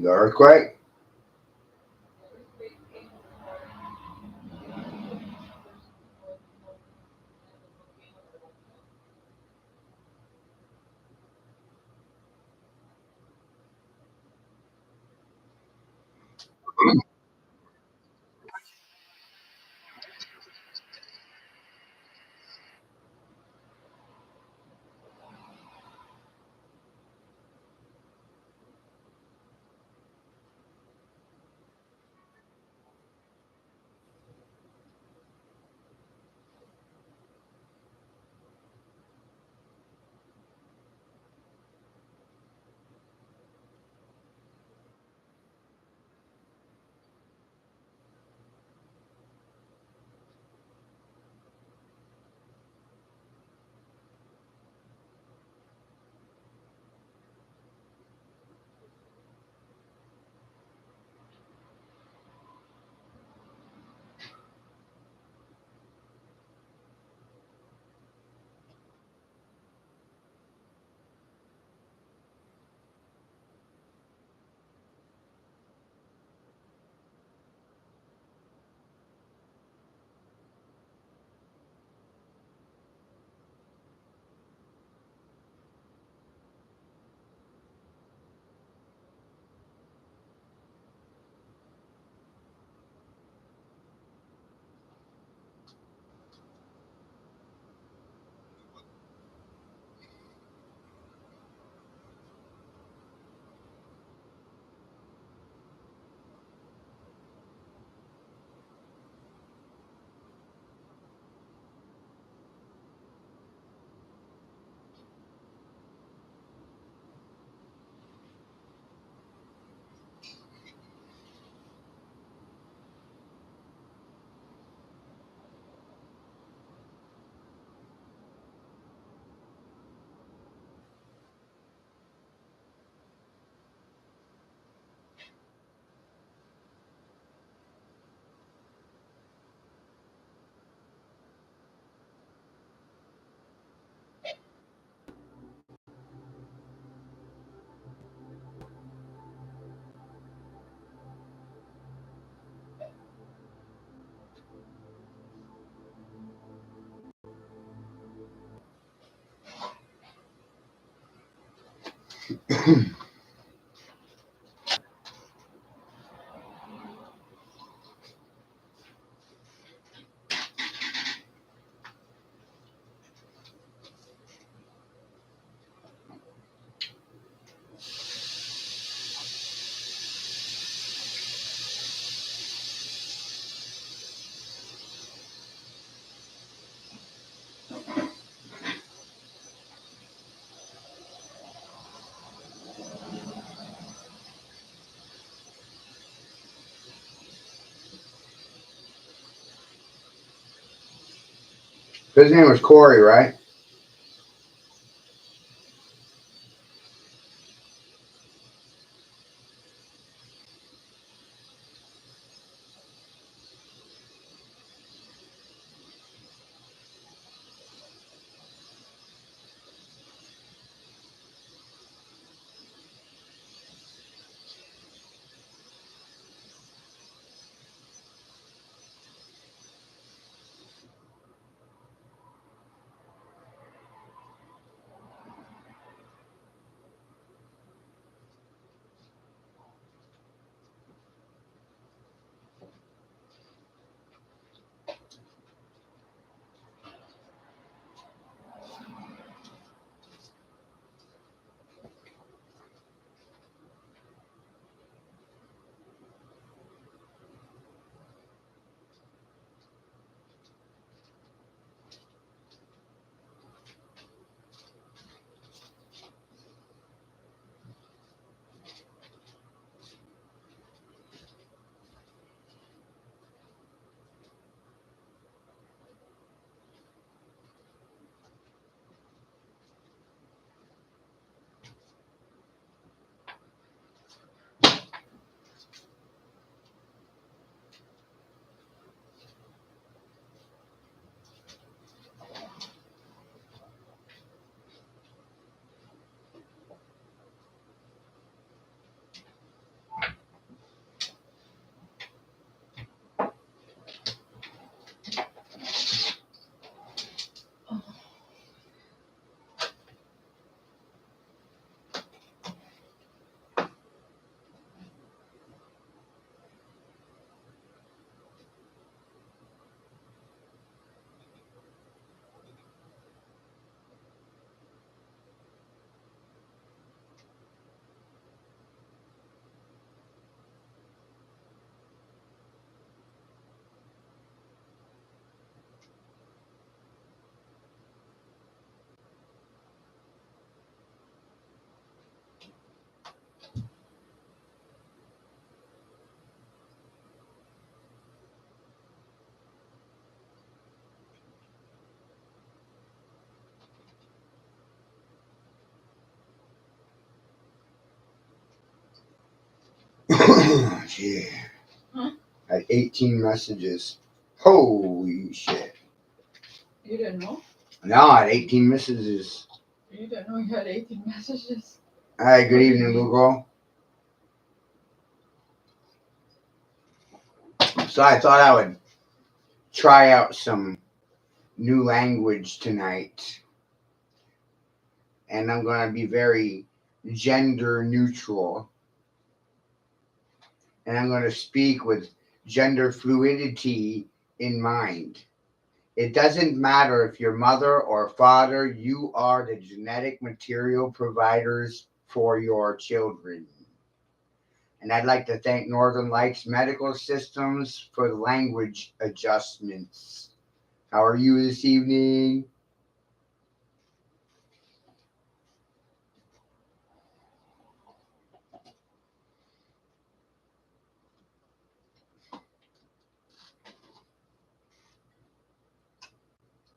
The earthquake. came before the first volcano, the volcano erupted. His name was Corey, right? Gee. Huh? I had 18 messages. Holy shit. You didn't know? No, I had 18 messages. You didn't know you had 18 messages. Hi, good What do you evening, mean? Lugo. So I thought I would try out some new language tonight. And I'm going to be very gender neutral. And I'm going to speak with gender fluidity in mind. It doesn't matter if you're mother or father, you are the genetic material providers for your children. And I'd like to thank Northern Lights Medical Systems for the language adjustments. How are you this evening?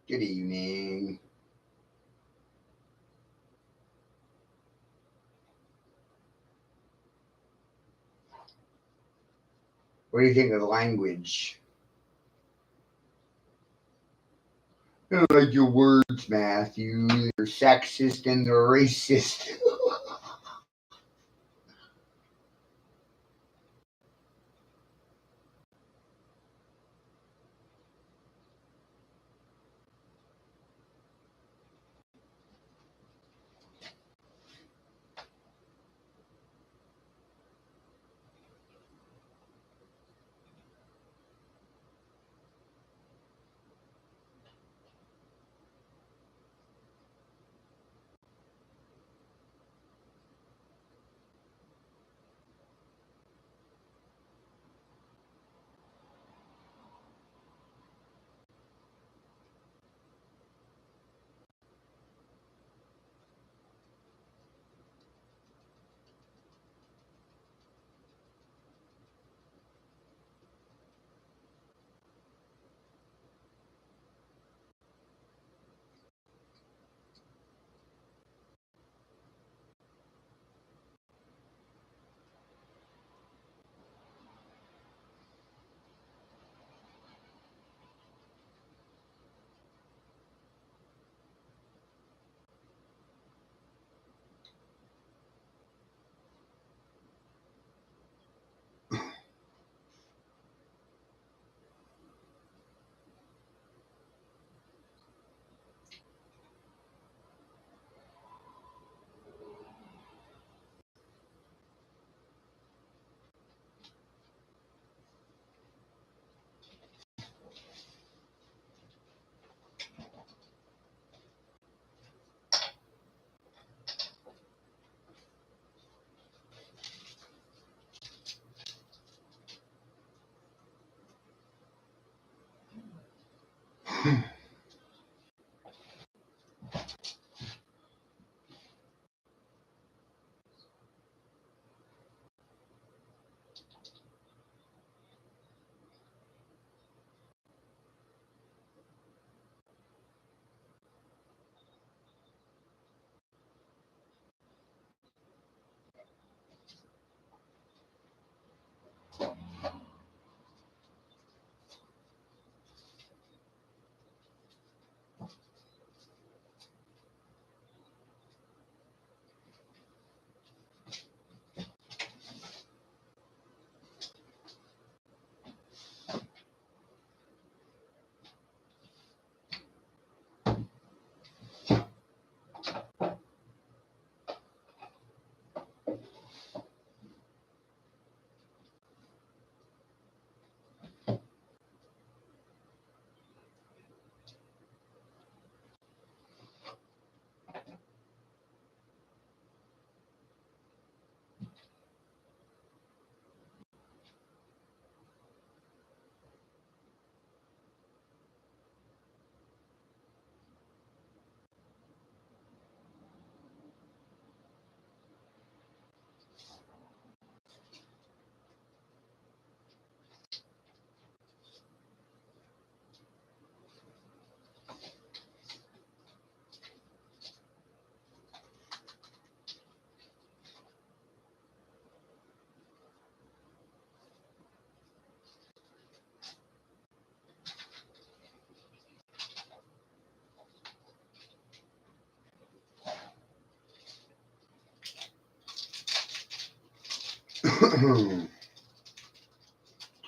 Good evening. What do you think of the language? I don't like your words, Matthew. They're sexist and they're racist.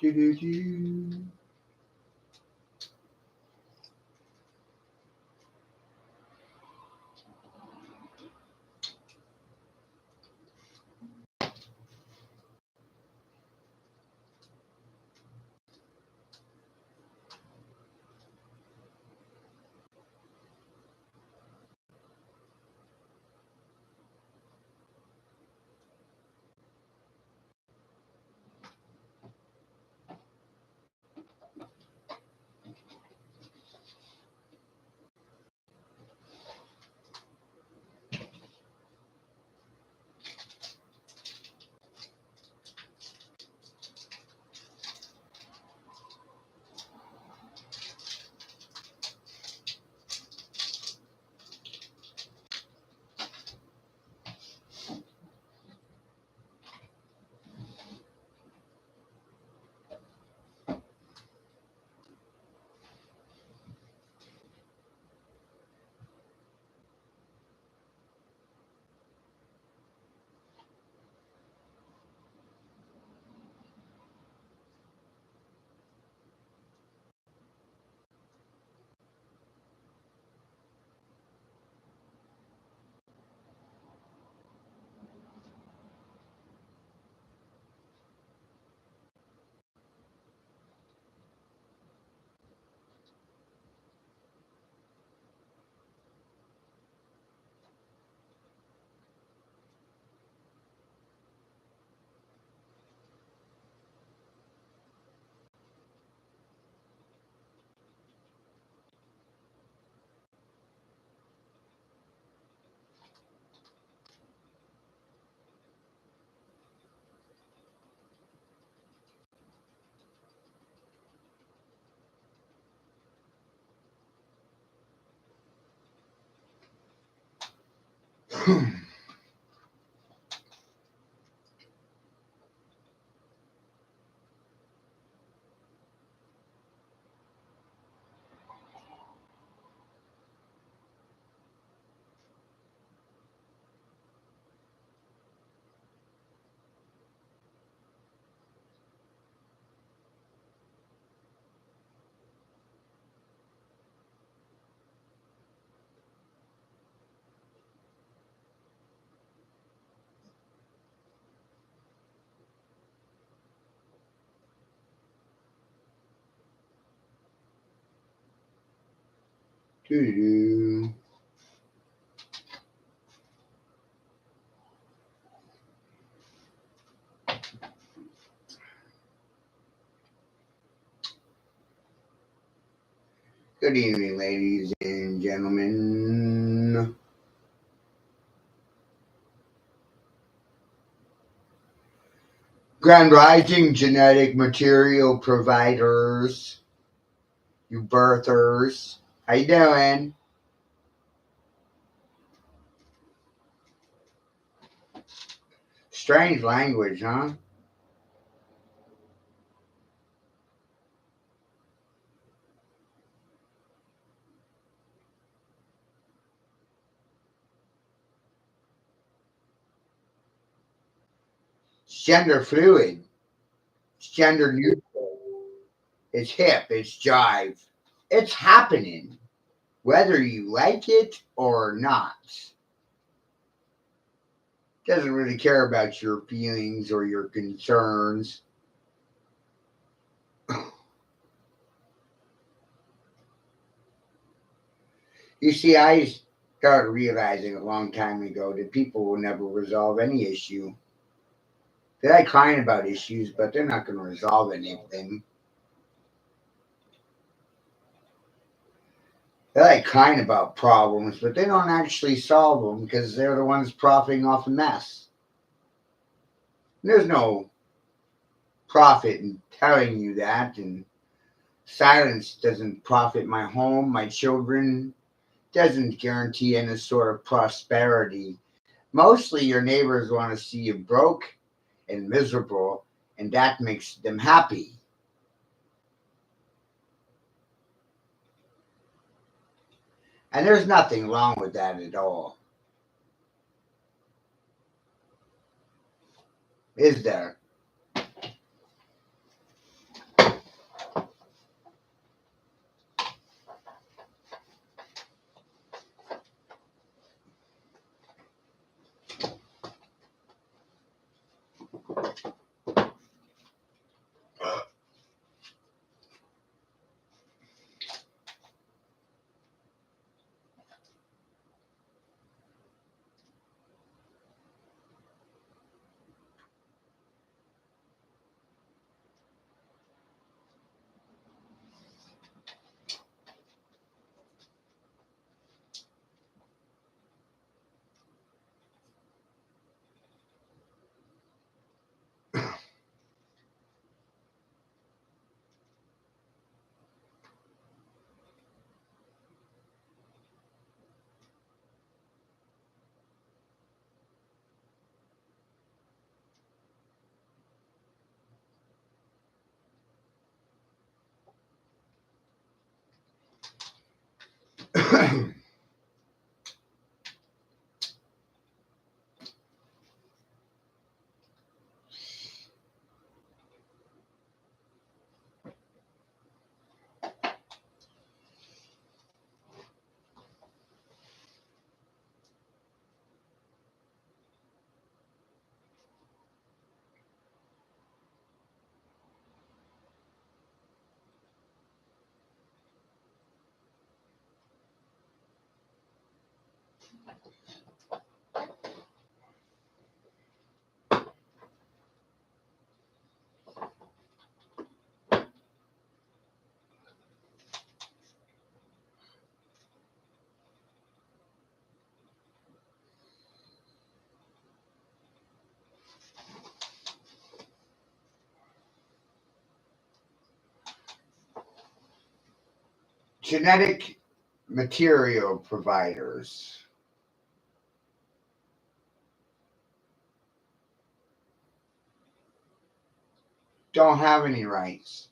Do-do-do. Do-do-do. Good evening, ladies and gentlemen. Grand Rising genetic material providers, you birthers. How you doing? Strange language, huh? It's gender fluid. It's gender neutral. It's hip. It's jive. It's happening, whether you like it or not. Doesn't really care about your feelings or your concerns. You see, I started realizing a long time ago that people will never resolve any issue. They like crying about issues, but they're not going to resolve anything. They like crying about problems, but they don't actually solve them because they're the ones profiting off a mess. There's no profit in telling you that, and silence doesn't profit my home, my children, doesn't guarantee any sort of prosperity. Mostly your neighbors want to see you broke and miserable, and that makes them happy. And there's nothing wrong with that at all, is there? Genetic material providers don't have any rights.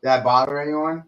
That bother anyone?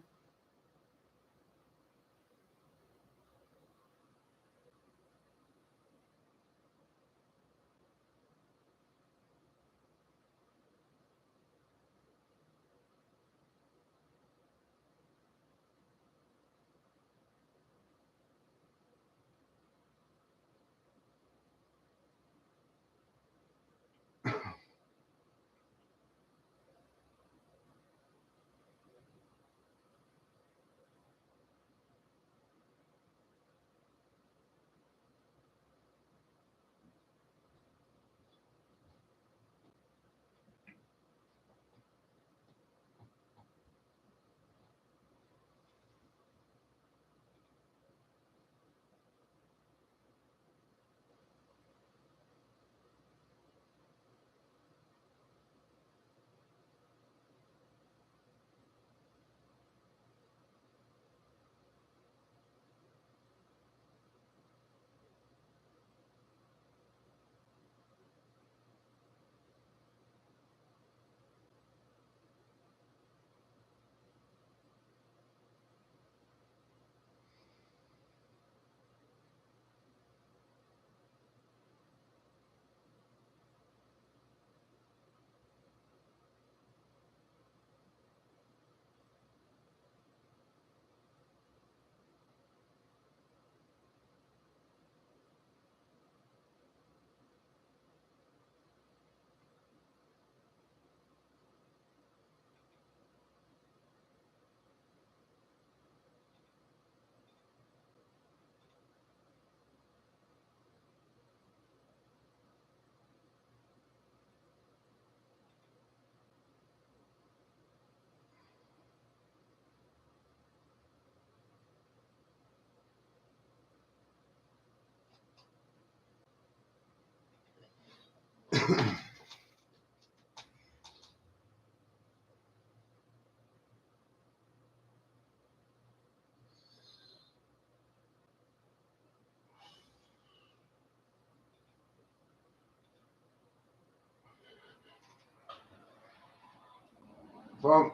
Well,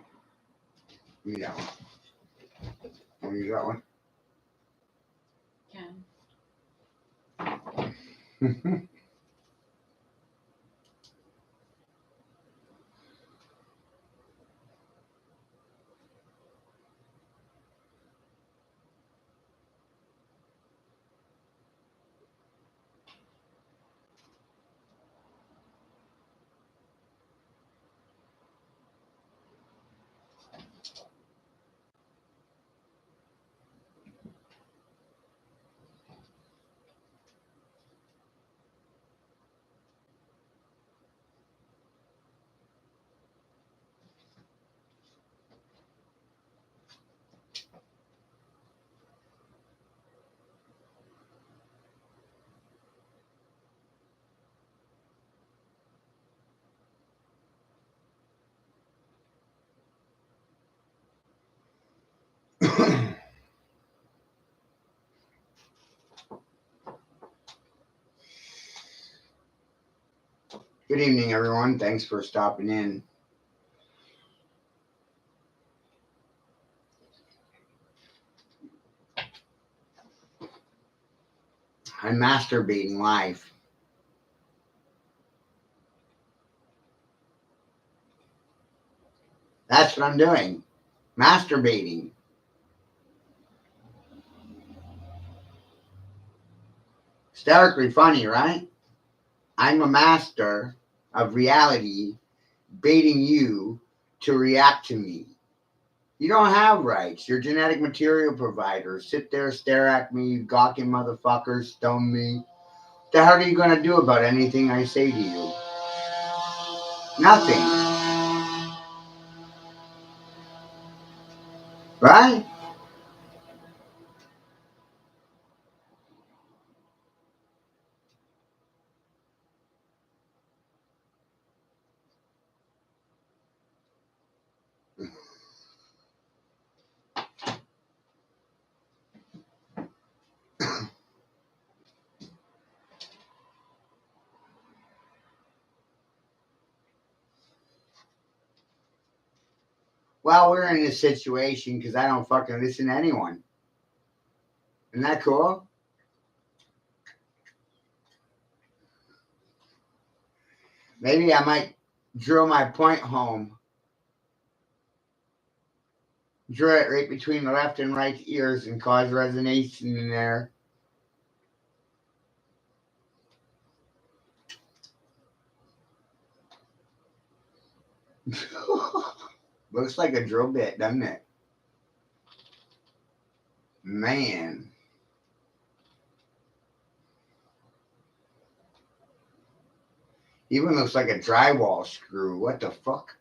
you know, want to use that one? Can. Good evening, everyone. Thanks for stopping in. I'm masturbating live. That's what I'm doing. Masturbating. Hysterically funny, right? I'm a master of reality, baiting you to react to me. You don't have rights. You're genetic material providers. Sit there, stare at me, gawking motherfuckers, stone me. What the hell are you going to do about anything I say to you? Nothing. Right? Well, we're in this situation because I don't fucking listen to anyone. Isn't that cool? Maybe I might drill my point home. Drill it right between the left and right ears and cause resonance in there. Looks like a drill bit, doesn't it? Man. Even looks like a drywall screw. What the fuck?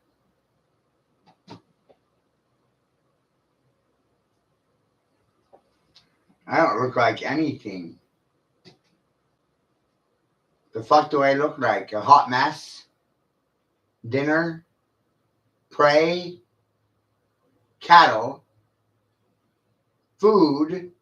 I don't look like anything. The fuck do I look like? A hot mess? Dinner? Prey? Cattle? Food?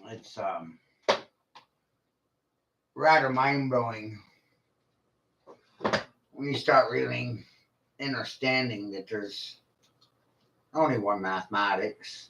It's rather mind blowing when you start really understanding that there's only one mathematics.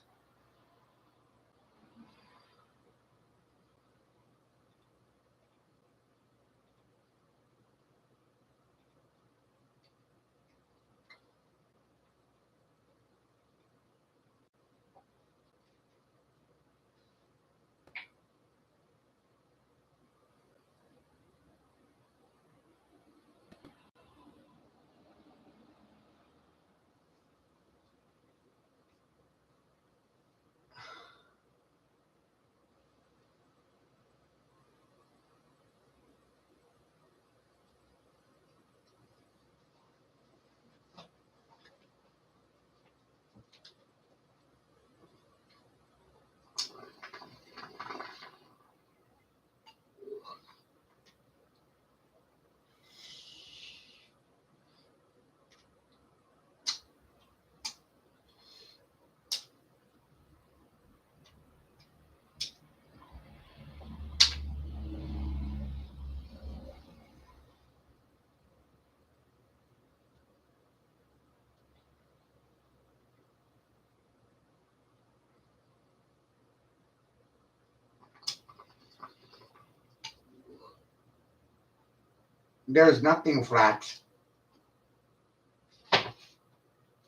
There's nothing flat.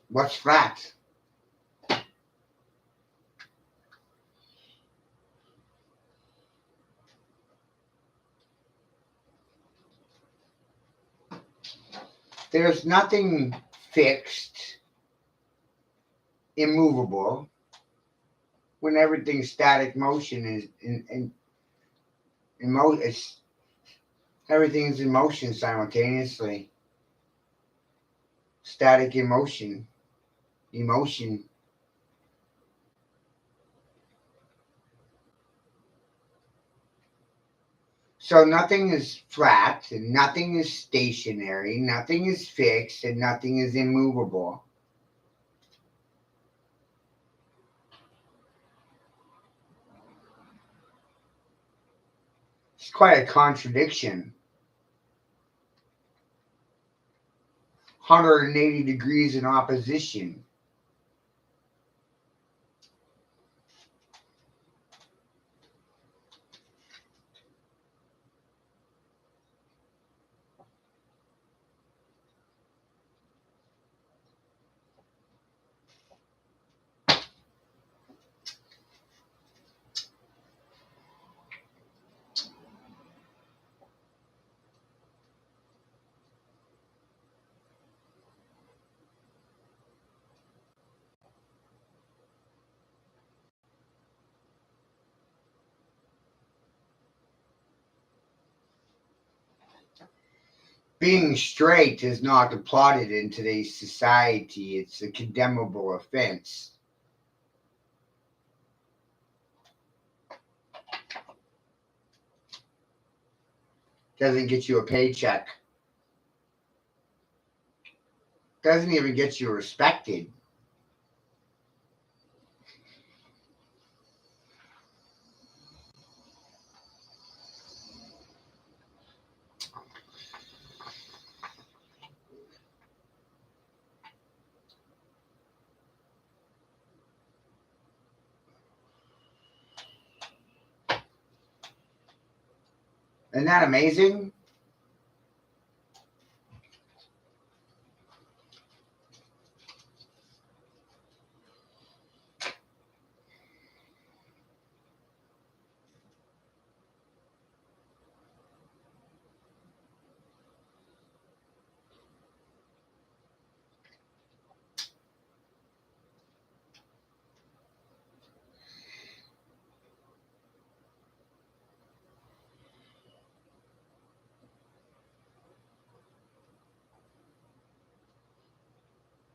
What's flat? There's nothing fixed, immovable, when everything's static motion is it's, everything's in motion simultaneously. Static emotion. So nothing is flat and nothing is stationary, nothing is fixed and nothing is immovable. It's quite a contradiction. 180 degrees in opposition. Being straight is not applauded in today's society. It's a condemnable offense. Doesn't get you a paycheck. Doesn't even get you respected. Isn't that amazing?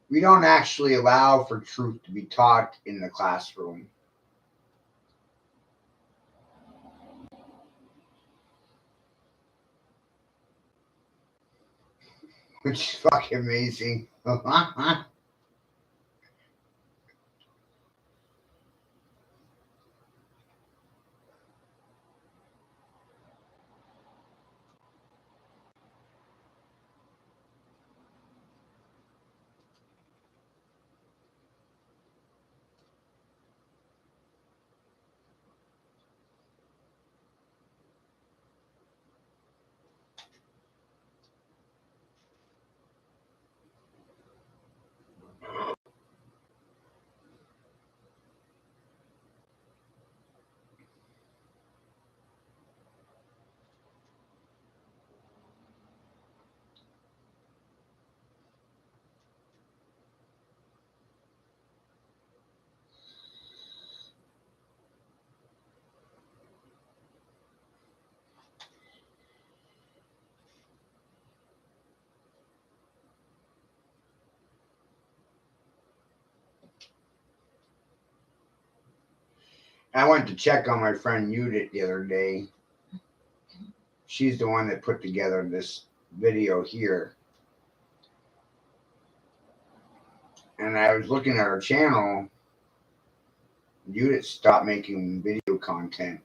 We don't actually allow for truth to be taught in the classroom. Which is fucking amazing. I went to check on my friend Judith the other day. She's the one that put together this video here. And I was looking at her channel. Judith stopped making video content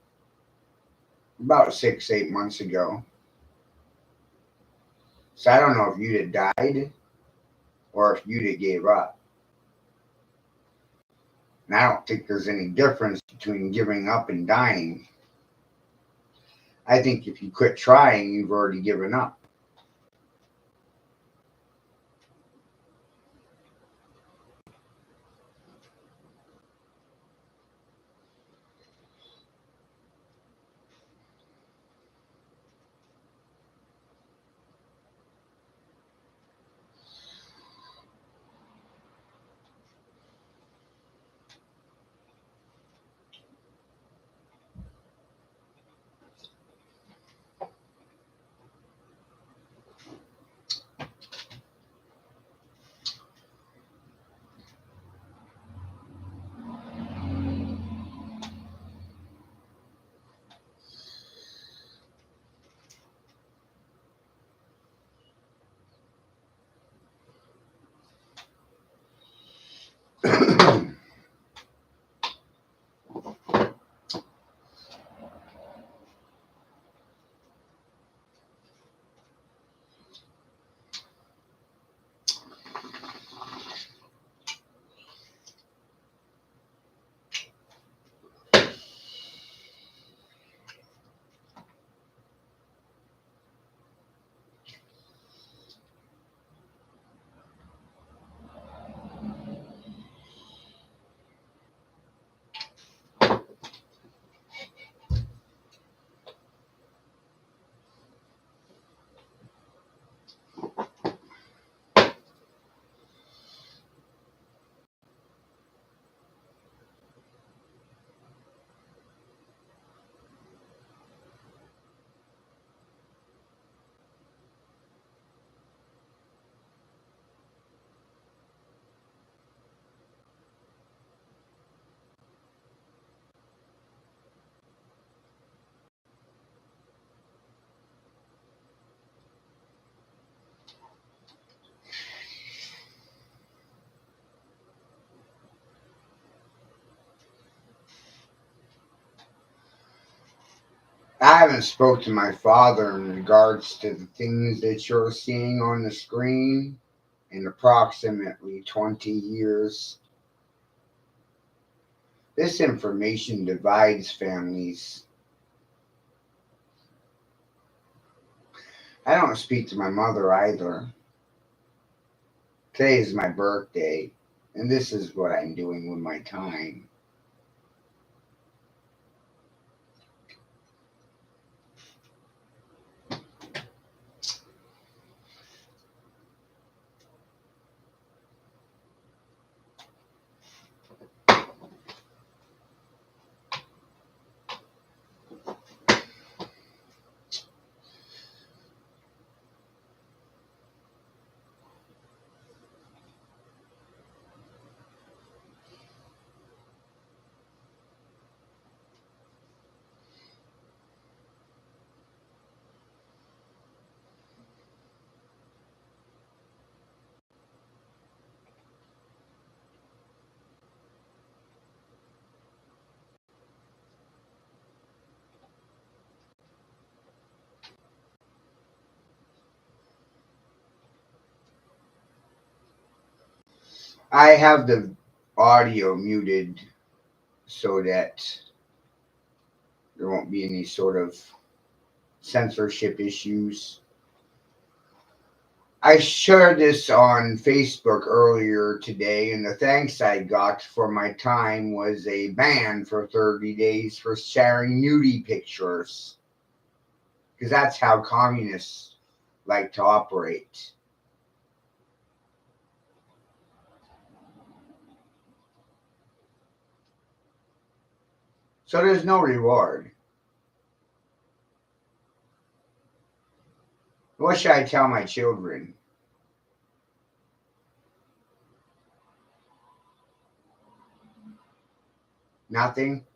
about 6-8 months ago. So I don't know if Judith died or if Judith gave up. And I don't think there's any difference between giving up and dying. I think if you quit trying, you've already given up. I haven't spoke to my father in regards to the things that you're seeing on the screen in approximately 20 years. This information divides families. I don't speak to my mother either. Today is my birthday, and this is what I'm doing with my time. I have the audio muted so that there won't be any sort of censorship issues. I shared this on Facebook earlier today, and the thanks I got for my time was a ban for 30 days for sharing nudie pictures, because that's how communists like to operate. So there's no reward. What should I tell my children? Nothing?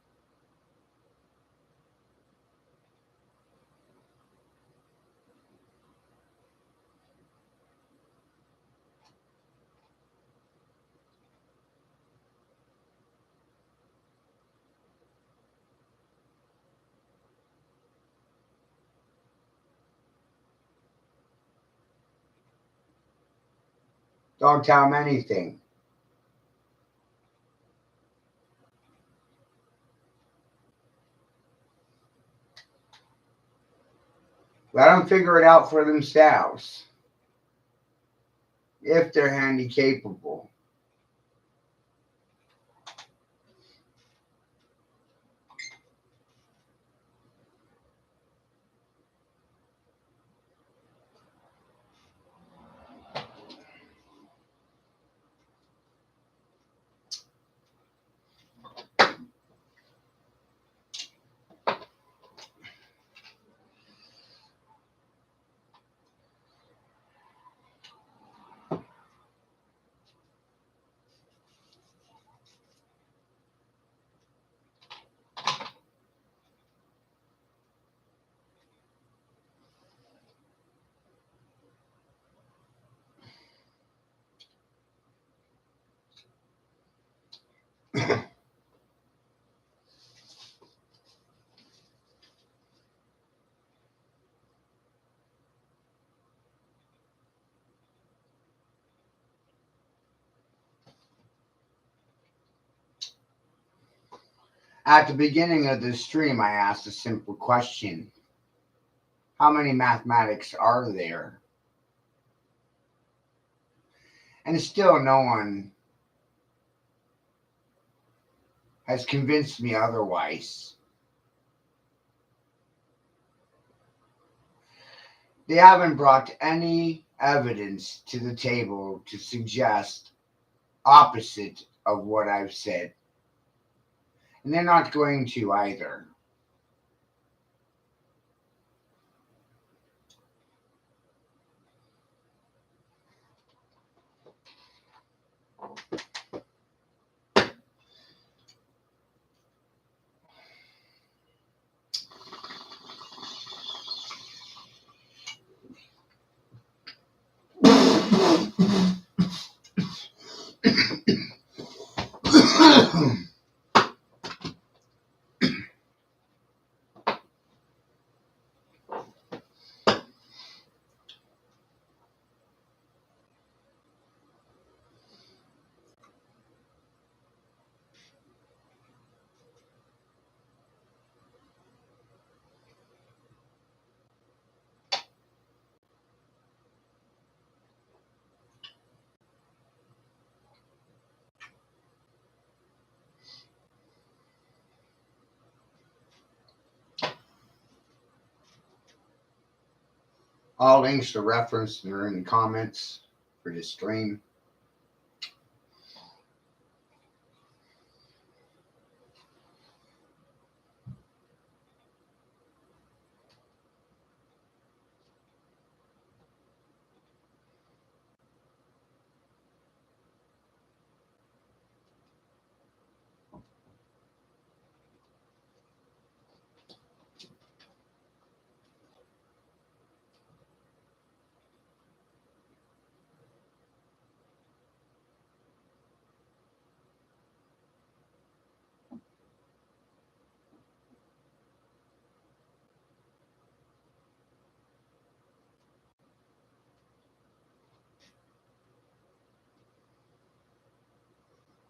Don't tell them anything. Let them figure it out for themselves if they're handy capable. At the beginning of this stream, I asked a simple question. How many mathematics are there? And still no one has convinced me otherwise. They haven't brought any evidence to the table to suggest opposite of what I've said. And they're not going to either. All links are referenced and are in the comments for this stream.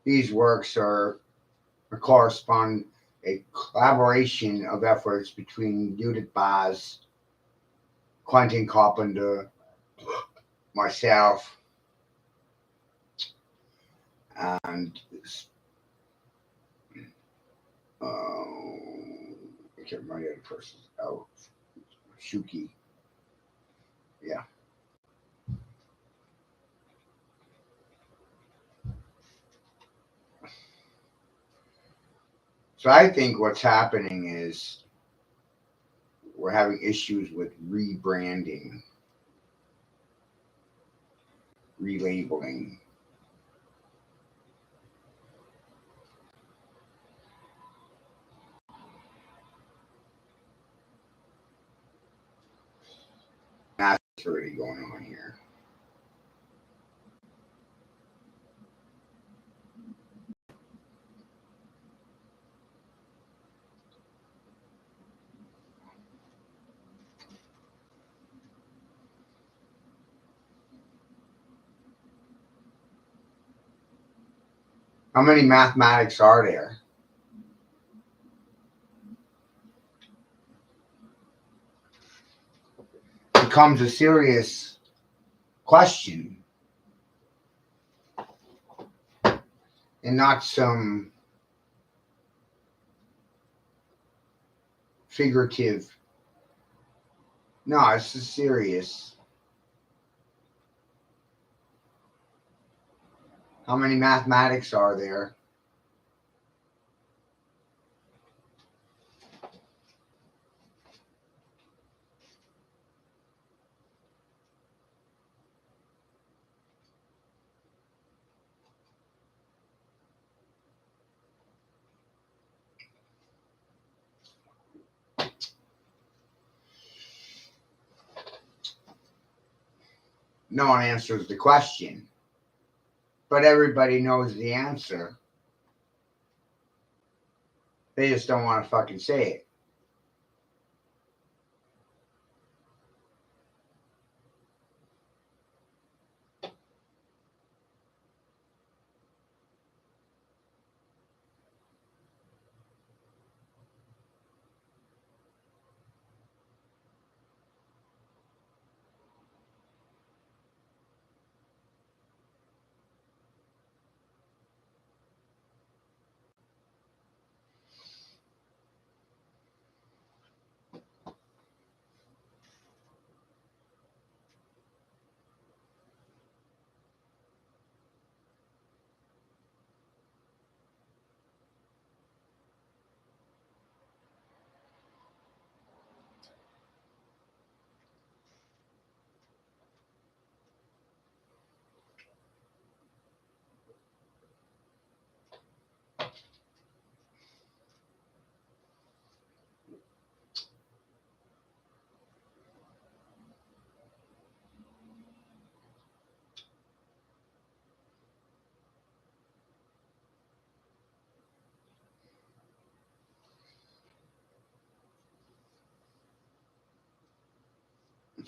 These works are correspond a collaboration of efforts between Judith Baz, Quentin Carpenter, myself, and I can't remember the other person. Oh, Shuki. Yeah. So I think what's happening is we're having issues with rebranding, relabeling. That's really going on here. How many mathematics are there? Becomes a serious question and not some figurative. No, it's serious. How many mathematics are there? No one answers the question, but everybody knows the answer. They just don't want to fucking say it.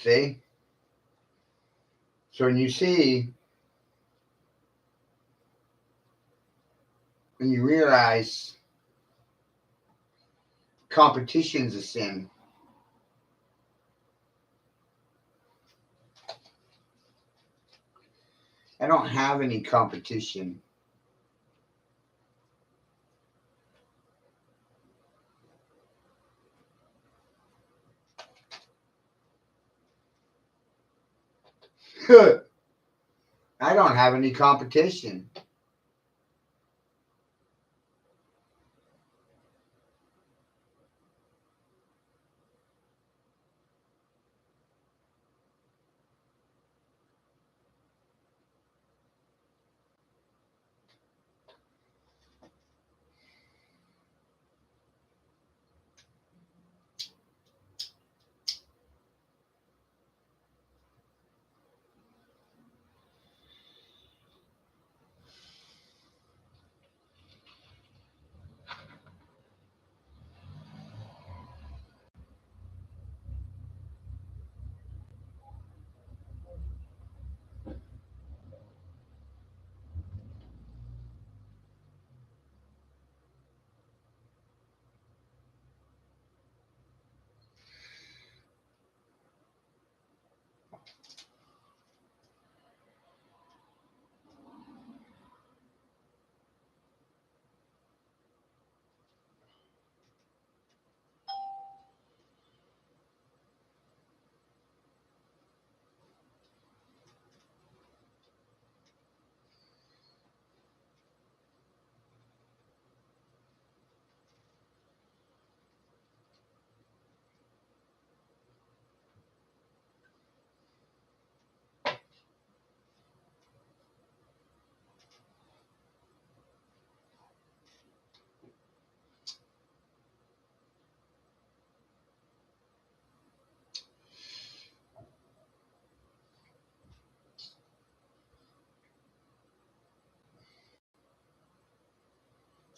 See? So when you realize competition's a sin. I don't have any competition. I don't have any competition.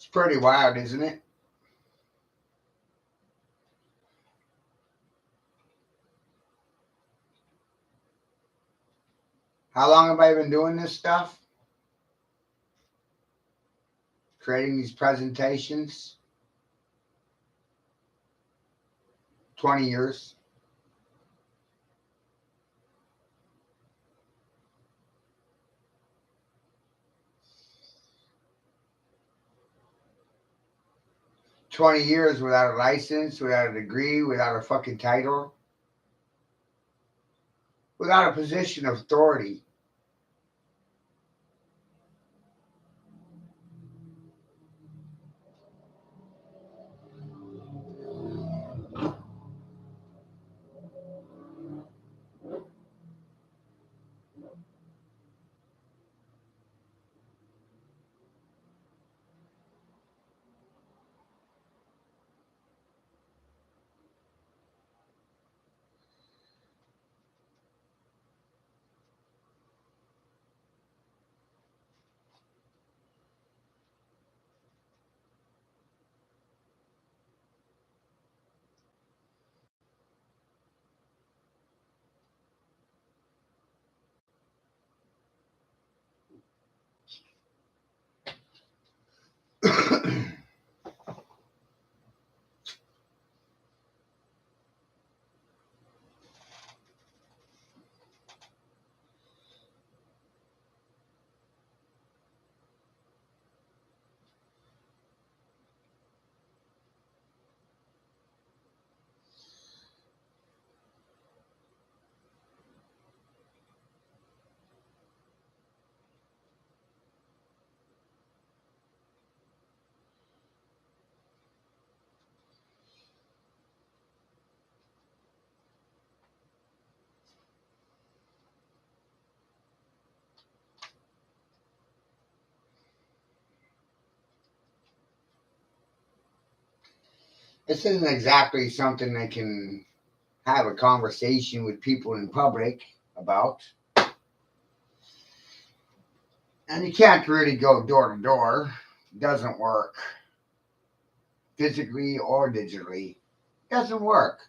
It's pretty wild, isn't it? How long have I been doing this stuff? Creating these presentations? 20 years. 20 years without a license, without a degree, without a fucking title, without a position of authority. This isn't exactly something I can have a conversation with people in public about. And you can't really go door to door. It doesn't work. Physically or digitally. It doesn't work.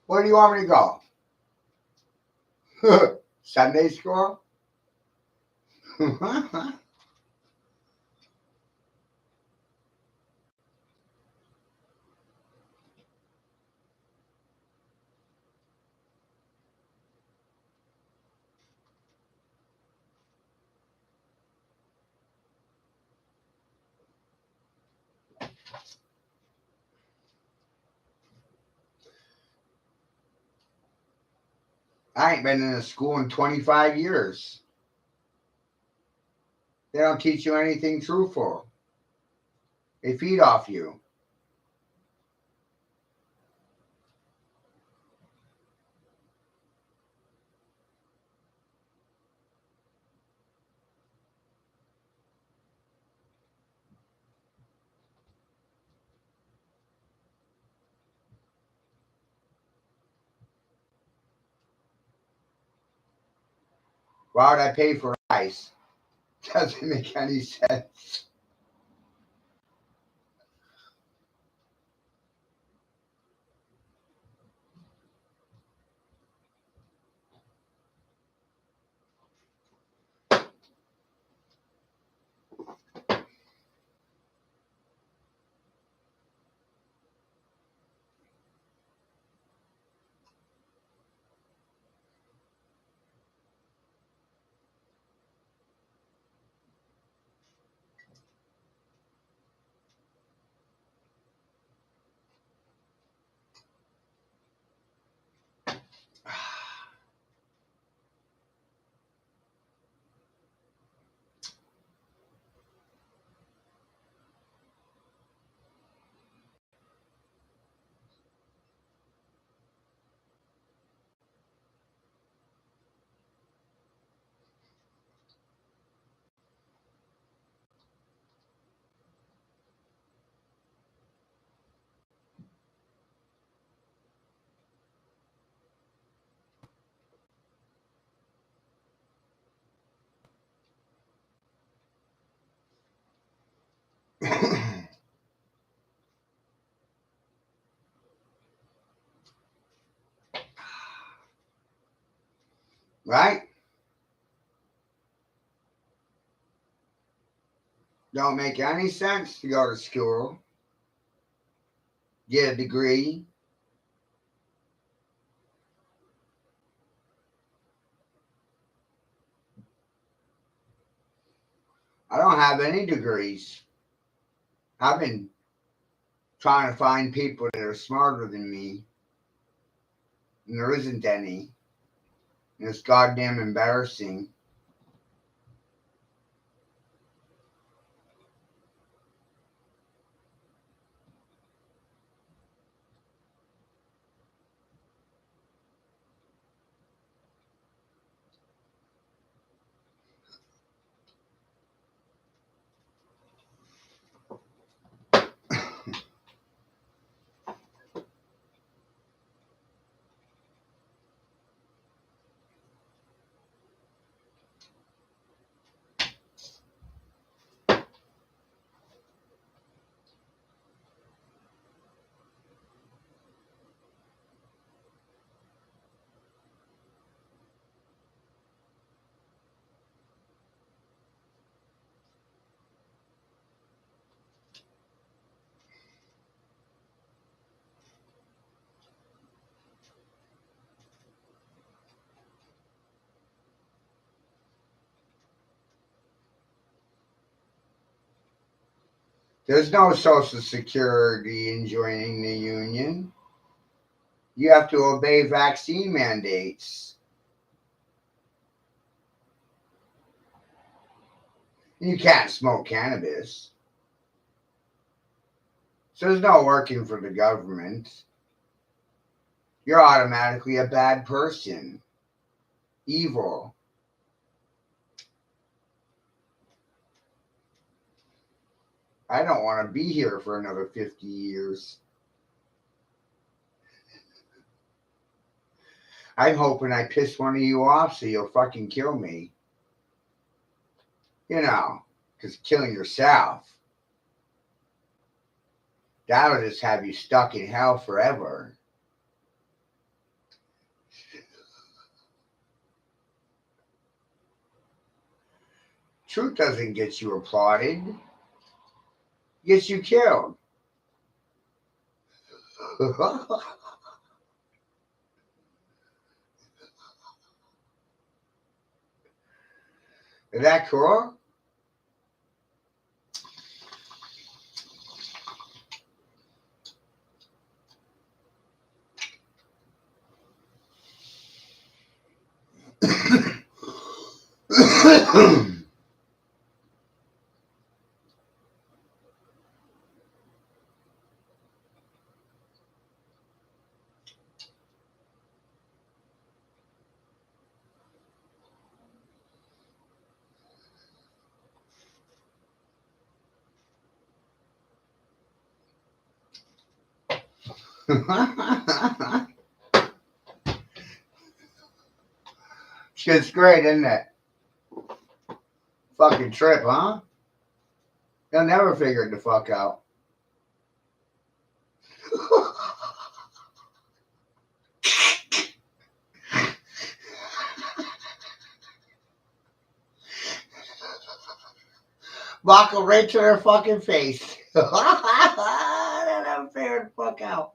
Where do you want me to go? Sunday school? I ain't been in a school in 25 years. They don't teach you anything truthful. They feed off you. Why would I pay for rice? Doesn't make any sense. Right? Don't make any sense to go to school, get a degree. I don't have any degrees. I've been trying to find people that are smarter than me, and there isn't any. And it's goddamn embarrassing. There's no social security in joining the union. You have to obey vaccine mandates. You can't smoke cannabis. So there's no working for the government. You're automatically a bad person. Evil. I don't want to be here for another 50 years. I'm hoping I piss one of you off so you'll fucking kill me. You know, because killing yourself, that'll just have you stuck in hell forever. Truth doesn't get you applauded. It gets you killed. Is that cool? Shit's great, isn't it? Fucking trip, huh? They'll never figure it the fuck out. Buckle right to their fucking face. They'll never figure it the fuck out.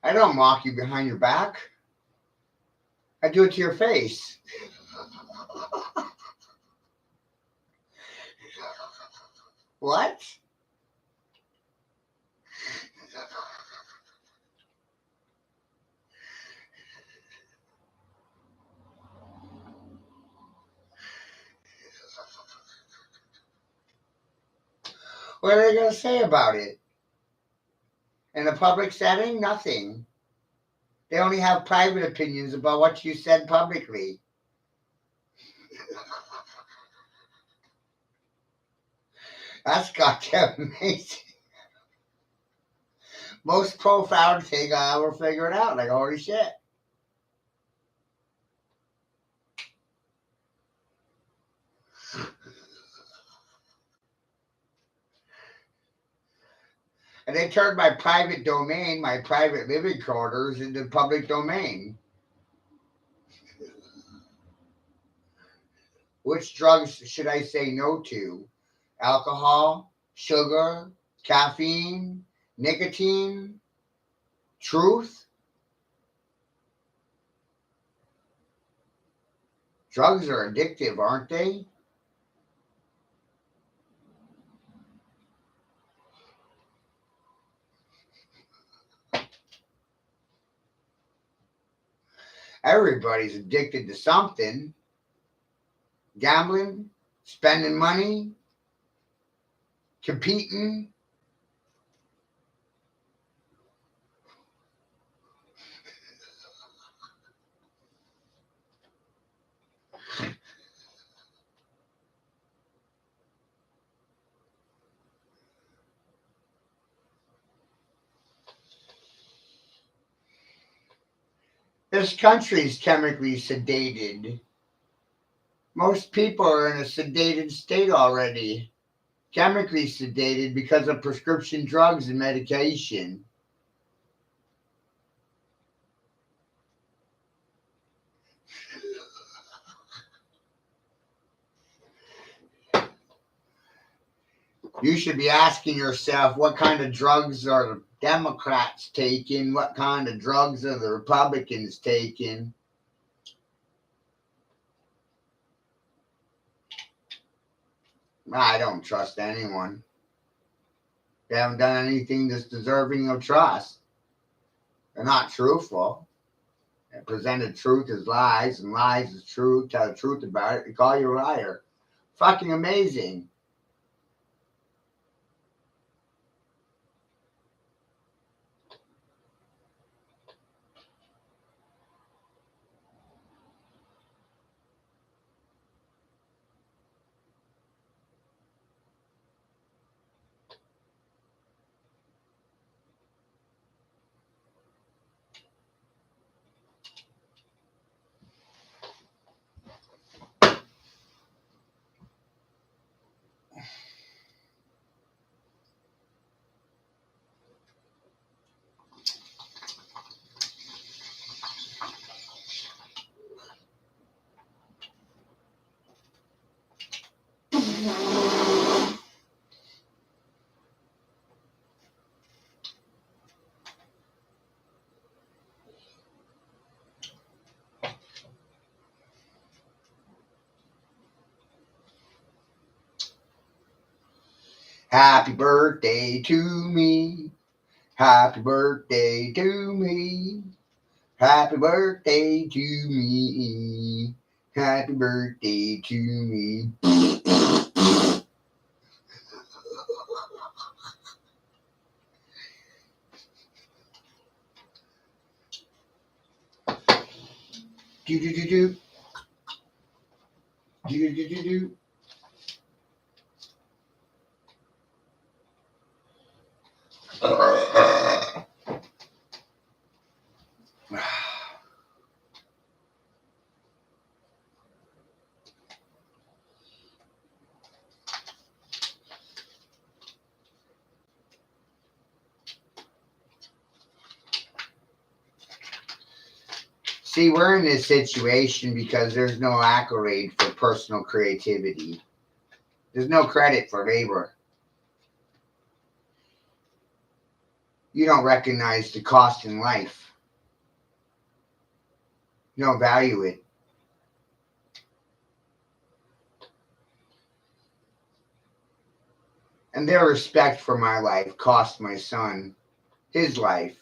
I don't mock you behind your back. I do it to your face. What? What are they going to say about it? In a public setting, nothing. They only have private opinions about what you said publicly. That's goddamn amazing. Most profound thing I ever figured out. Like, holy shit. And they turned my private domain, my private living quarters, into public domain. Which drugs should I say no to? Alcohol, sugar, caffeine, nicotine, truth? Drugs are addictive, aren't they? Everybody's addicted to something. Gambling, spending money, competing. This country's chemically sedated. Most people are in a sedated state already. Chemically sedated because of prescription drugs and medication. You should be asking yourself, what kind of drugs are the Democrats taking? What kind of drugs are the Republicans taking? I don't trust anyone. They haven't done anything that's deserving of trust. They're not truthful. They presented truth as lies and lies as truth. Tell the truth about it. They call you a liar. Fucking amazing. Happy birthday to me. Happy birthday to me. Happy birthday to me. Happy birthday to me. Do do do do do do do do. See, we're in this situation because there's no accolade for personal creativity. There's no credit for labor. You don't recognize the cost in life. You don't value it. And their respect for my life cost my son his life.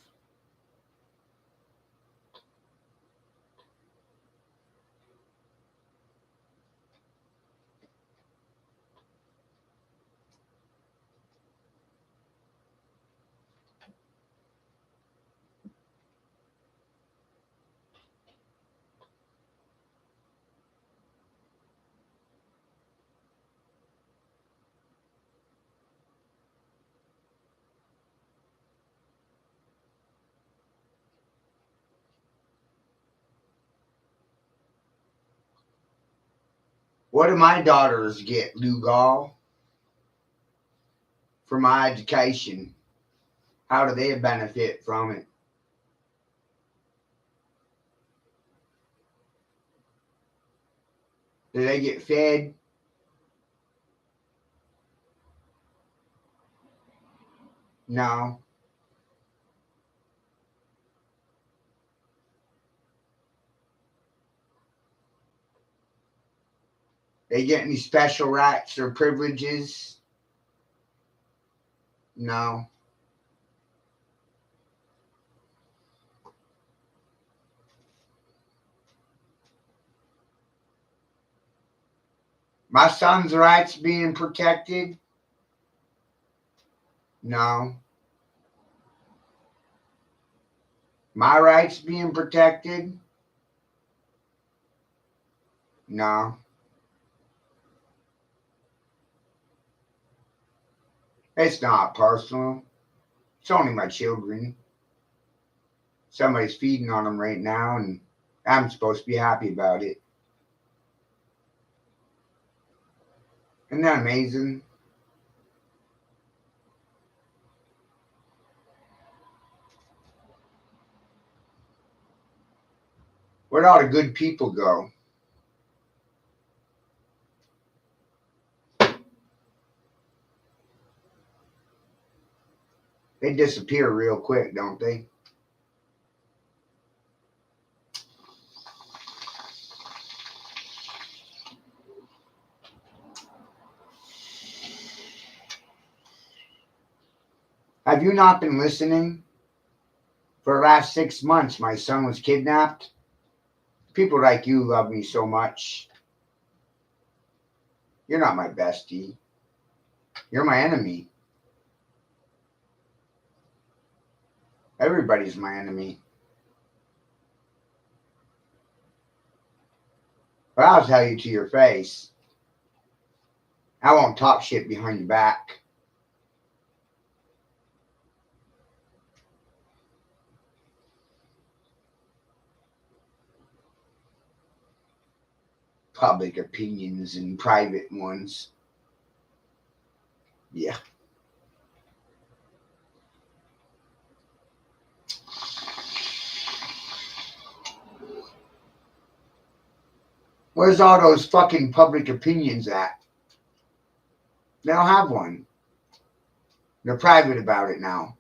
What do my daughters get, Lugal, for my education? How do they benefit from it? Do they get fed? No. They get any special rights or privileges? No. My son's rights being protected? No. My rights being protected? No. It's not personal. It's only my children. Somebody's feeding on them right now, and I'm supposed to be happy about it. Isn't that amazing? Where'd all the good people go? They disappear real quick, don't they? Have you not been listening? For the last 6 months, my son was kidnapped. People like you love me so much. You're not my bestie. You're my enemy. Everybody's my enemy. But I'll tell you to your face. I won't talk shit behind your back. Public opinions and private ones. Yeah. Where's all those fucking public opinions at? They don't have one. They're private about it now.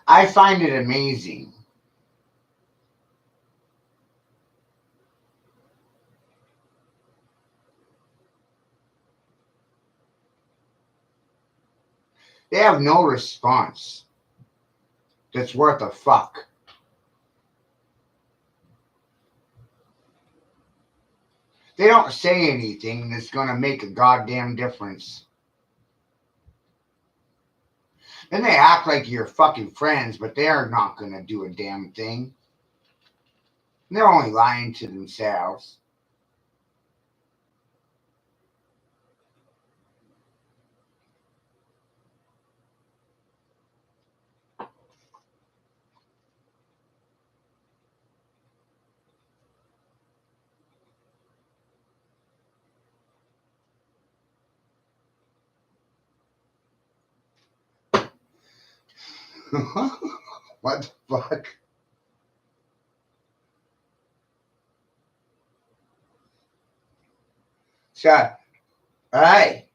I find it amazing. They have no response that's worth a fuck. They don't say anything that's going to make a goddamn difference. Then they act like you're fucking friends, but they're not going to do a damn thing. They're only lying to themselves. What the fuck? So, hey,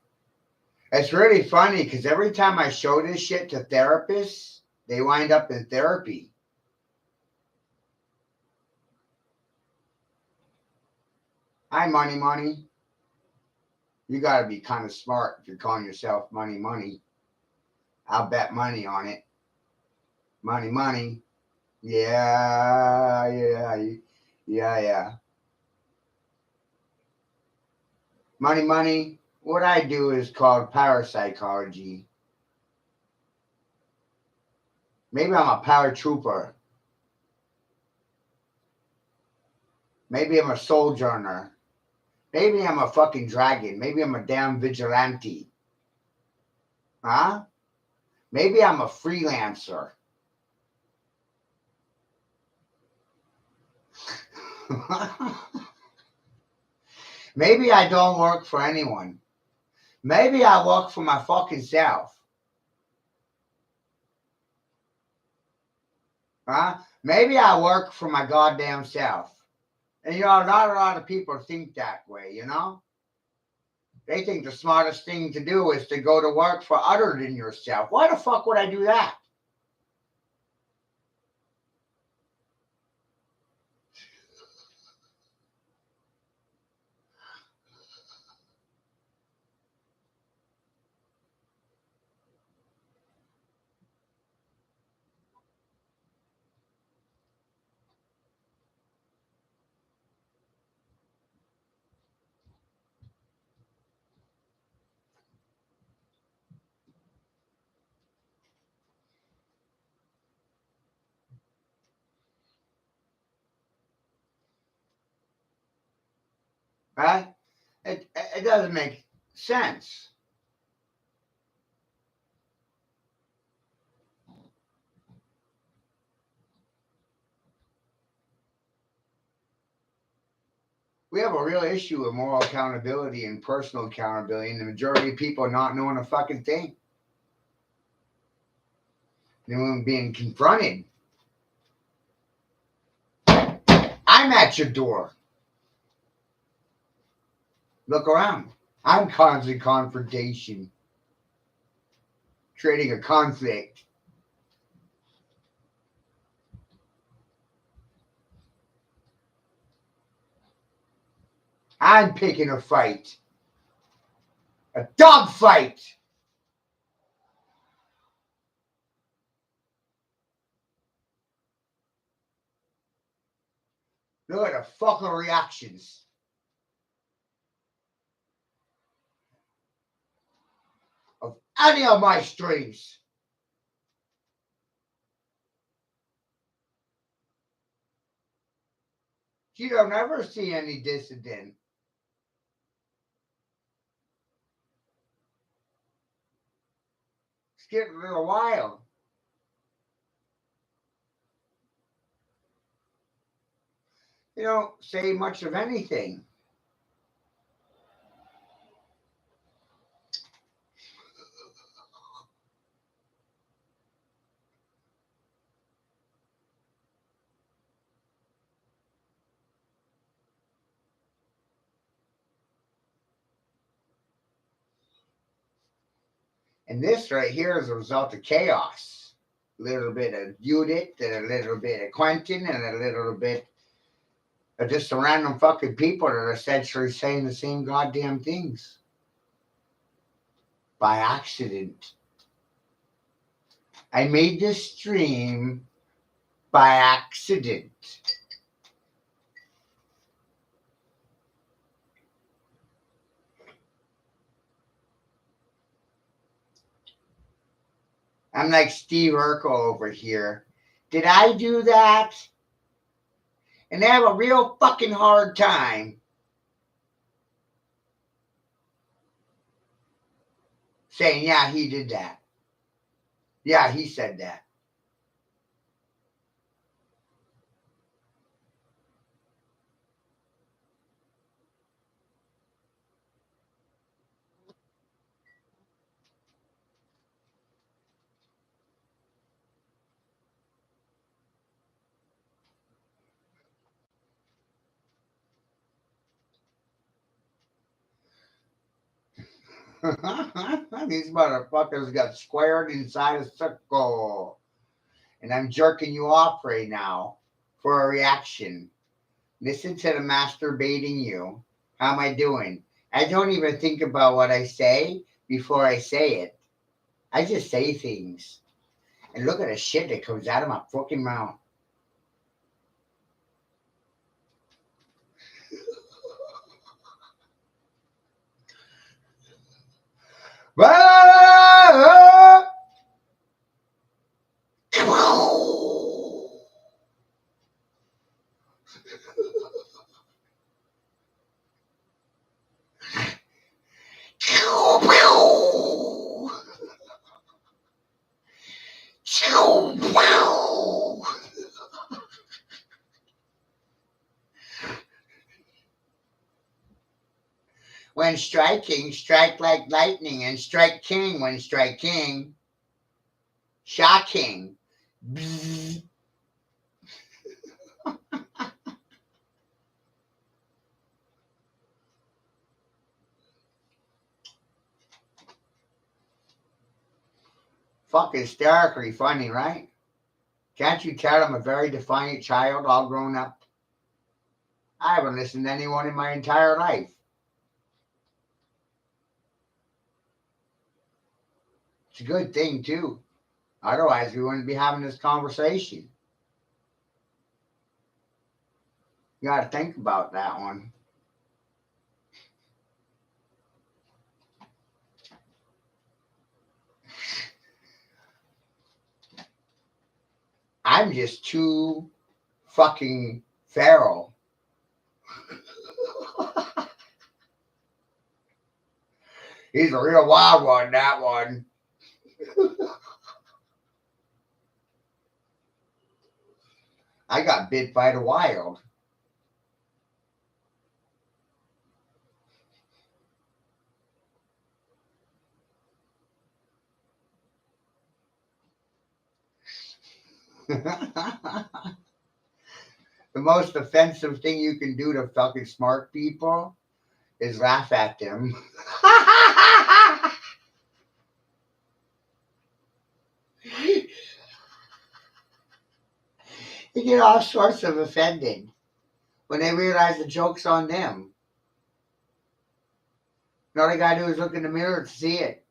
it's really funny because every time I show this shit to therapists, they wind up in therapy. Hi, money, money. You got to be kind of smart if you're calling yourself money, money. I'll bet money on it. Money, money. Yeah, yeah. Money, money. What I do is called parapsychology. Maybe I'm a paratrooper. Maybe I'm a sojourner. Maybe I'm a fucking dragon. Maybe I'm a damn vigilante. Huh? Maybe I'm a freelancer. Maybe I don't work for anyone. Maybe I work for my fucking self. Huh? Maybe I work for my goddamn self. And not a lot of people think that way, They think the smartest thing to do is to go to work for other than yourself. Why the fuck would I do that? Right? It doesn't make sense. We have a real issue with moral accountability and personal accountability, and the majority of people not knowing a fucking thing. And when being confronted, I'm at your door. Look around. I'm causing confrontation, creating a conflict. I'm picking a fight. A dog fight. Look at the fucking reactions. Of any of my streams. You don't ever see any dissident. It's getting a little wild. You don't say much of anything. And this right here is a result of chaos. A little bit of Judith and a little bit of Quentin and a little bit of just some random fucking people that are essentially saying the same goddamn things. By accident. I made this stream by accident. I'm like Steve Urkel over here. Did I do that? And they have a real fucking hard time saying, yeah, he did that. Yeah, he said that. These motherfuckers got squared inside a circle. And I'm jerking you off right now for a reaction. Listen to the masturbating you. How am I doing? I don't even think about what I say before I say it. I just say things. And look at the shit that comes out of my fucking mouth. When striking, strike like lightning, and strike king when strike king. Shocking. Bzz. Fuck, hysterically funny, right? Can't you tell I'm a very defiant child, all grown up? I haven't listened to anyone in my entire life. It's a good thing, too. Otherwise, we wouldn't be having this conversation. You got to think about that one. I'm just too fucking feral. He's a real wild one, that one. I got bit by the wild. The most offensive thing you can do to fucking smart people is laugh at them. They get all sorts of offended when they realize the joke's on them. And all they gotta do is look in the mirror to see it.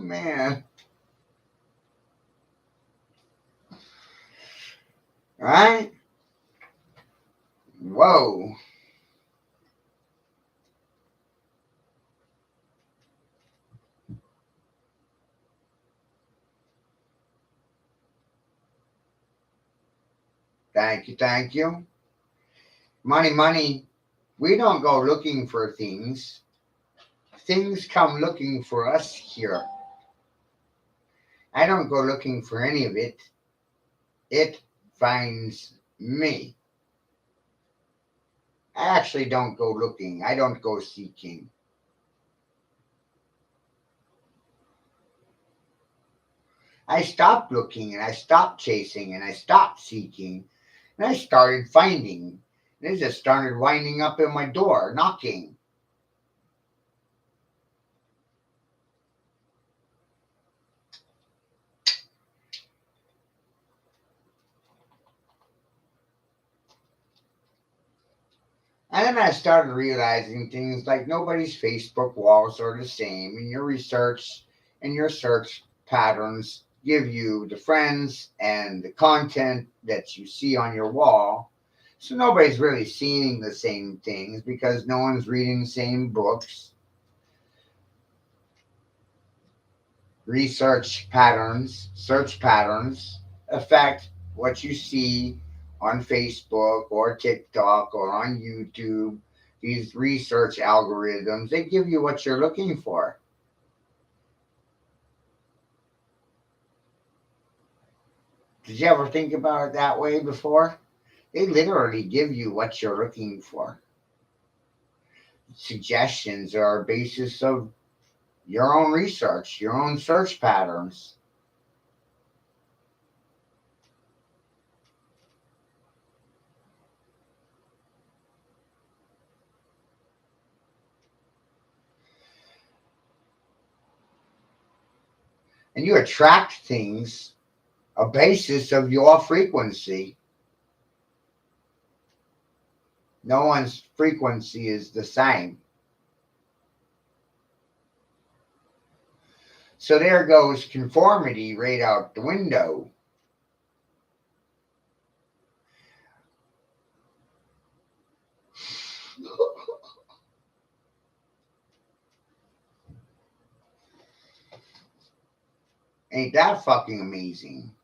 Man. Right? Whoa. Thank you, thank you. Money, money. We don't go looking for things. Things come looking for us here. I don't go looking for any of it. It finds me. I actually don't go looking. I don't go seeking. I stopped looking and I stopped chasing and I stopped seeking and I started finding. And it just started winding up in my door, knocking. And then I started realizing things like nobody's Facebook walls are the same, and your research and your search patterns give you the friends and the content that you see on your wall. So nobody's really seeing the same things because no one's reading the same books. Research patterns, search patterns affect what you see on Facebook or TikTok or on YouTube. These research algorithms, they give you what you're looking for. Did you ever think about it that way before? They literally give you what you're looking for. Suggestions are a basis of your own research, your own search patterns. And you attract things a basis of your frequency. No one's frequency is the same. So there goes conformity right out the window. Ain't that fucking amazing?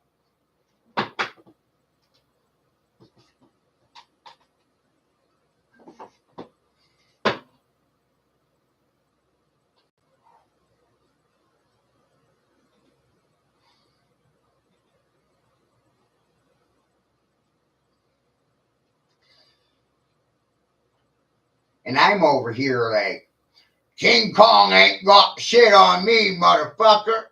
And I'm over here like, King Kong ain't got shit on me, motherfucker.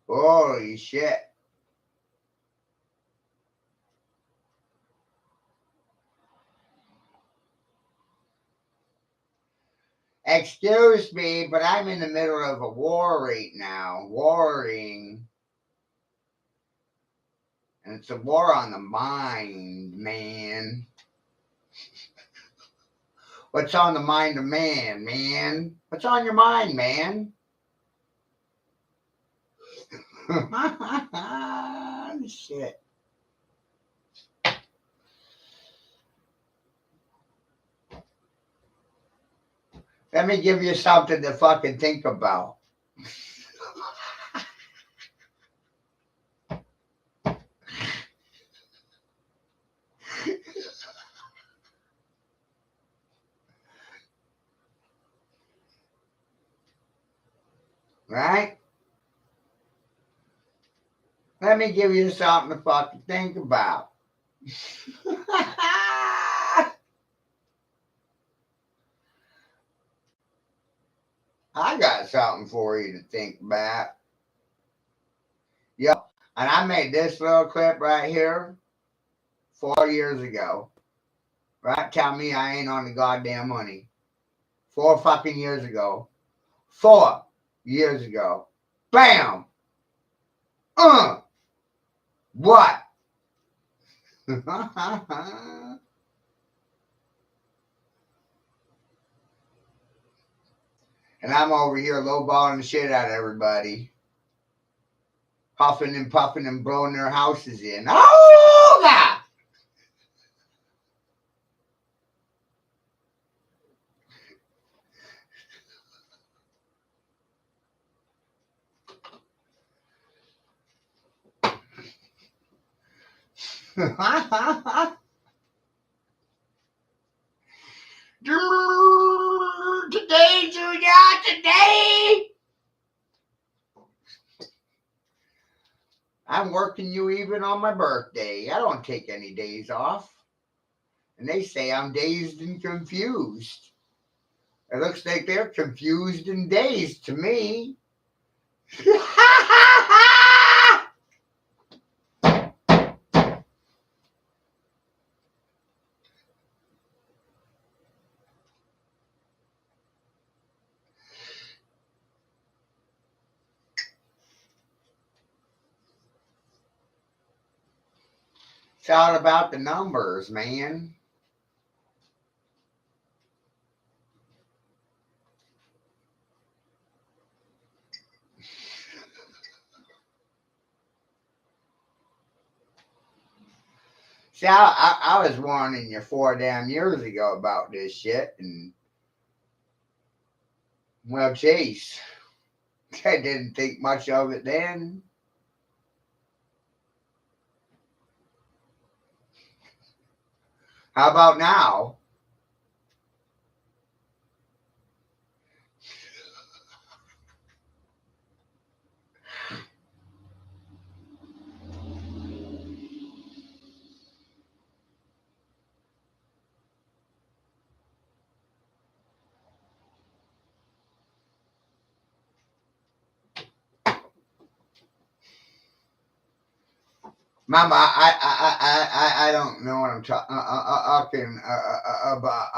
Holy shit. Excuse me, but I'm in the middle of a war right now. Warring. And it's a war on the mind, man. What's on the mind of man, man? What's on your mind, man? Shit. Let me give you something to fucking think about. Right? Let me give you something to fucking think about. I got something for you to think about. Yo, and I made this little clip right here 4 years ago. Right? Tell me I ain't on the goddamn money. 4 fucking years ago. 4 years ago. Bam! What? And I'm over here lowballing the shit out of everybody. Puffing and blowing their houses in. Oh, God! Today, Junior, today! I'm working you even on my birthday. I don't take any days off. And they say I'm dazed and confused. It looks like they're confused and dazed to me. It's all about the numbers, man. See, I was warning you 4 damn years ago about this shit, and well, jeez, I didn't think much of it then. How about now? Mama, I don't know what I'm talking about.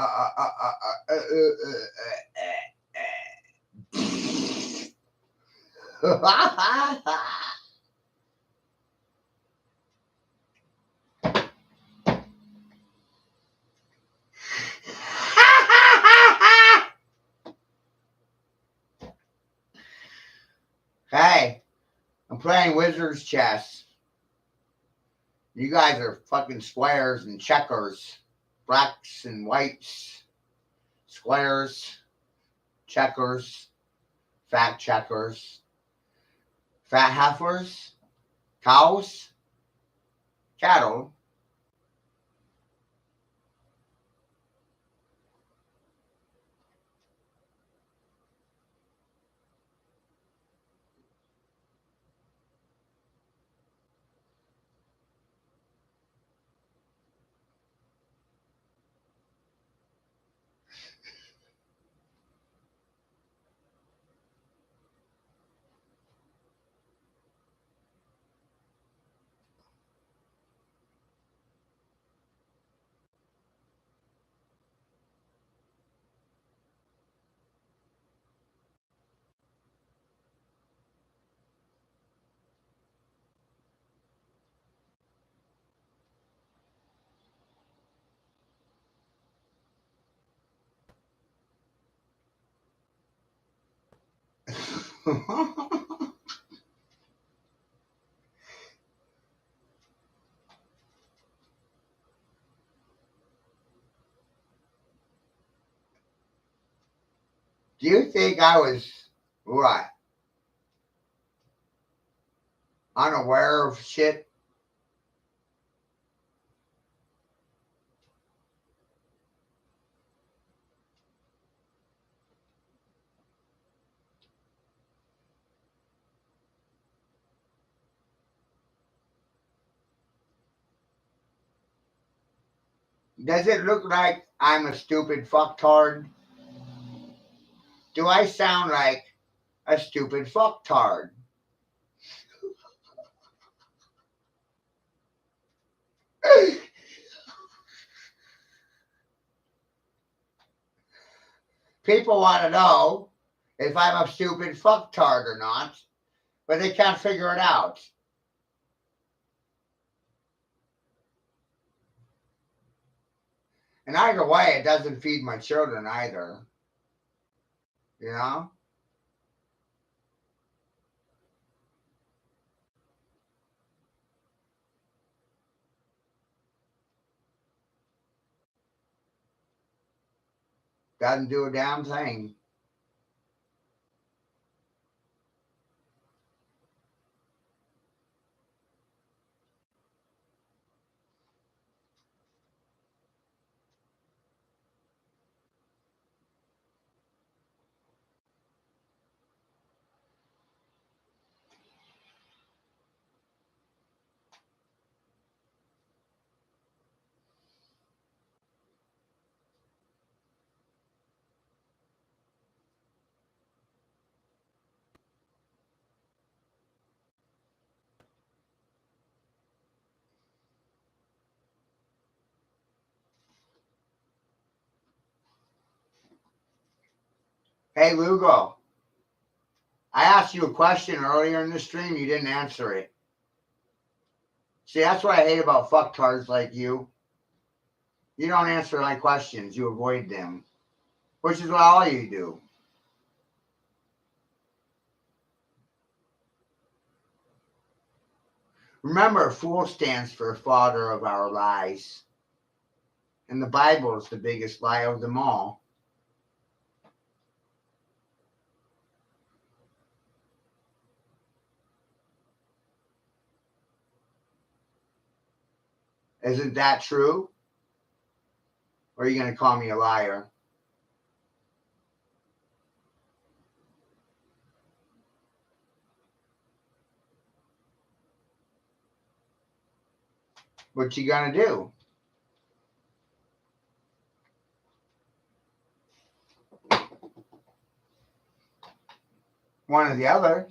Hey, I'm playing Wizard's chess. You guys are fucking squares and checkers, blacks and whites, squares, checkers, fat checkers, fat heifers, cows, cattle. Do you think I was what? Unaware of shit? Does it look like I'm a stupid fucktard? Do I sound like a stupid fucktard? People want to know if I'm a stupid fucktard or not, but they can't figure it out. And either way, it doesn't feed my children either. You know? Doesn't do a damn thing. Hey, Lugo, I asked you a question earlier in the stream. You didn't answer it. See, that's what I hate about fucktards like you. You don't answer my questions. You avoid them, which is what all you do. Remember, fool stands for father of our lies. And the Bible is the biggest lie of them all. Isn't that true? Or are you going to call me a liar? What you going to do? One or the other.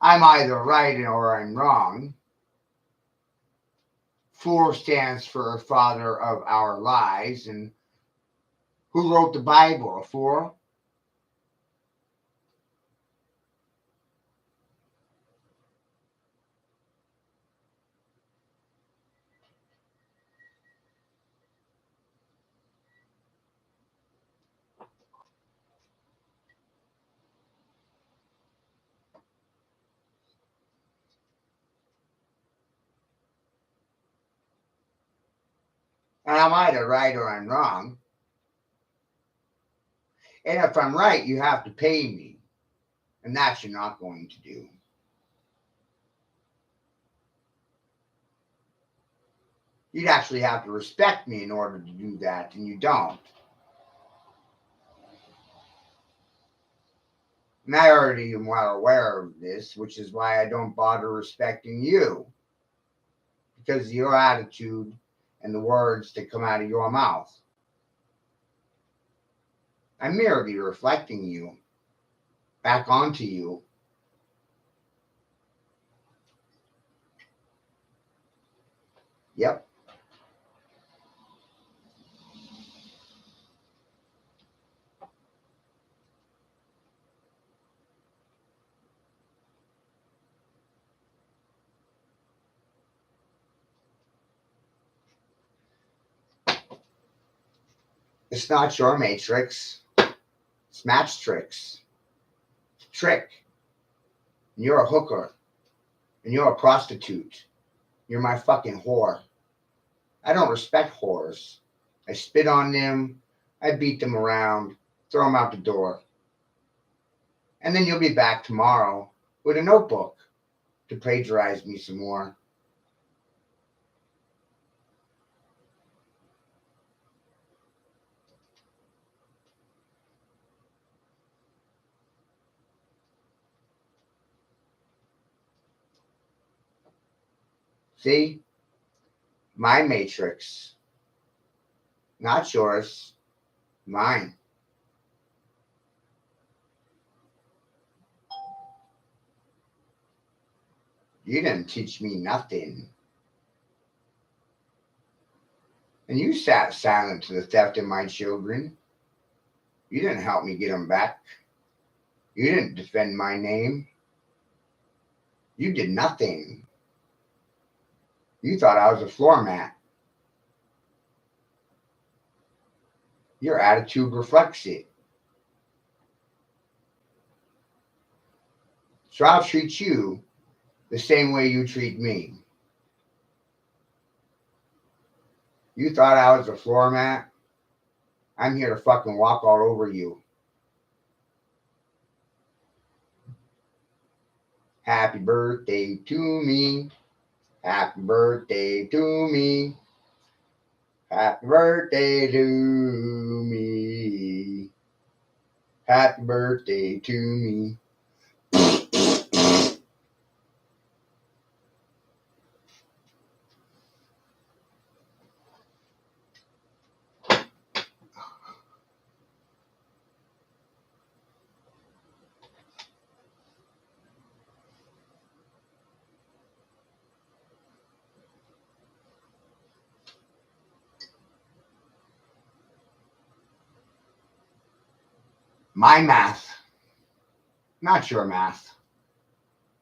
I'm either right or I'm wrong. Fool stands for father of our lies. And who wrote the Bible? A fool? And I'm either right or I'm wrong. And if I'm right, you have to pay me. And that you're not going to do. You'd actually have to respect me in order to do that, and you don't. And I already am well aware of this, which is why I don't bother respecting you. Because of your attitude and the words that come out of your mouth. I'm merely reflecting you back onto you. Yep. It's not your matrix. It's match tricks. It's a trick. And you're a hooker. And you're a prostitute. You're my fucking whore. I don't respect whores. I spit on them. I beat them around. Throw them out the door. And then you'll be back tomorrow with a notebook to plagiarize me some more. See? My matrix. Not yours. Mine. You didn't teach me nothing. And you sat silent to the theft of my children. You didn't help me get them back. You didn't defend my name. You did nothing. You thought I was a floor mat. Your attitude reflects it. So I'll treat you the same way you treat me. You thought I was a floor mat? I'm here to fucking walk all over you. Happy birthday to me. Happy birthday to me. Happy birthday to me. Happy birthday to me. My math, not your math.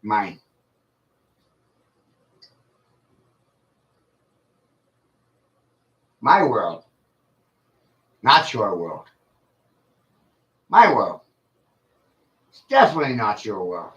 Mine. My world, not your world. My world. It's definitely not your world.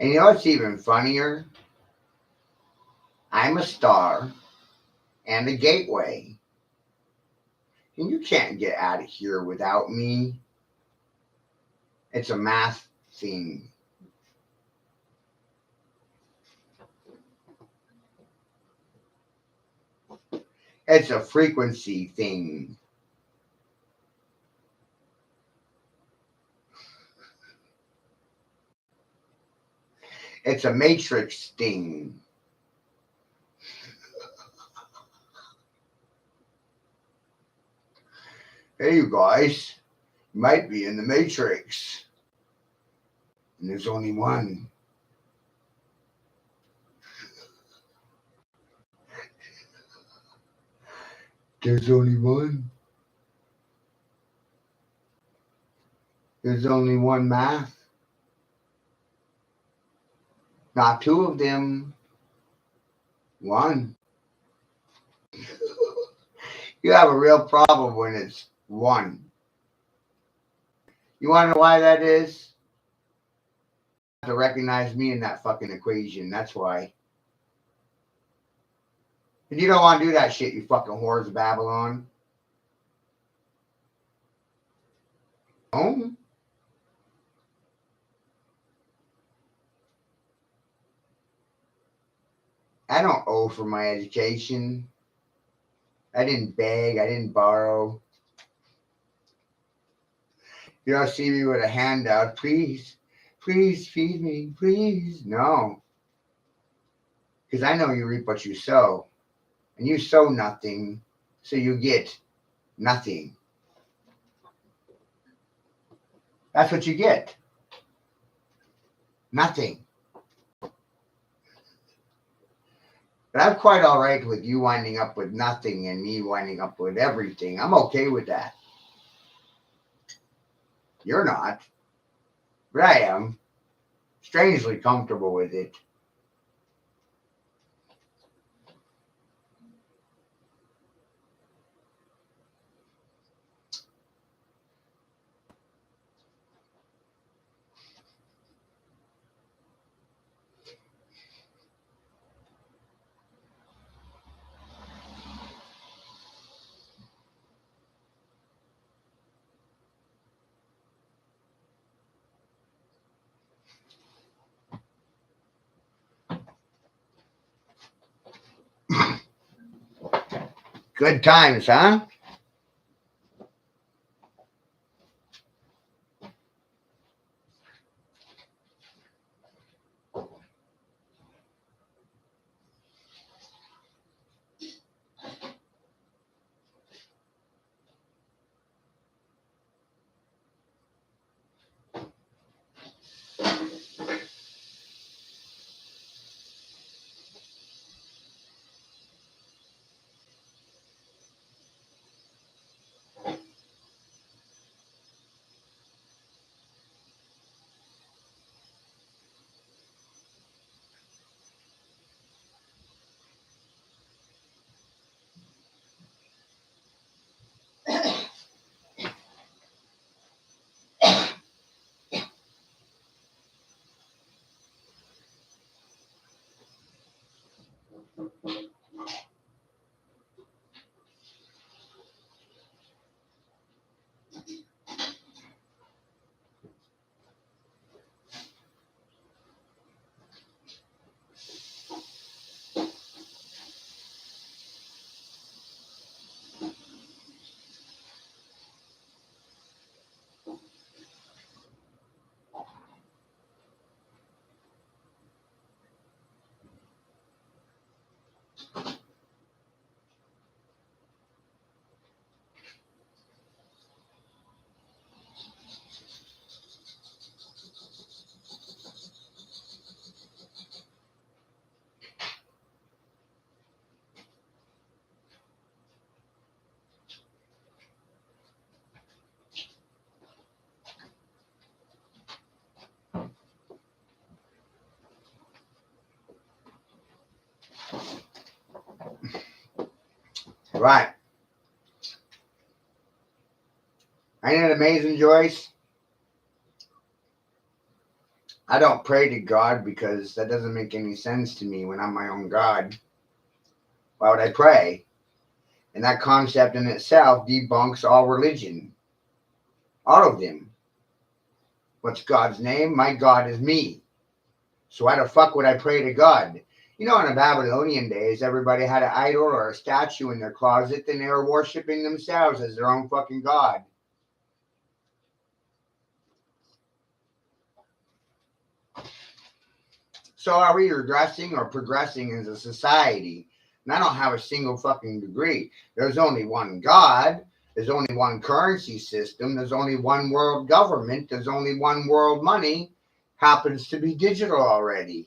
And you know what's even funnier? I'm a star and a gateway. And you can't get out of here without me. It's a math thing. It's a frequency thing. It's a matrix thing. Hey, you guys, you might be in the matrix. And there's only one. There's only one. There's only one math. Not two of them. One. You have a real problem when it's one. You want to know why that is? To recognize me in that fucking equation. That's why. And you don't want to do that shit, you fucking whores of Babylon. Oh? I don't owe for my education. I didn't beg. I didn't borrow. You don't see me with a handout. Please, please feed me. Please. No. Because I know you reap what you sow. And you sow nothing. So you get nothing. That's what you get. Nothing. But I'm quite all right with you winding up with nothing and me winding up with everything. I'm okay with that. You're not. But I am. Strangely comfortable with it. Good times, huh? Right. Ain't it amazing, Joyce? I don't pray to God because that doesn't make any sense to me when I'm my own God. Why would I pray? And that concept in itself debunks all religion. All of them. What's God's name? My God is me. So why the fuck would I pray to God? You know, in the Babylonian days, everybody had an idol or a statue in their closet, and they were worshiping themselves as their own fucking God. So are we regressing or progressing as a society? And I don't have a single fucking degree. There's only one God. There's only one currency system. There's only one world government. There's only one world money. Happens to be digital already.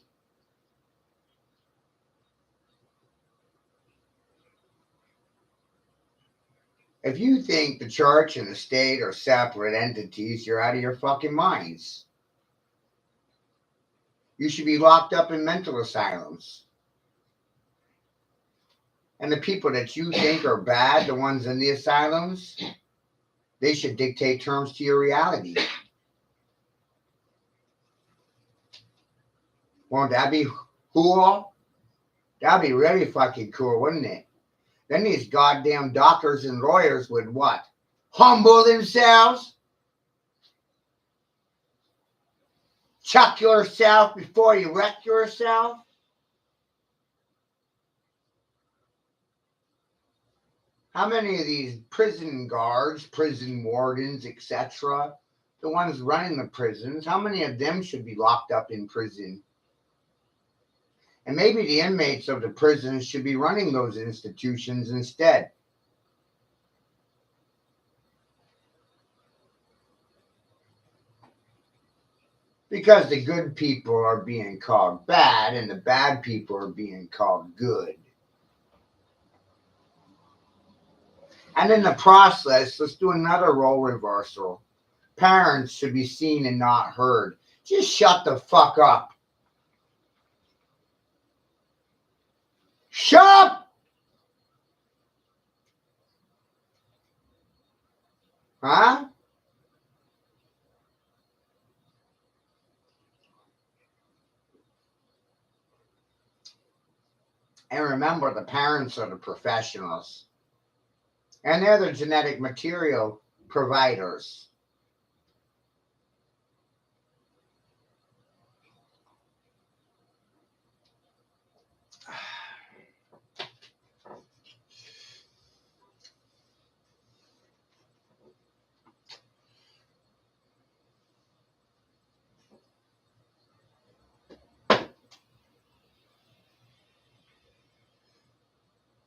If you think the church and the state are separate entities, you're out of your fucking minds. You should be locked up in mental asylums. And the people that you think are bad, the ones in the asylums, they should dictate terms to your reality. Won't that be cool? That'd be really fucking cool, wouldn't it? Then these goddamn doctors and lawyers would what? Humble themselves? Chuck yourself before you wreck yourself? How many of these prison guards, prison wardens, etc., the ones running the prisons, how many of them should be locked up in prison? And maybe the inmates of the prisons should be running those institutions instead. Because the good people are being called bad and the bad people are being called good. And in the process, let's do another role reversal. Parents should be seen and not heard. Just shut the fuck up. Shut up! Huh? And remember, the parents are the professionals. And they're the genetic material providers.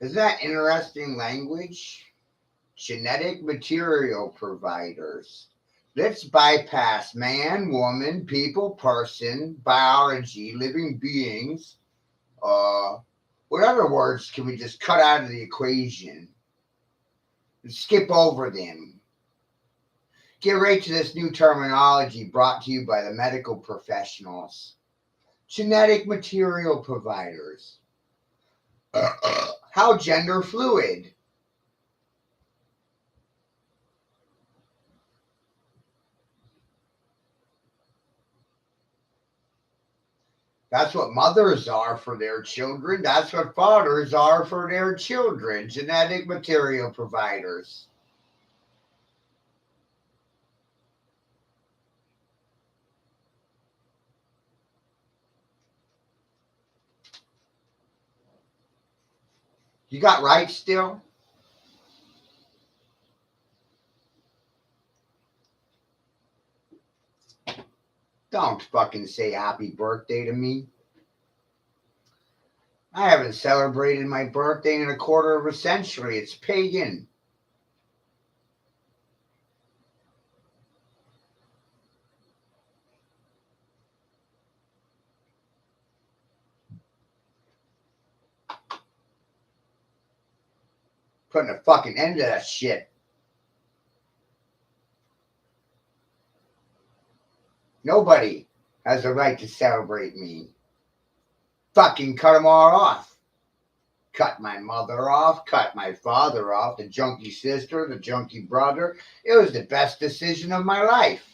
Isn't that interesting language? Genetic material providers. Let's bypass man, woman, people, person, biology, living beings. What other words can we just cut out of the equation? Skip over them. Get right to this new terminology brought to you by the medical professionals. Genetic material providers. How gender fluid. That's what mothers are for their children. That's what fathers are for their children. Genetic material providers. You got rights still? Don't fucking say happy birthday to me. I haven't celebrated my birthday in a quarter of a century. It's pagan. Putting a fucking end to that shit. Nobody has a right to celebrate me. Fucking cut them all off. Cut my mother off, cut my father off, the junkie sister, the junkie brother. It was the best decision of my life.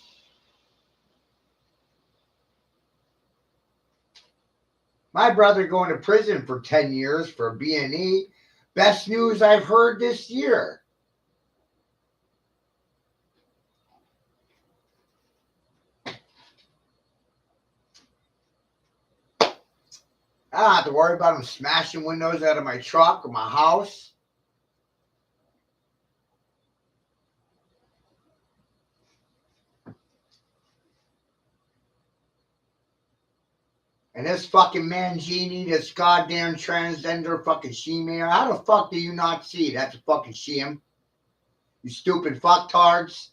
My brother going to prison for 10 years for B&E. Best news I've heard this year. I don't have to worry about him smashing windows out of my truck or my house. And this fucking Mangini, this goddamn transgender fucking she-male, how the fuck do you not see that's a fucking shim? You stupid fucktards.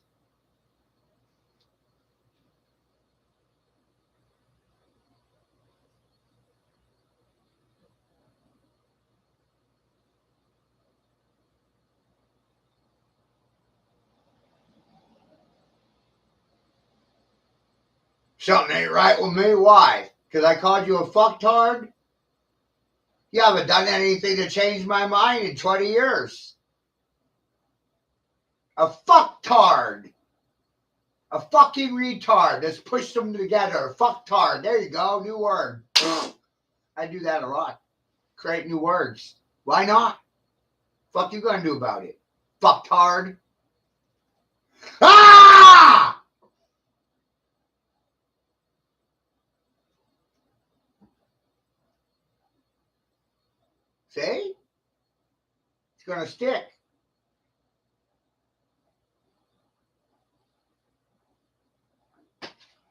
Something ain't right with me. Why? Because I called you a fucktard? You haven't done anything to change my mind in 20 years. A fucktard. A fucking retard. Let's push them together. Fucktard. There you go. New word. I do that a lot. Create new words. Why not? Fuck you gonna do about it? Fucktard. Ah! See? It's gonna stick.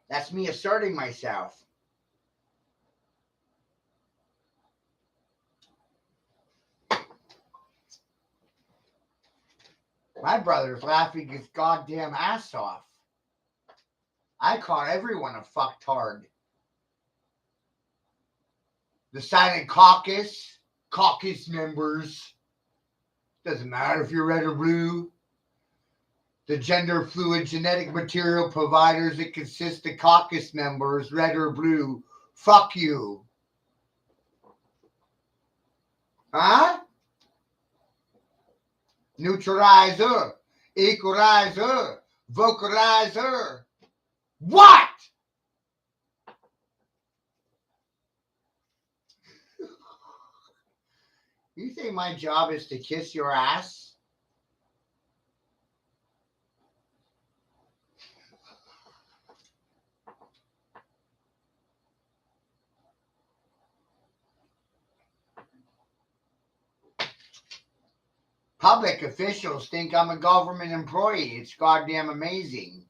That's me asserting myself. My brother's laughing his goddamn ass off. I call everyone a fucktard. The silent caucus members, doesn't matter if you're red or blue. The gender fluid genetic material providers that consist of caucus members, red or blue, fuck you. Huh? Neutralizer, equalizer, vocalizer. What? You think my job is to kiss your ass? Public officials think I'm a government employee. It's goddamn amazing.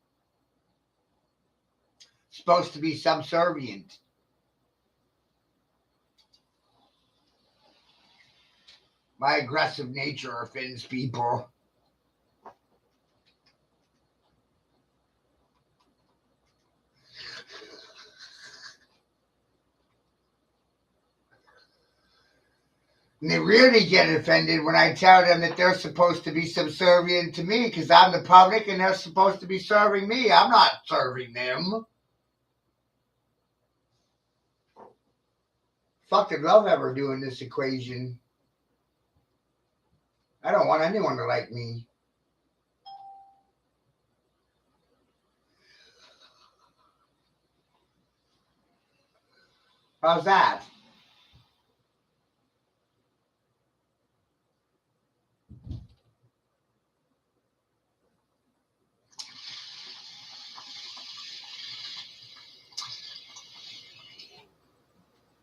Supposed to be subservient. My aggressive nature offends people. And they really get offended when I tell them that they're supposed to be subservient to me because I'm the public and they're supposed to be serving me. I'm not serving them. Fuck did love ever do in this equation? I don't want anyone to like me. How's that?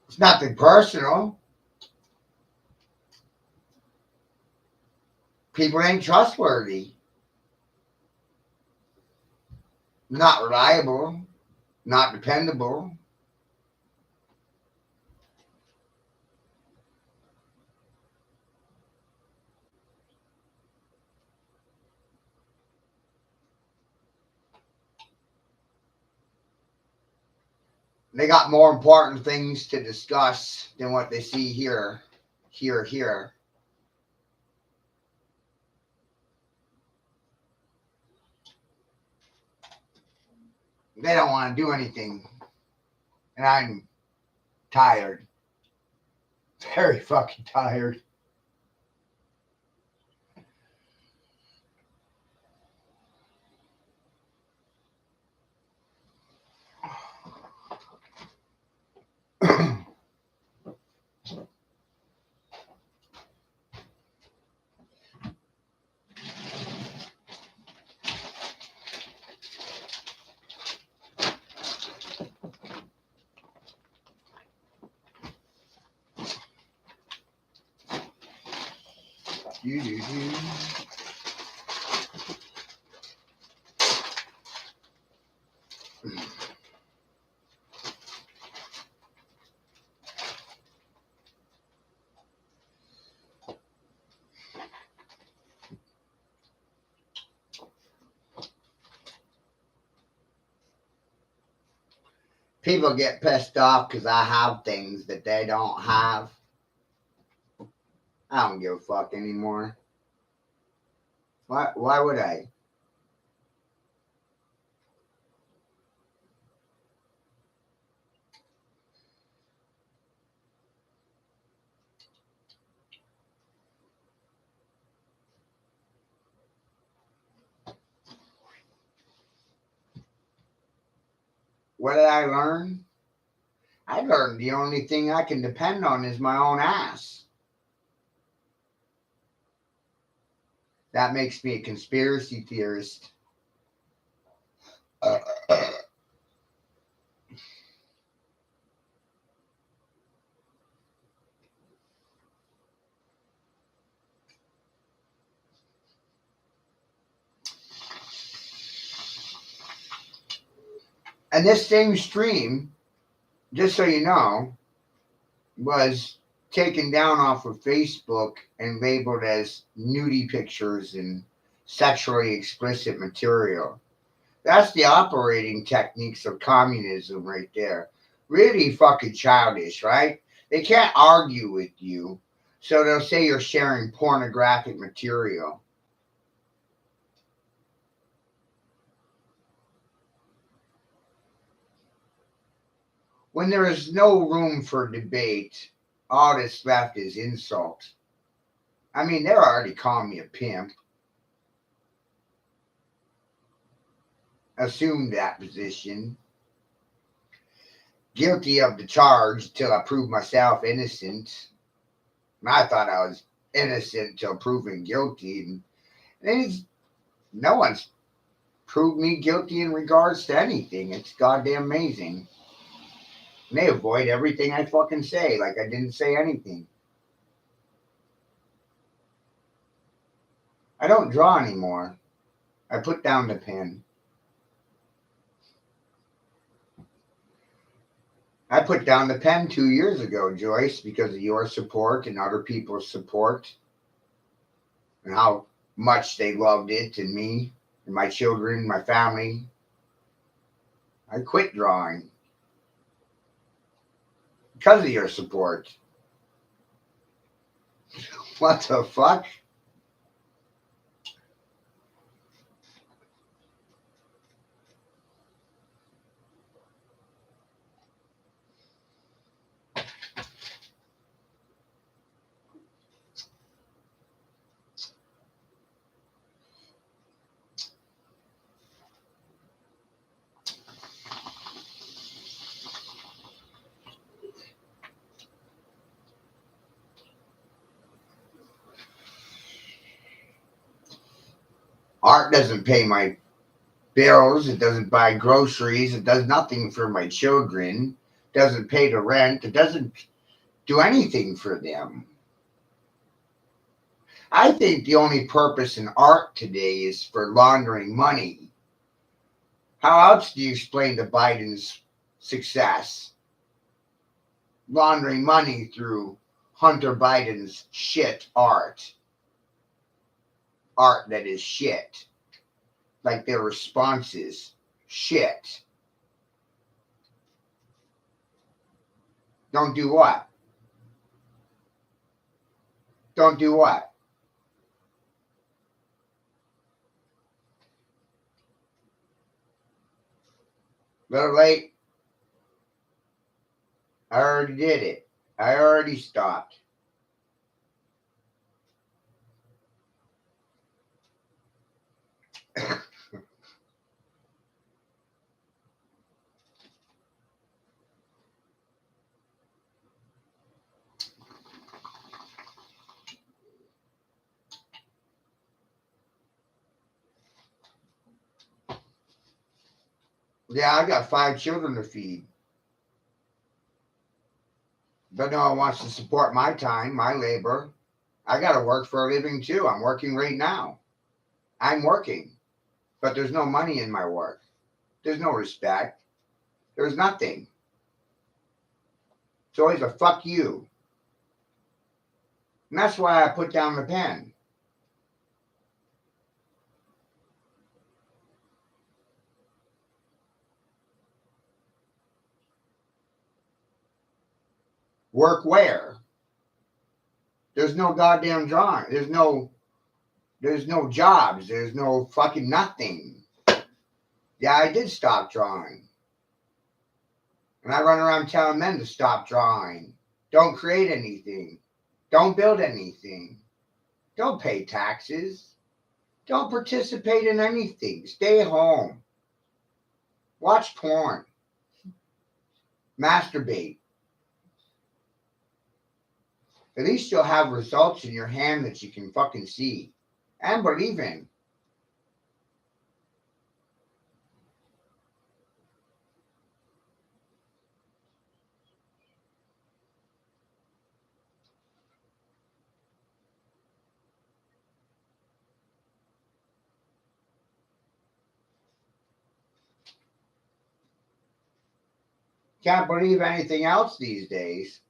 It's nothing personal. People ain't trustworthy. Not reliable. Not dependable. They got more important things to discuss than what they see here. Here. They don't want to do anything. And I'm tired. Very fucking tired. People get pissed off because I have things that they don't have. I don't give a fuck anymore. Why would I? What did I learn? I learned the only thing I can depend on is my own ass. That makes me a conspiracy theorist. And this same stream, just so you know, was taken down off of Facebook and labeled as nudie pictures and sexually explicit material. That's the operating techniques of communism right there. Really fucking childish, right? They can't argue with you, so they'll say you're sharing pornographic material. When there is no room for debate, all that's left is insult. I mean, they're already calling me a pimp. Assume that position. Guilty of the charge till I prove myself innocent. I thought I was innocent till proven guilty, and no one's proved me guilty in regards to anything. It's goddamn amazing. And they avoid everything I fucking say, like I didn't say anything. I don't draw anymore. I put down the pen. I put down the pen 2 years ago, Joyce, because of your support and other people's support and how much they loved it and me and my children, my family. I quit drawing because of your support. What the fuck? Art doesn't pay my bills. It doesn't buy groceries. It does nothing for my children. It doesn't pay the rent. It doesn't do anything for them. I think the only purpose in art today is for laundering money. How else do you explain to Biden's success? Laundering money through Hunter Biden's shit art. Art that is shit. Like their responses. Shit. Don't do what? Don't do what? Little late. I already did it. I already stopped. Yeah, I got 5 children to feed. But no one wants to support my time, my labor. I got to work for a living too. I'm working right now. I'm working, but there's no money in my work. There's no respect. There's nothing. It's always a fuck you. And that's why I put down the pen. Work where? There's no goddamn drawing. There's no jobs. There's no fucking nothing. Yeah, I did stop drawing. And I run around telling men to stop drawing. Don't create anything. Don't build anything. Don't pay taxes. Don't participate in anything. Stay at home. Watch porn. Masturbate. At least you'll have results in your hand that you can fucking see and believe in. Can't believe anything else these days.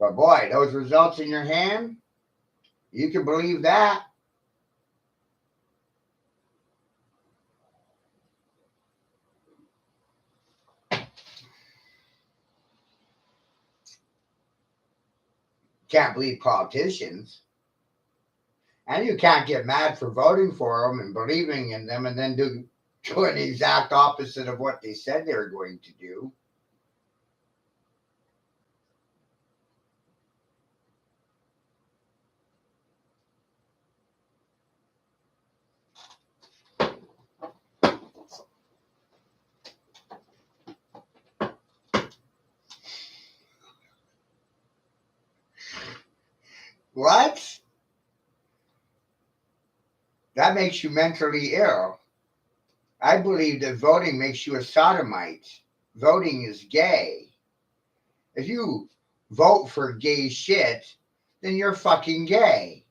But boy, those results in your hand, you can believe that. can't believe politicians. And you can't get mad for voting for them and believing in them and then doing the exact opposite of what they said they were going to do. What? That makes you mentally ill. I believe that voting makes you a sodomite. Voting is gay. If you vote for gay shit, then you're fucking gay.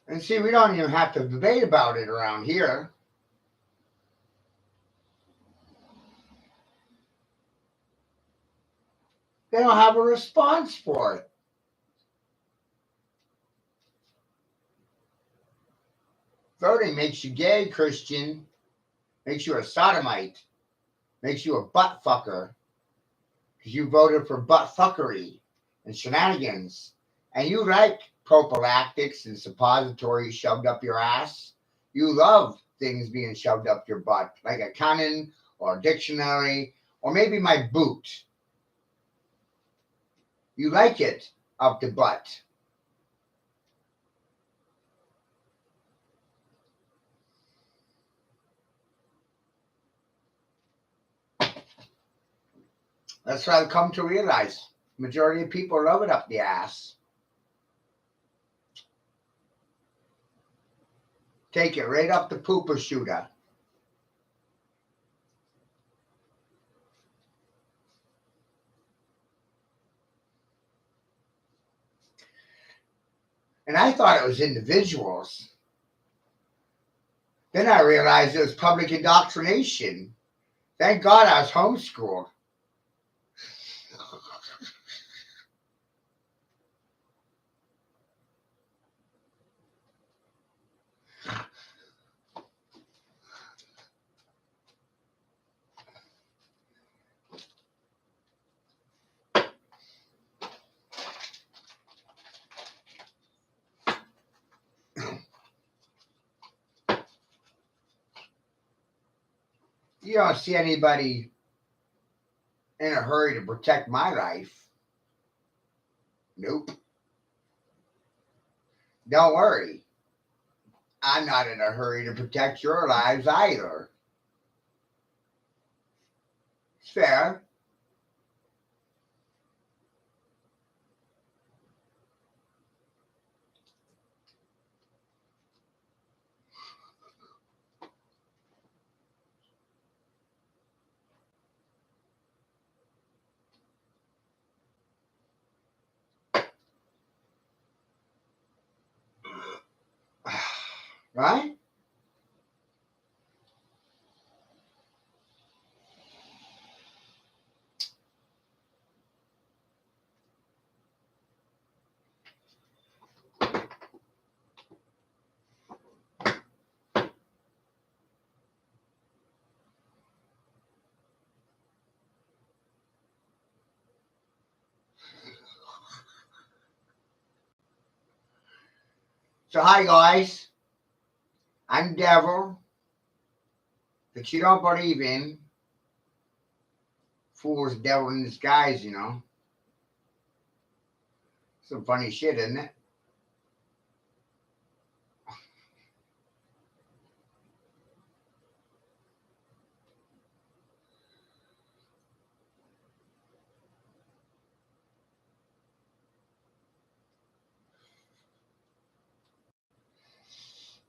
And see, we don't even have to debate about it around here. They don't have a response for it. Voting makes you gay, Christian. Makes you a sodomite. Makes you a butt fucker. Because you voted for butt fuckery and shenanigans. And you like prophylactics and suppositories shoved up your ass. You love things being shoved up your butt, like a cannon or a dictionary or maybe my boot. You like it up the butt. That's what I've come to realize. Majority of people love it up the ass. Take it right up the pooper shooter. And I thought it was individuals. Then I realized it was public indoctrination. Thank God I was homeschooled. You don't see anybody in a hurry to protect my life. Nope. Don't worry. I'm not in a hurry to protect your lives either. It's fair. Right? So, hi guys. I'm Devil, but you don't believe in. Fool's devil in disguise, you know. Some funny shit, isn't it?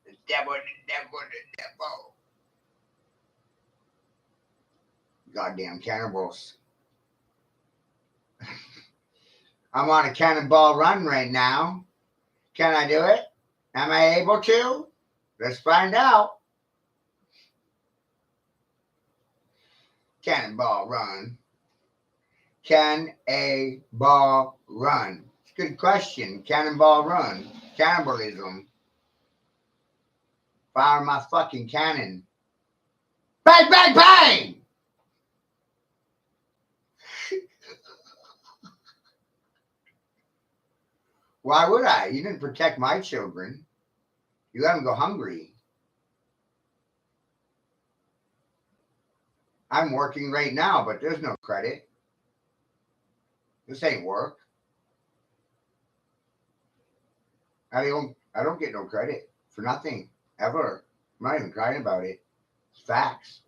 The devil, the devil, the devil. Goddamn cannibals. I'm on a cannonball run right now. Can I do it? Am I able to? Let's find out. Cannonball run. Can a ball run? It's a good question. Cannonball run. Cannibalism. Fire my fucking cannon. Bang, bang, bang! Why would I? You didn't protect my children. You let them go hungry. I'm working right now, but there's no credit. This ain't work. I don't get no credit for nothing ever. I'm not even crying about it. It's facts.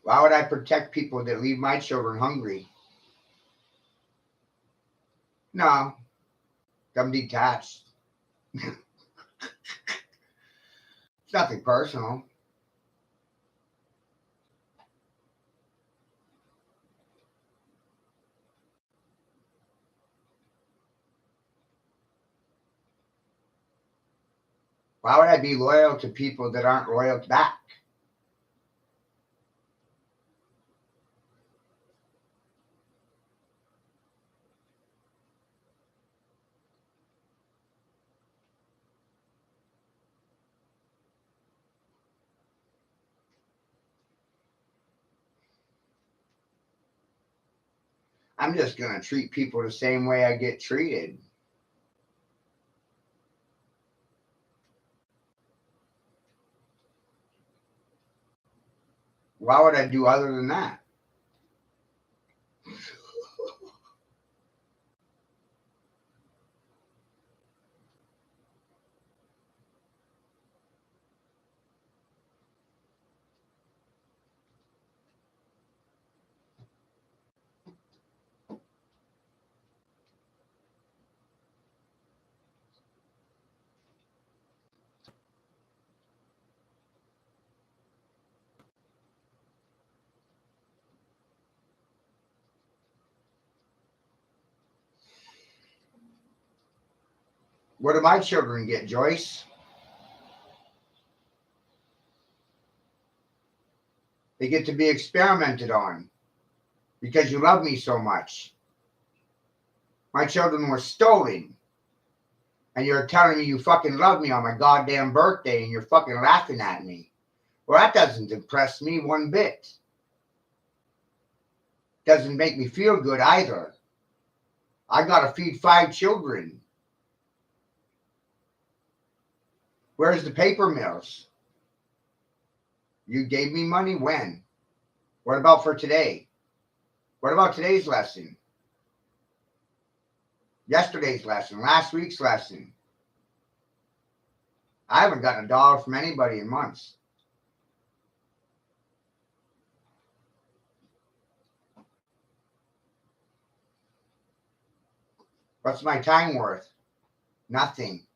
Why would I protect people that leave my children hungry? No, I'm detached. It's nothing personal. Why would I be loyal to people that aren't loyal back? I'm just going to treat people the same way I get treated. Why would I do other than that? What do my children get, Joyce? They get to be experimented on because you love me so much. My children were stolen, and you're telling me you fucking love me on my goddamn birthday, and you're fucking laughing at me. Well, that doesn't impress me one bit. Doesn't make me feel good either. I gotta feed 5 children. Where's the paper mills? You gave me money when? What about for today? What about today's lesson? Yesterday's lesson? Last week's lesson? I haven't gotten $1 from anybody in months. What's my time worth? Nothing.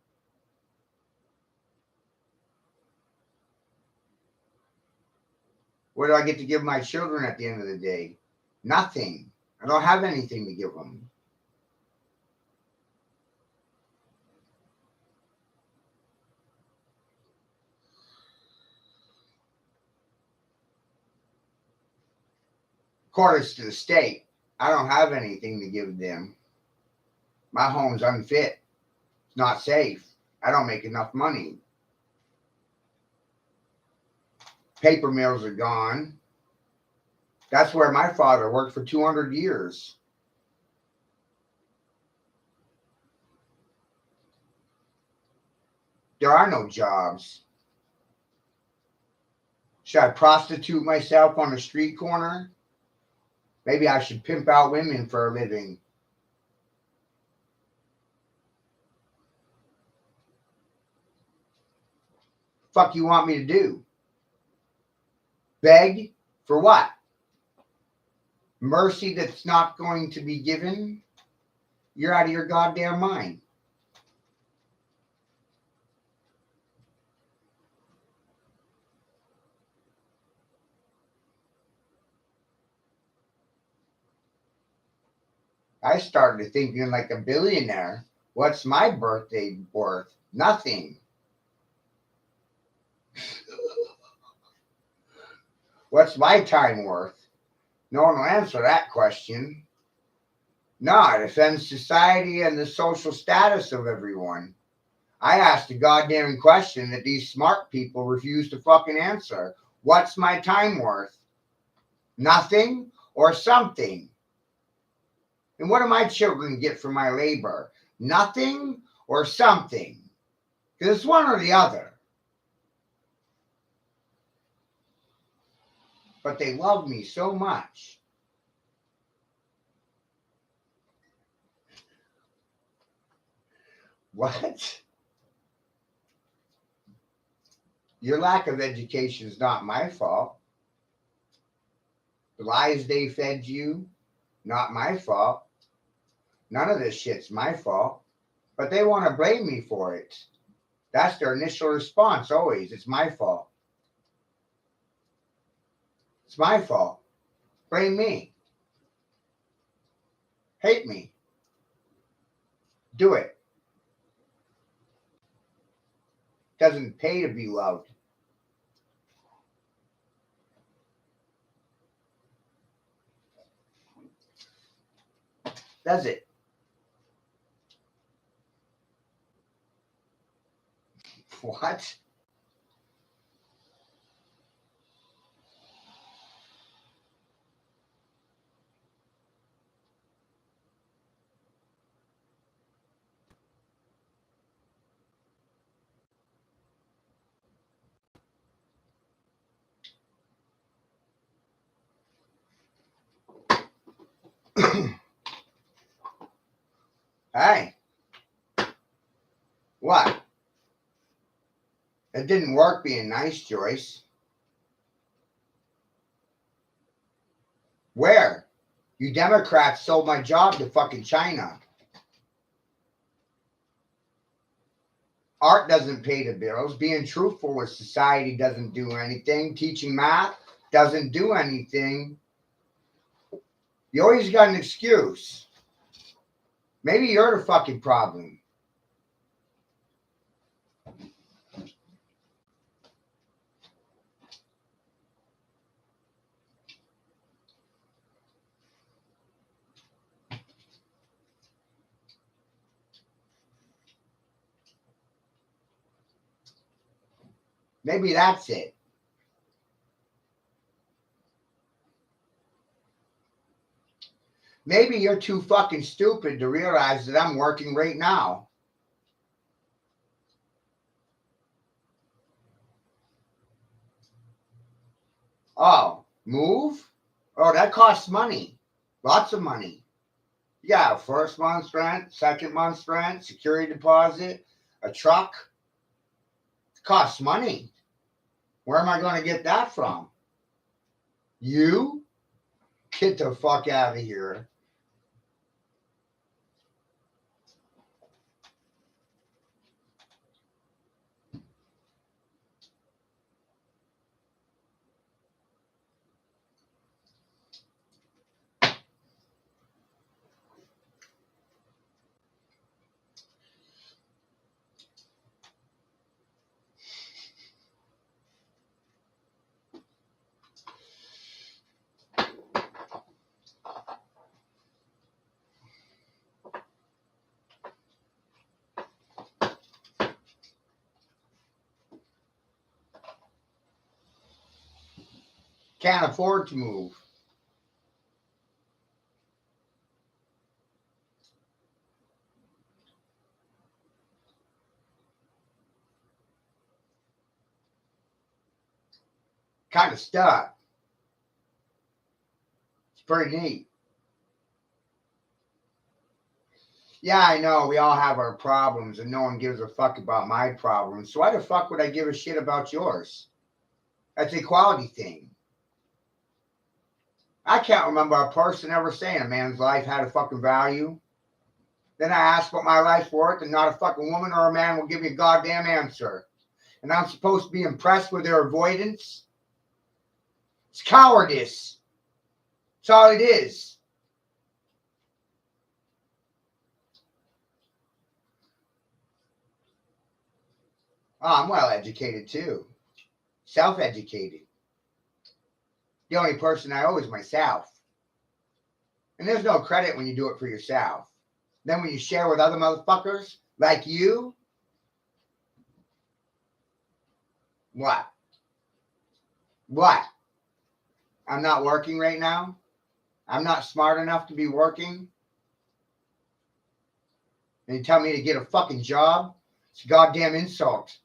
What do I get to give my children at the end of the day? Nothing. I don't have anything to give them. Quarters to the state. I don't have anything to give them. My home's unfit. It's not safe. I don't make enough money. Paper mills are gone. That's where my father worked for 200 years. There are no jobs. Should I prostitute myself on a street corner? Maybe I should pimp out women for a living. Fuck you want me to do? Beg for what? Mercy that's not going to be given? You're out of your goddamn mind. I started thinking like a billionaire. What's my birthday worth? Nothing. What's my time worth? No one will answer that question. No, it offends society and the social status of everyone. I asked a goddamn question that these smart people refuse to fucking answer. What's my time worth? Nothing or something? And what do my children get for my labor? Nothing or something? Because it's one or the other. But they love me so much. What? Your lack of education is not my fault. The lies they fed you, not my fault. None of this shit's my fault. But they want to blame me for it. That's their initial response always. It's my fault. It's my fault. Blame me. Hate me. Do it. Doesn't pay to be loved. Does it? What? Hey. What? It didn't work being nice, Joyce. Where? You Democrats sold my job to fucking China. Art doesn't pay the bills. Being truthful with society doesn't do anything. Teaching math doesn't do anything. You always got an excuse. Maybe you're the fucking problem. Maybe that's it. Maybe you're too fucking stupid to realize that I'm working right now. Oh, move? Oh, that costs money. Lots of money. Yeah, first month's rent, second month's rent, security deposit, a truck. It costs money. Where am I going to get that from? You? Get the fuck out of here. Can't afford to move. Kind of stuck. It's pretty neat. Yeah, I know. We all have our problems, and no one gives a fuck about my problems. So why the fuck would I give a shit about yours? That's an equality thing. I can't remember a person ever saying a man's life had a fucking value. Then I ask what my life's worth, and not a fucking woman or a man will give me a goddamn answer. And I'm supposed to be impressed with their avoidance? It's cowardice. That's all it is. Oh, I'm well educated too. Self-educated. The only person I owe is myself. And there's no credit when you do it for yourself. Then when you share with other motherfuckers like you, What? What? I'm not working right now? I'm not smart enough to be working? And you tell me to get a fucking job? It's a goddamn insult.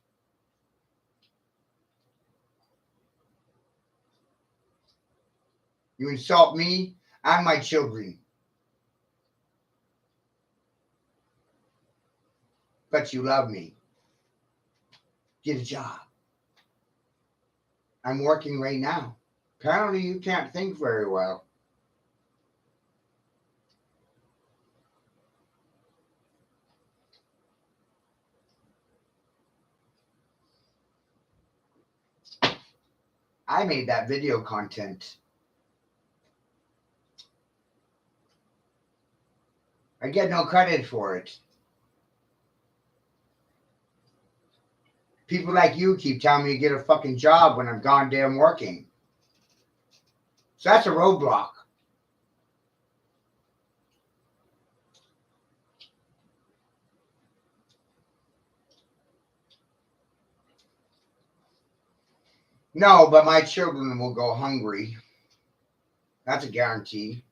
You insult me and my children. But you love me. Get a job. I'm working right now. Apparently you can't think very well. I made that video content. I get no credit for it. People like you keep telling me to get a fucking job when I'm goddamn working. So that's a roadblock. No, but my children will go hungry. That's a guarantee.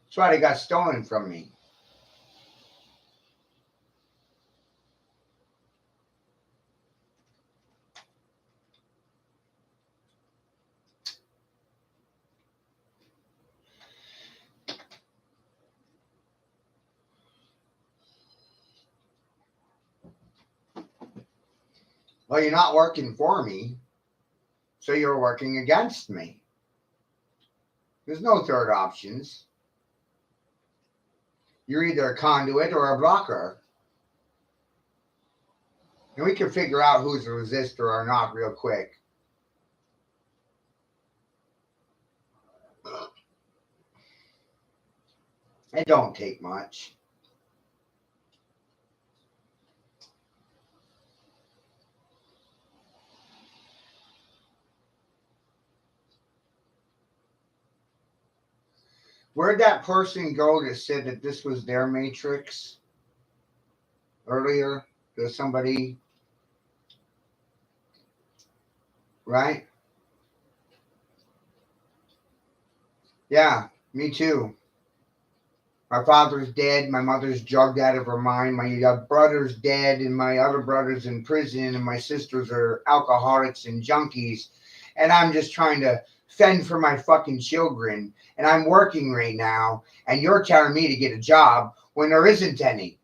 That's why they got stolen from me. Well, you're not working for me, so you're working against me. There's no third options. You're either a conduit or a blocker. And we can figure out who's a resistor or not real quick. It don't take much. Where'd that person go that said that this was their matrix earlier? There's somebody, right? Yeah, me too. My father's dead. My mother's drugged out of her mind. My brother's dead, and my other brother's in prison, and my sisters are alcoholics and junkies. And I'm just trying to fend for my fucking children. And I'm working right now, and you're telling me to get a job when there isn't any.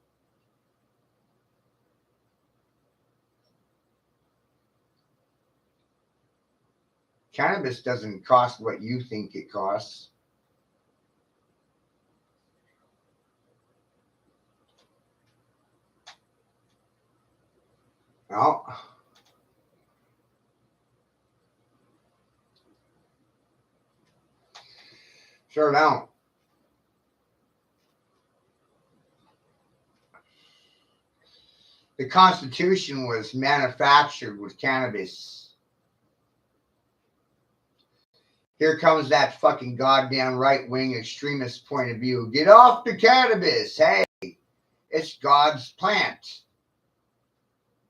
Cannabis doesn't cost what you think it costs. No. Sure don't. The Constitution was manufactured with cannabis. Here comes that fucking goddamn right-wing extremist point of view. Get off the cannabis. Hey, it's God's plant.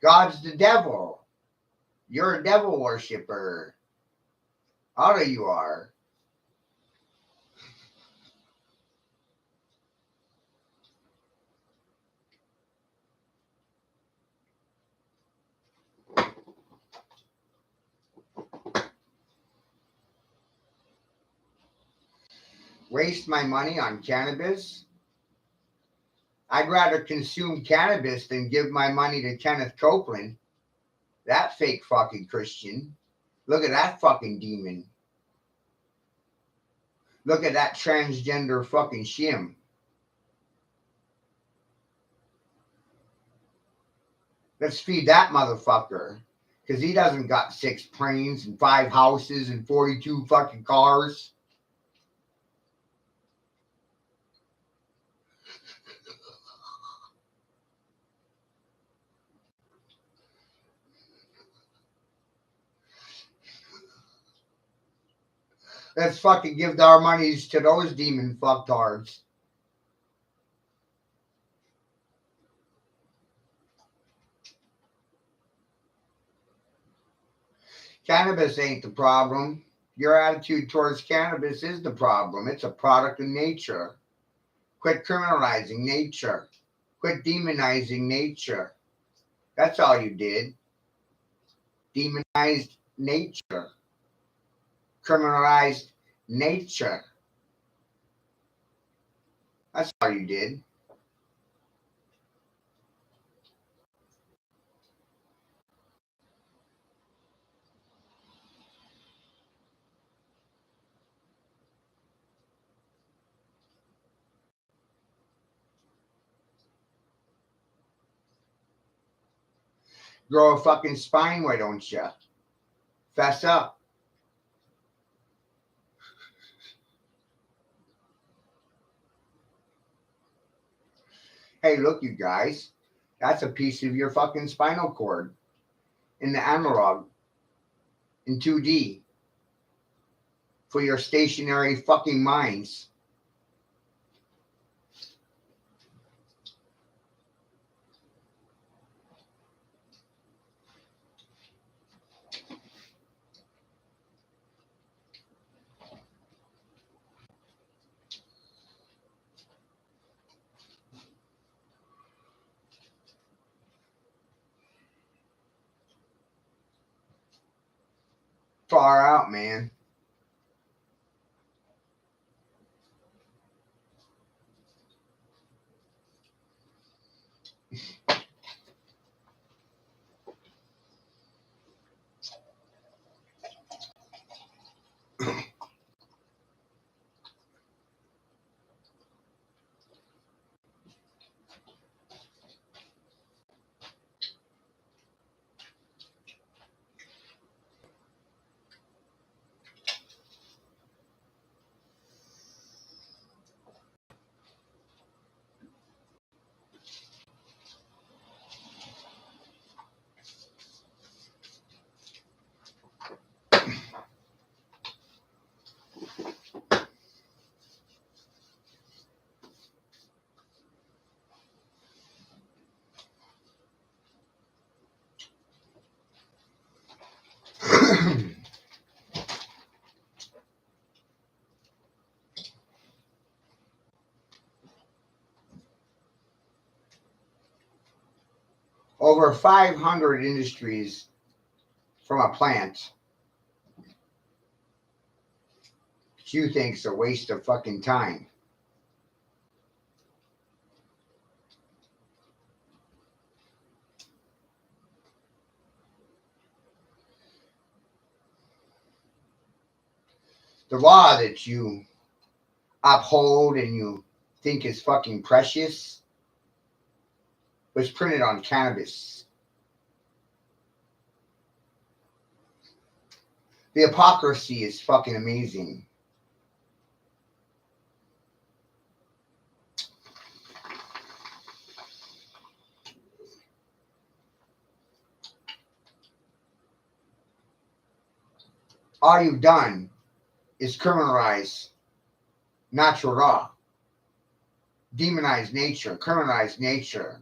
God's the devil. You're a devil worshiper. All of you are. Waste my money on cannabis? I'd rather consume cannabis than give my money to Kenneth Copeland. That fake fucking Christian. Look at that fucking demon. Look at that transgender fucking shim. Let's feed that motherfucker. Because he doesn't got 6 planes and 5 houses and 42 fucking cars. Let's fucking give our monies to those demon fucktards. Cannabis ain't the problem. Your attitude towards cannabis is the problem. It's a product of nature. Quit criminalizing nature. Quit demonizing nature. That's all you did. Demonized nature. Criminalized nature. That's all you did. Grow a fucking spine, why don't you? Fess up. Hey, look, you guys. That's a piece of your fucking spinal cord in the analog in 2D for your stationary fucking minds. Far out, man. Over 500 industries from a plant that you think is a waste of fucking time. The law that you uphold and you think is fucking precious was printed on cannabis. The hypocrisy is fucking amazing. All you've done is criminalize natural law, demonize nature, criminalize nature,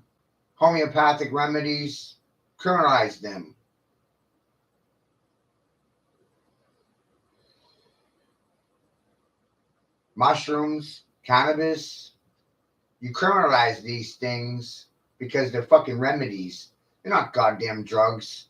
homeopathic remedies, criminalize them. Mushrooms, cannabis, you criminalize these things because they're fucking remedies. They're not goddamn drugs.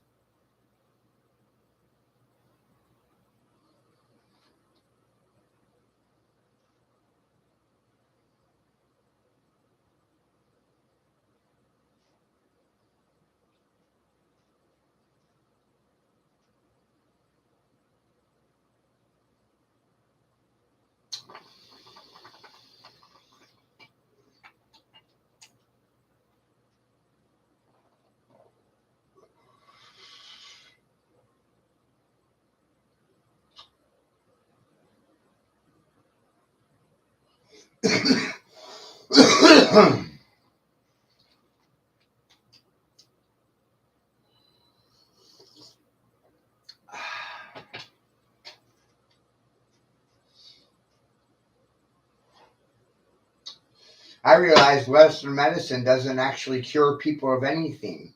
I realized Western medicine doesn't actually cure people of anything.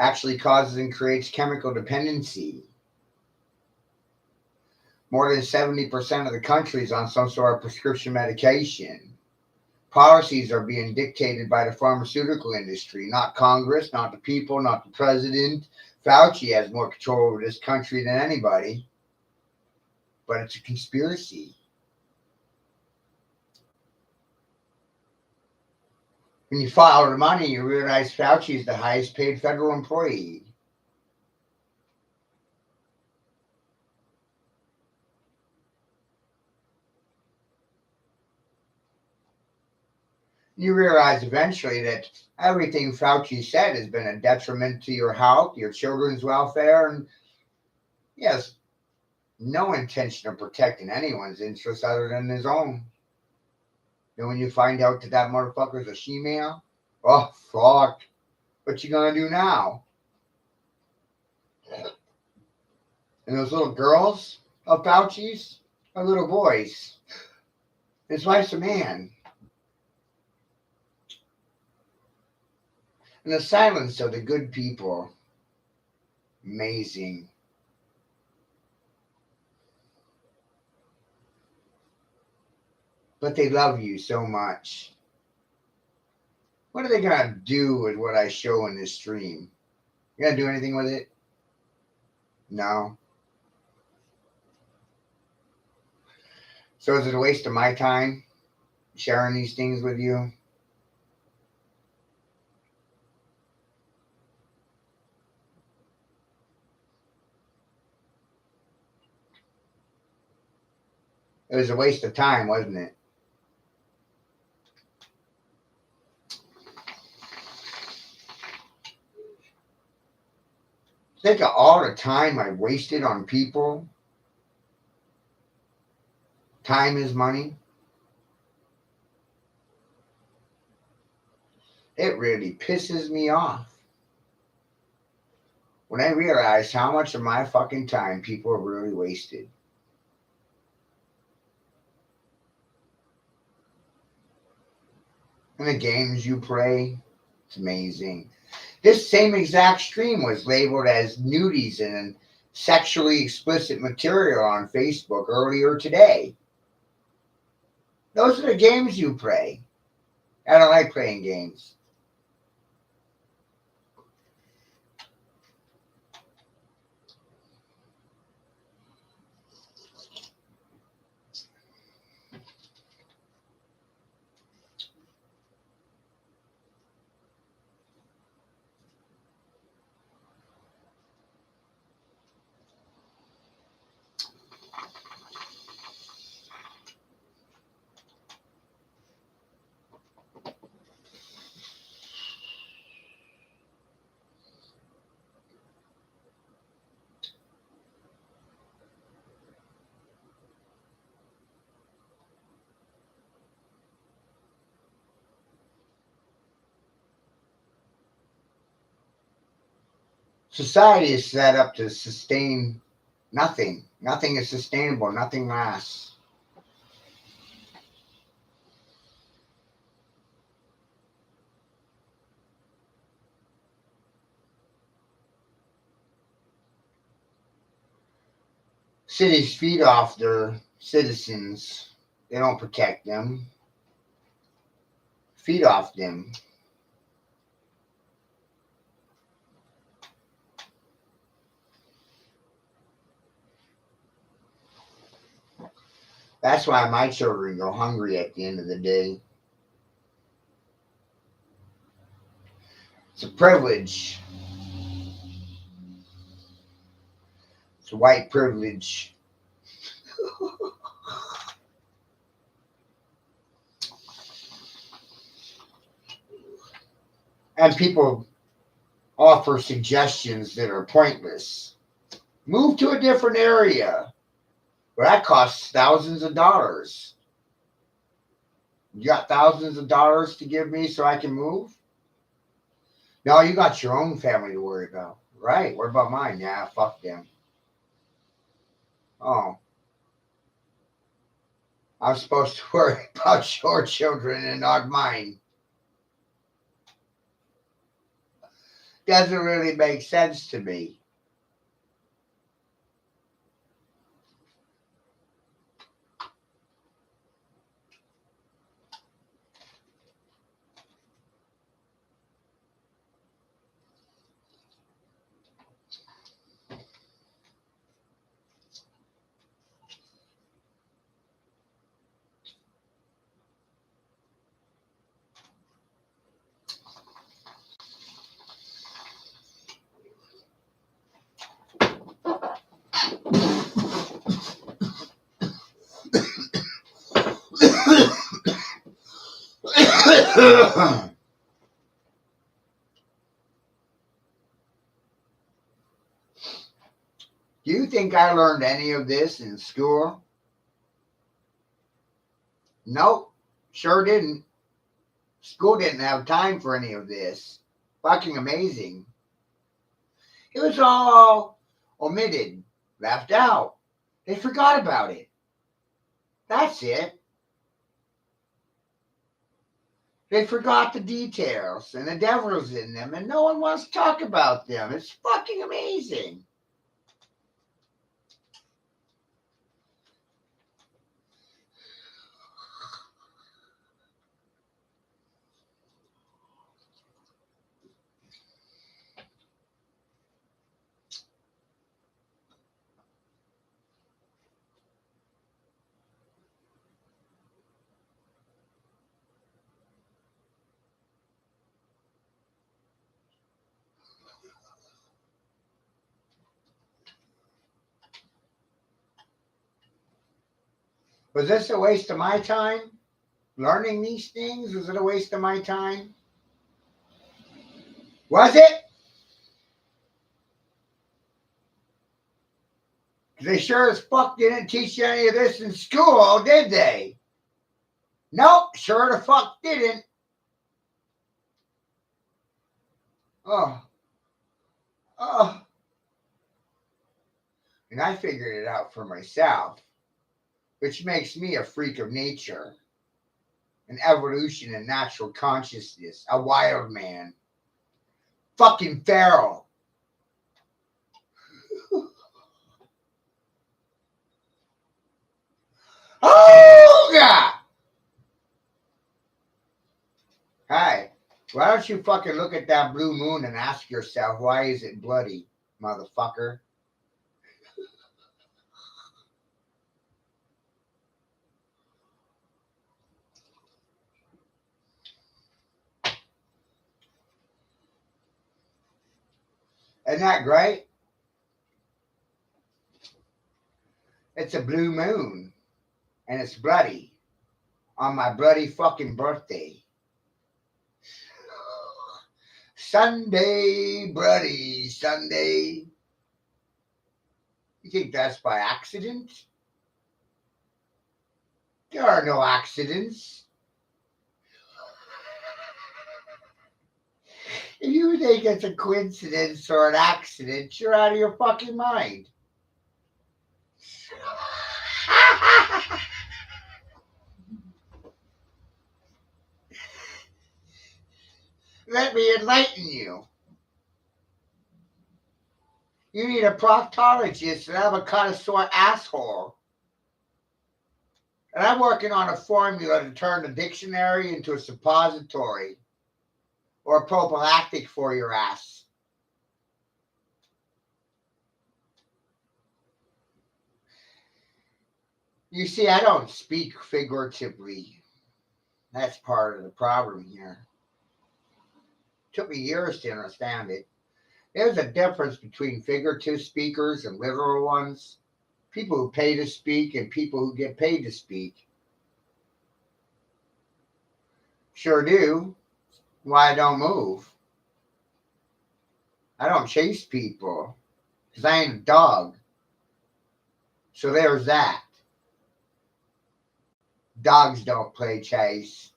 actually causes and creates chemical dependency. More than 70% of the country is on some sort of prescription medication. Policies are being dictated by the pharmaceutical industry, not Congress, not the people, not the president. Fauci has more control over this country than anybody, but it's a conspiracy. When you follow the money, you realize Fauci is the highest paid federal employee. You realize eventually that everything Fauci said has been a detriment to your health, your children's welfare, and he has no intention of protecting anyone's interests other than his own. And when you find out that that motherfucker's a she-male, oh, fuck. What you gonna do now? And those little girls of Fauci's are little boys. His wife's a man. And the silence of the good people, amazing. But they love you so much. What are they gonna do with what I show in this stream? You gonna do anything with it? No. So is it a waste of my time sharing these things with you? It was a waste of time, wasn't it? Think of all the time I wasted on people. Time is money. It really pisses me off when I realize how much of my fucking time people have really wasted. And the games you play, it's amazing. This same exact stream was labeled as nudies and sexually explicit material on Facebook earlier today. Those are the games you play. I don't like playing games. Society is set up to sustain nothing. Nothing is sustainable. Nothing lasts. Cities feed off their citizens. They don't protect them. Feed off them. That's why my children go hungry at the end of the day. It's a privilege. It's a white privilege. And people offer suggestions that are pointless. Move to a different area. Well, that costs thousands of dollars. You got thousands of dollars to give me so I can move? No, you got your own family to worry about. Right. What about mine? Yeah, fuck them. Oh, I'm supposed to worry about your children and not mine. doesn't really make sense to me. Do you think I learned any of this in school? Nope, sure didn't. School didn't have time for any of this. Fucking amazing. It was all omitted, left out. They forgot about it. That's it. They forgot the details and the devil's in them, and no one wants to talk about them. It's fucking amazing. Was this a waste of my time? Learning these things? Was it a waste of my time? Was it? They sure as fuck didn't teach you any of this in school, did they? Nope, sure the fuck didn't. Oh. Oh. And I figured it out for myself, which makes me a freak of nature, an evolution and natural consciousness, a wild man. Fucking feral. Oh, God. Hi. Why don't you fucking look at that blue moon and ask yourself, why is it bloody, motherfucker? Isn't that great? It's a blue moon, and it's bloody on my bloody fucking birthday. Sunday, bloody Sunday. You think that's by accident? There are no accidents. If you think it's a coincidence or an accident, you're out of your fucking mind. Let me enlighten you. You need a proctologist and I'm a connoisseur asshole. And I'm working on a formula to turn a dictionary into a suppository or a prophylactic for your ass. You see, I don't speak figuratively. That's part of the problem here. It took me years to understand it. There's a difference between figurative speakers and literal ones. People who pay to speak and people who get paid to speak. Sure do. Why I don't move. I don't chase people because I ain't a dog. So there's that. Dogs don't play chase.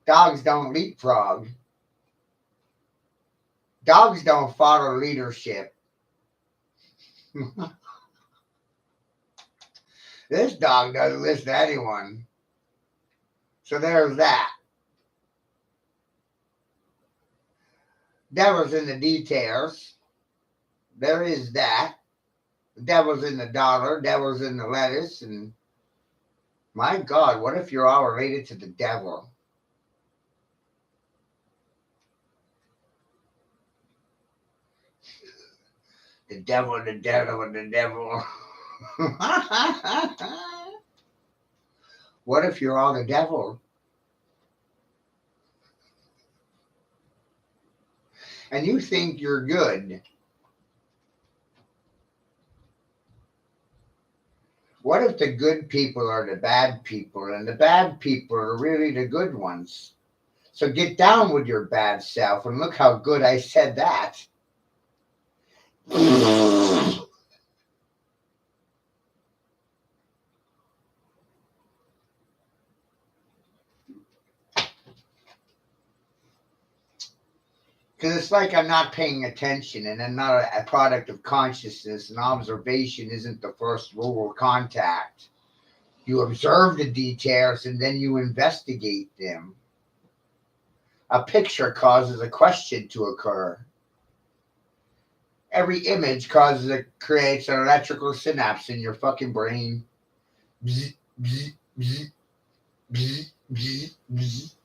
Dogs don't leapfrog. Dogs don't follow leadership. This dog doesn't listen to anyone. So there's that. Devil's in the details. There is that. Devil's in the dollar. Devil's in the lettuce. And my God, what if you're all related to the devil? The devil, the devil, the devil. What if you're all the devil? And you think you're good? What if the good people are the bad people and the bad people are really the good ones? So get down with your bad self and look how good I said that. Because it's like I'm not paying attention and I'm not a product of consciousness, and observation isn't the first rule of contact. You observe the details and then you investigate them. A picture causes a question to occur. Every image creates an electrical synapse in your fucking brain. Bzz, bzz, bzz, bzz, bzz, bzz.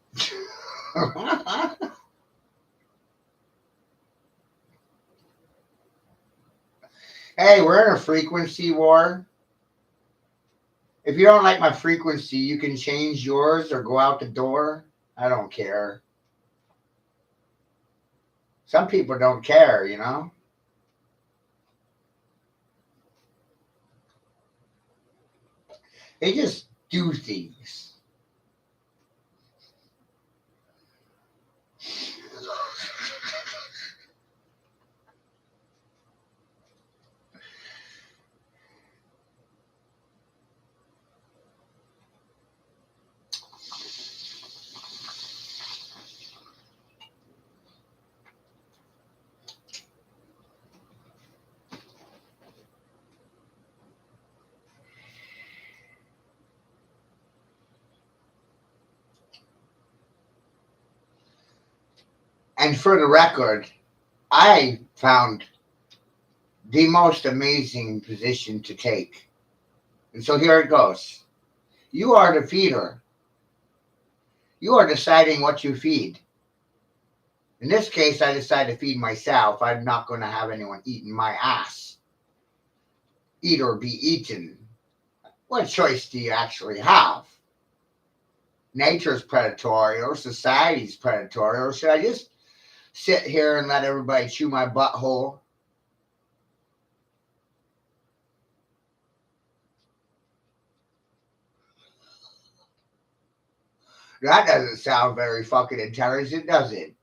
Hey, we're in a frequency war. If you don't like my frequency, you can change yours or go out the door. I don't care. Some people don't care, you know? They just do things. And for the record, I found the most amazing position to take. And so here it goes. You are the feeder. You are deciding what you feed. In this case, I decide to feed myself. I'm not going to have anyone eating my ass. Eat or be eaten. What choice do you actually have? Nature's predatory or society's predatory, or should I just sit here and let everybody chew my butthole? That doesn't sound very fucking intelligent, does it?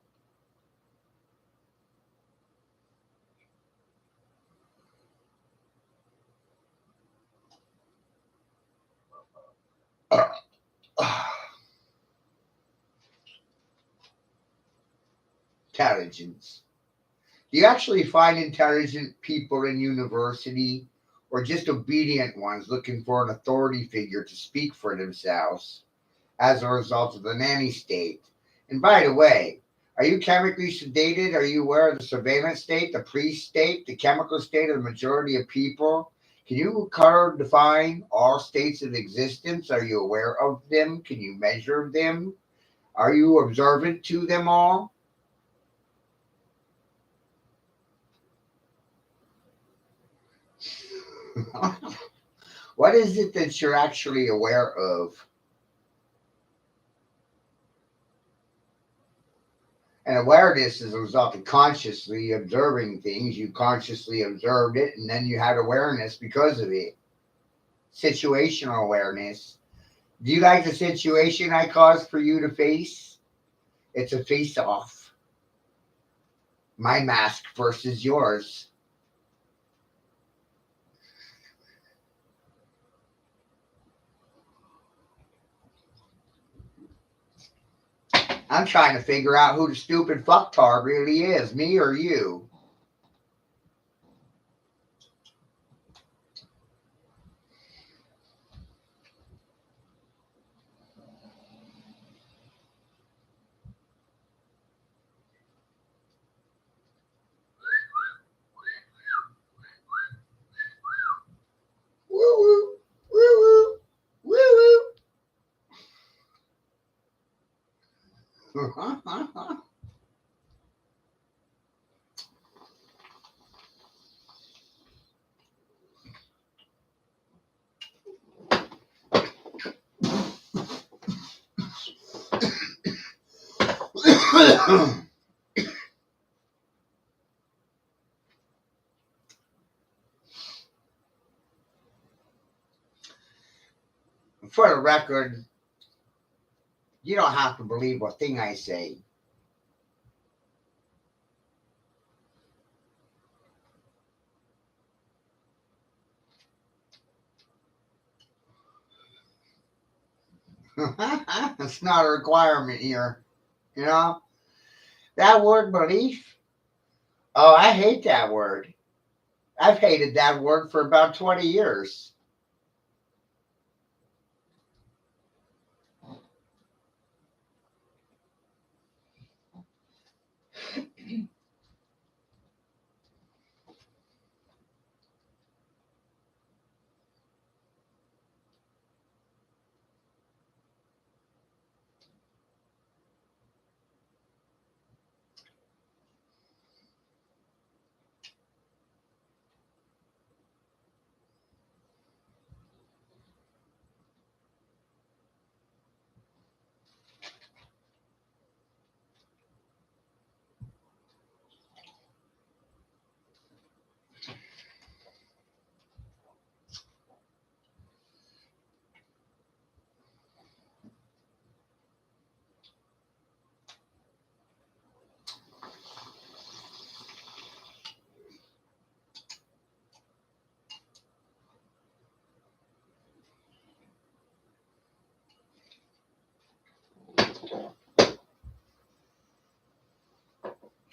Intelligence. Do you actually find intelligent people in university, or just obedient ones looking for an authority figure to speak for themselves as a result of the nanny state? And by the way, are you chemically sedated? Are you aware of the surveillance state, the pre-state, the chemical state of the majority of people? Can you color define all states of existence? Are you aware of them? Can you measure them? Are you observant to them all? What is it that you're actually aware of? And awareness is a result of consciously observing things. You consciously observed it, and then you had awareness because of it. Situational awareness. Do you like the situation I caused for you to face? It's a face off. My mask versus yours. I'm trying to figure out who the stupid fucktard really is, me or you. For the record, you don't have to believe a thing I say. It's not a requirement here. You know? That word belief, oh, I hate that word. I've hated that word for about 20 years.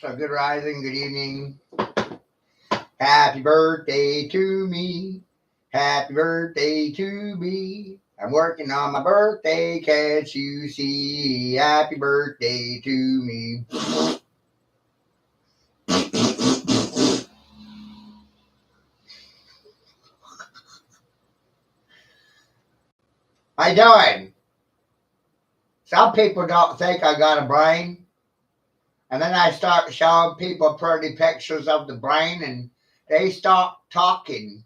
So, good rising, good evening. Happy birthday to me. Happy birthday to me. I'm working on my birthday, can't you see? Happy birthday to me. How you doing? Some people don't think I got a brain. And then I start showing people pretty pictures of the brain and they start talking.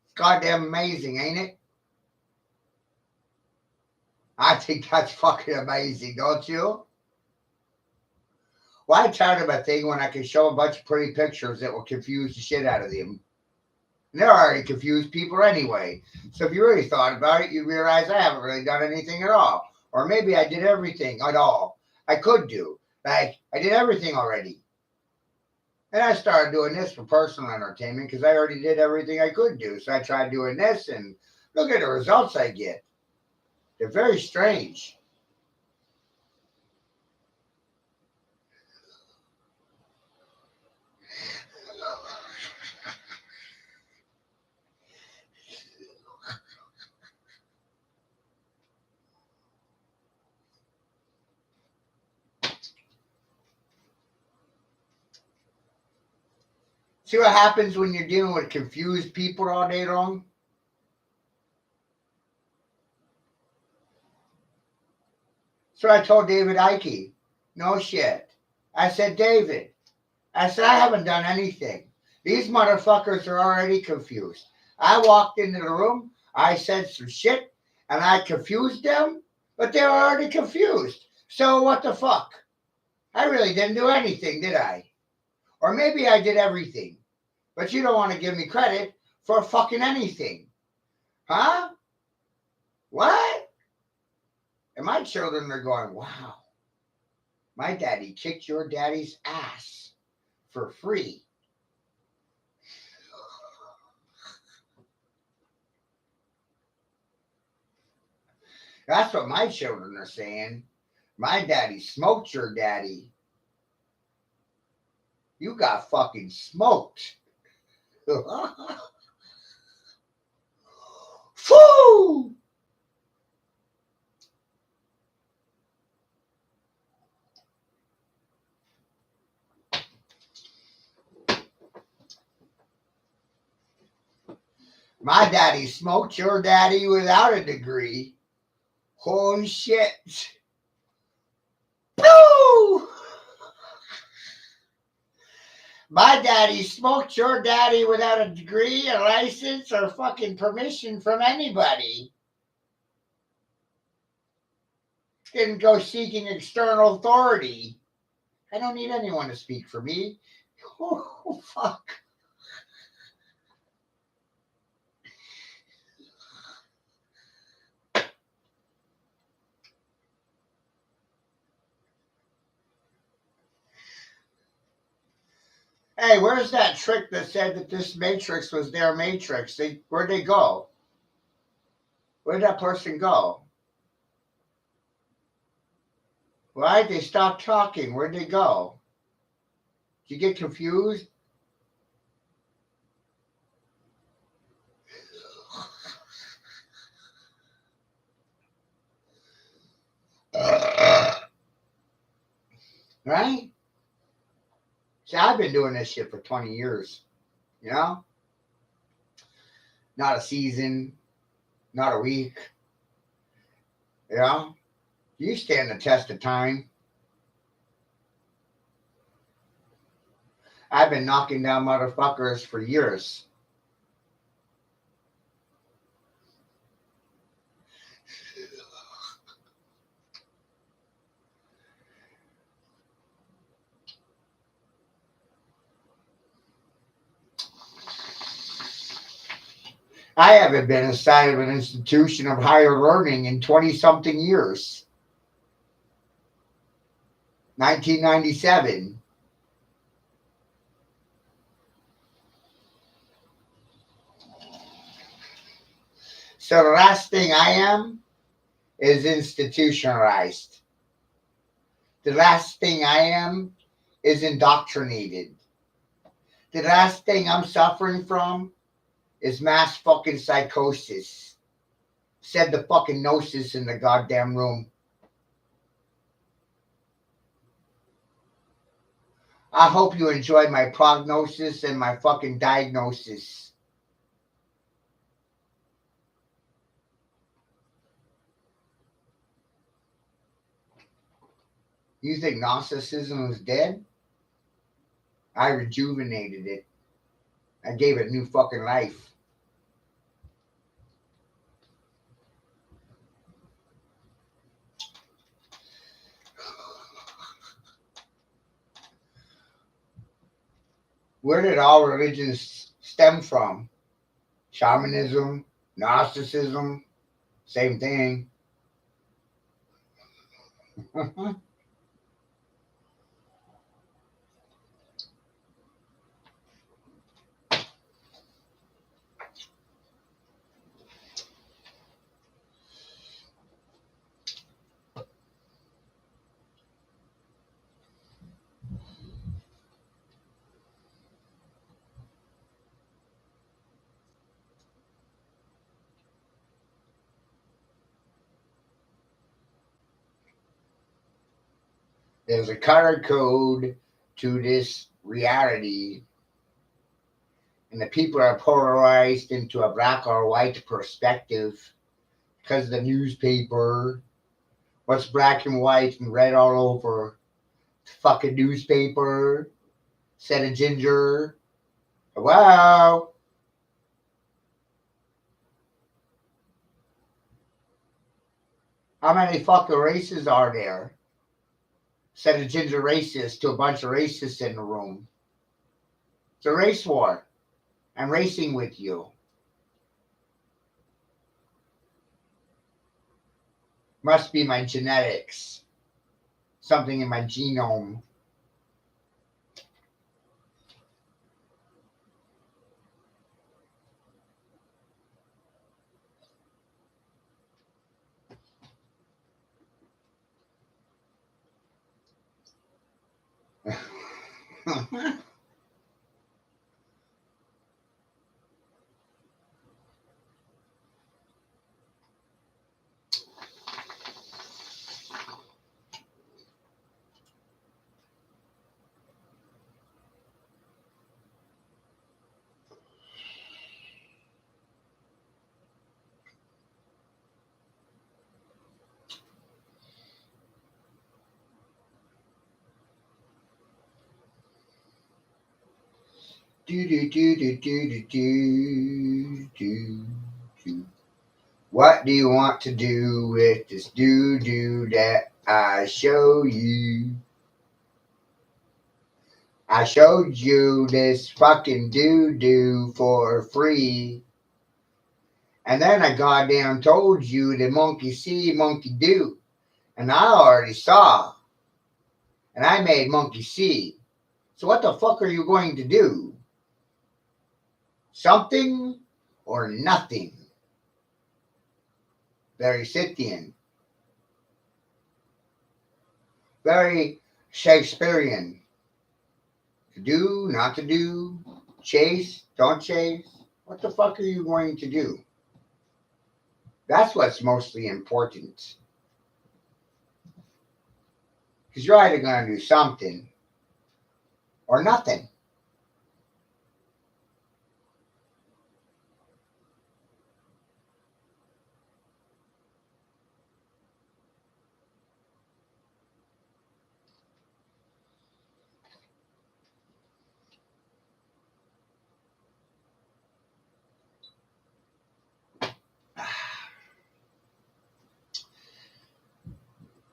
It's goddamn amazing, ain't it? I think that's fucking amazing, don't you? Why tired of a thing when I can show a bunch of pretty pictures that will confuse the shit out of them? And they're already confused people anyway. So if you really thought about it, you realize I haven't really done anything at all. Or maybe I did everything at all I could do. Like, I did everything already. And I started doing this for personal entertainment because I already did everything I could do. So I tried doing this and look at the results I get. They're very strange. See what happens when you're dealing with confused people all day long? So I told David Icke, no shit. I said, David, I said, I haven't done anything. These motherfuckers are already confused. I walked into the room, I said some shit, and I confused them, but they were already confused. So what the fuck? I really didn't do anything, did I? Or maybe I did everything. But you don't want to give me credit for fucking anything. Huh? What? And my children are going, wow, my daddy kicked your daddy's ass for free. That's what my children are saying. My daddy smoked your daddy. You got fucking smoked. Foo! My daddy smoked your daddy without a degree. Holy shit. Boo! My daddy smoked your daddy without a degree, a license, or fucking permission from anybody. Didn't go seeking external authority. I don't need anyone to speak for me. Oh, fuck. Hey, where's that trick that said that this matrix was their matrix? Where'd they go? Where'd that person go? Why did they stop talking? Where'd they go? Did you get confused? Right? See, I've been doing this shit for 20 years. You know? Not a season, not a week. You know? You stand the test of time. I've been knocking down motherfuckers for years. I haven't been inside of an institution of higher learning in 20-something years. 1997. So the last thing I am is institutionalized. The last thing I am is indoctrinated. The last thing I'm suffering from is mass fucking psychosis. Said the fucking gnosis in the goddamn room. I hope you enjoy my prognosis and my fucking diagnosis. You think Gnosticism was dead? I rejuvenated it. I gave it new fucking life. Where did all religions stem from? Shamanism, Gnosticism, same thing. There's a color code to this reality, and the people are polarized into a black or white perspective because of the newspaper. What's black and white and red all over? Fucking newspaper. Set of ginger. Wow. How many fucking races are there? Set of ginger racists to a bunch of racists in the room. It's a race war. I'm racing with you. Must be my genetics. Something in my genome. Do do do do do do do do. What do you want to do with this doo-doo that I show you? I showed you this fucking doo-doo for free. And then I goddamn told you the monkey see, monkey do. And I already saw. And I made monkey see. So what the fuck are you going to do? Something or nothing? Very Scythian. Very Shakespearean. To do, not to do, chase, don't chase. What the fuck are you going to do? That's what's mostly important. Because you're either going to do something or nothing.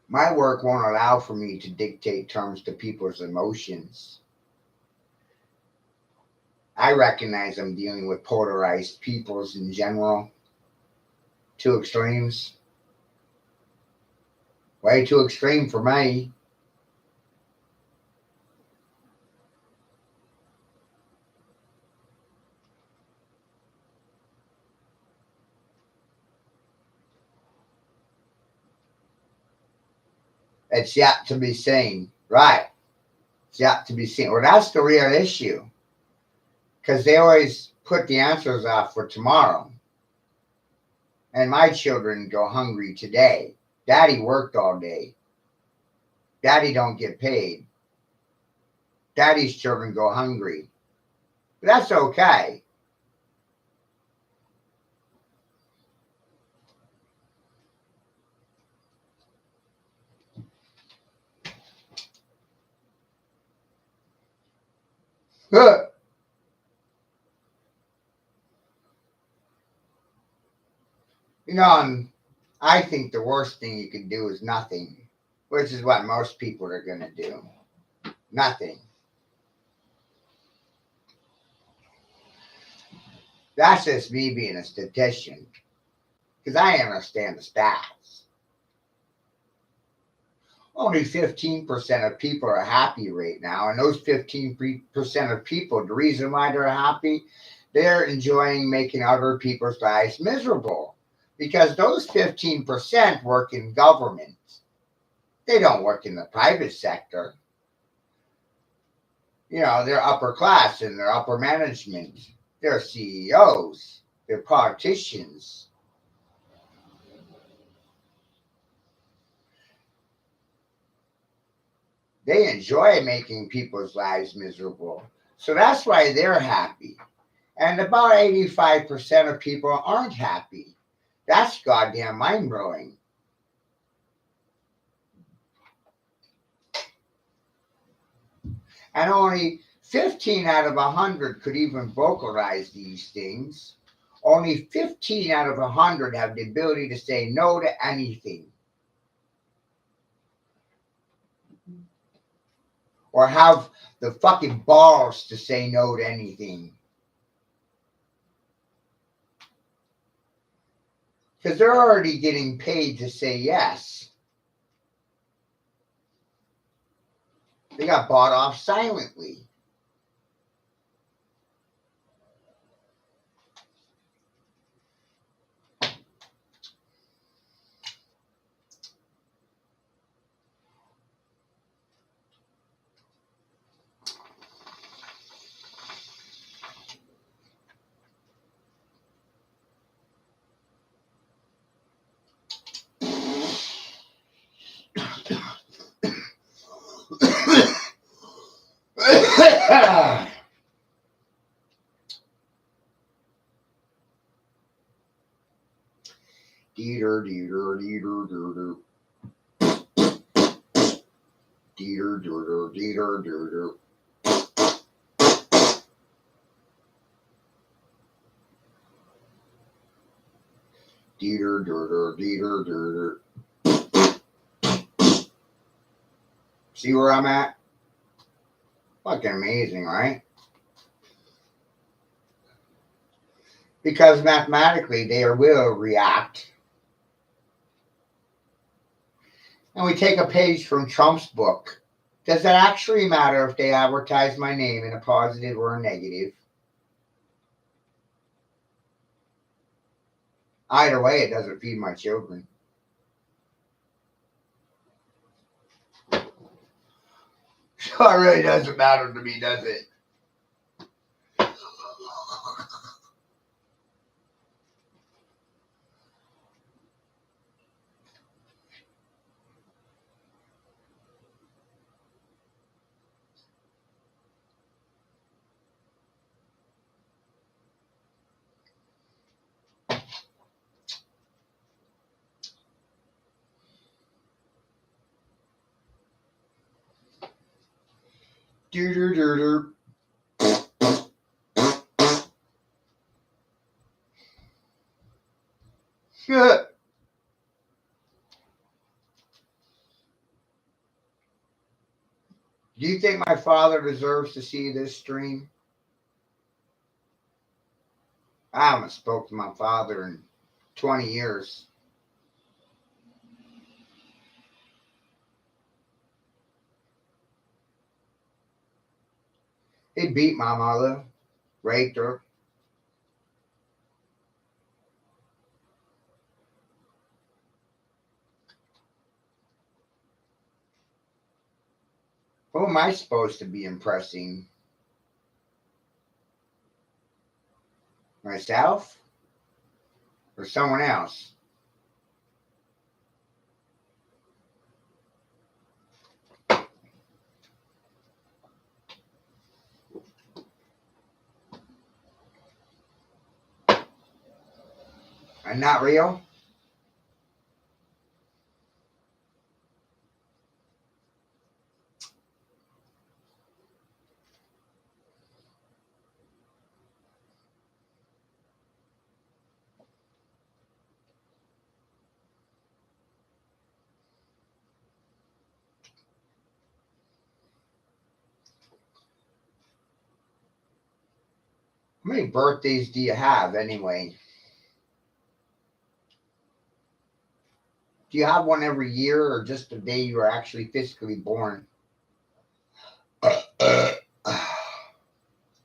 My work won't allow for me to dictate terms to people's emotions. I recognize I'm dealing with polarized peoples in general. Two extremes. Way too extreme for me. It's yet to be seen. Right. It's yet to be seen. Well, that's the real issue. Because they always put the answers off for tomorrow. And my children go hungry today. Daddy worked all day. Daddy don't get paid. Daddy's children go hungry. But that's okay. Huh. You know, I think the worst thing you can do is nothing, which is what most people are going to do. Nothing. That's just me being a statistician because I understand the stats. Only 15% of people are happy right now. And those 15% of people, the reason why they're happy, they're enjoying making other people's lives miserable because those 15% work in government. They don't work in the private sector. You know, they're upper class and they're upper management. They're CEOs. They're politicians. They enjoy making people's lives miserable. So that's why they're happy. And about 85% of people aren't happy. That's goddamn mind blowing. And only 15 out of 100 could even vocalize these things. Only 15 out of 100 have the ability to say no to anything. Or have the fucking balls to say no to anything. Because they're already getting paid to say yes. They got bought off silently. Deeter, deeter, deeter, deeter. Deeter, deeter, deeter, deeter. Deeter, deeter, deeter, deeter. See where I'm at? Fucking amazing, right? Because mathematically they will react. And we take a page from Trump's book. Does it actually matter if they advertise my name in a positive or a negative? Either way, it doesn't feed my children. So it really doesn't matter to me, does it? Do. Shit. Do you think my father deserves to see this stream? I haven't spoke to my father in 20 years. He beat my mother, raped her. Who am I supposed to be impressing? Myself? Or someone else? I'm not real? How many birthdays do you have anyway? Do you have one every year or just the day you were actually physically born? That's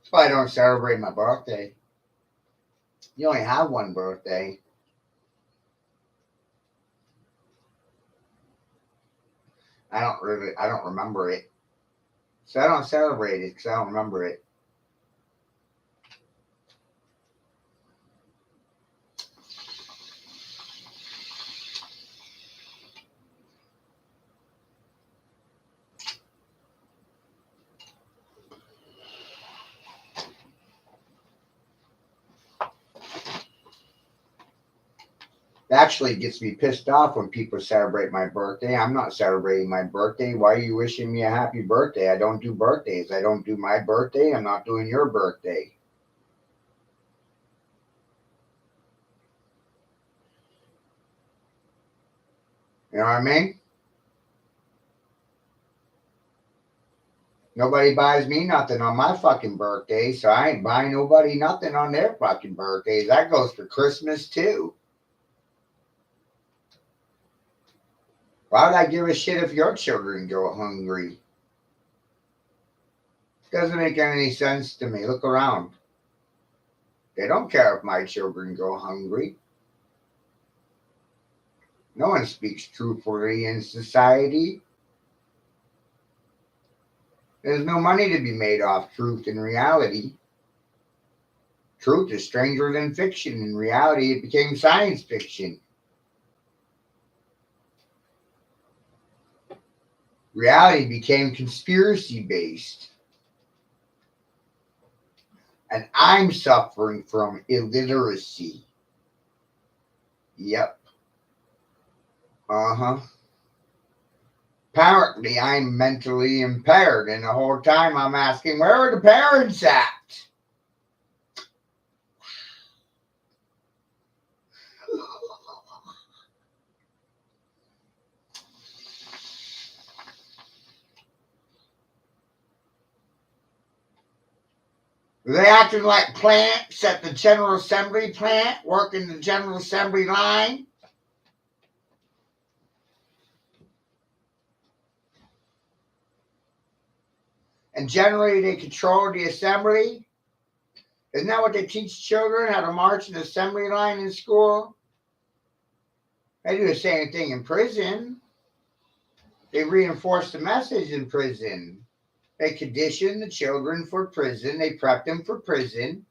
why I don't celebrate my birthday. You only have one birthday. I don't remember it. So I don't celebrate it because I don't remember it. It actually gets me pissed off when people celebrate my birthday. I'm not celebrating my birthday. Why are you wishing me a happy birthday? I don't do birthdays. I don't do my birthday. I'm not doing your birthday. You know what I mean? Nobody buys me nothing on my fucking birthday, so I ain't buying nobody nothing on their fucking birthdays. That goes for Christmas too. Why would I give a shit if your children go hungry? Doesn't make any sense to me. Look around. They don't care if my children go hungry. No one speaks truthfully in society. There's no money to be made off truth and reality. Truth is stranger than fiction. In reality, it became science fiction. Reality became conspiracy based. And I'm suffering from illiteracy. Yep. Uh-huh. Apparently, I'm mentally impaired, and the whole time I'm asking, where are the parents at? Are they acting like plants at the General Assembly plant, working the General Assembly line? And generally they control the assembly? Isn't that what they teach children, how to march an assembly line in school? They do the same thing in prison. They reinforce the message in prison. They condition the children for prison. They prep them for prison.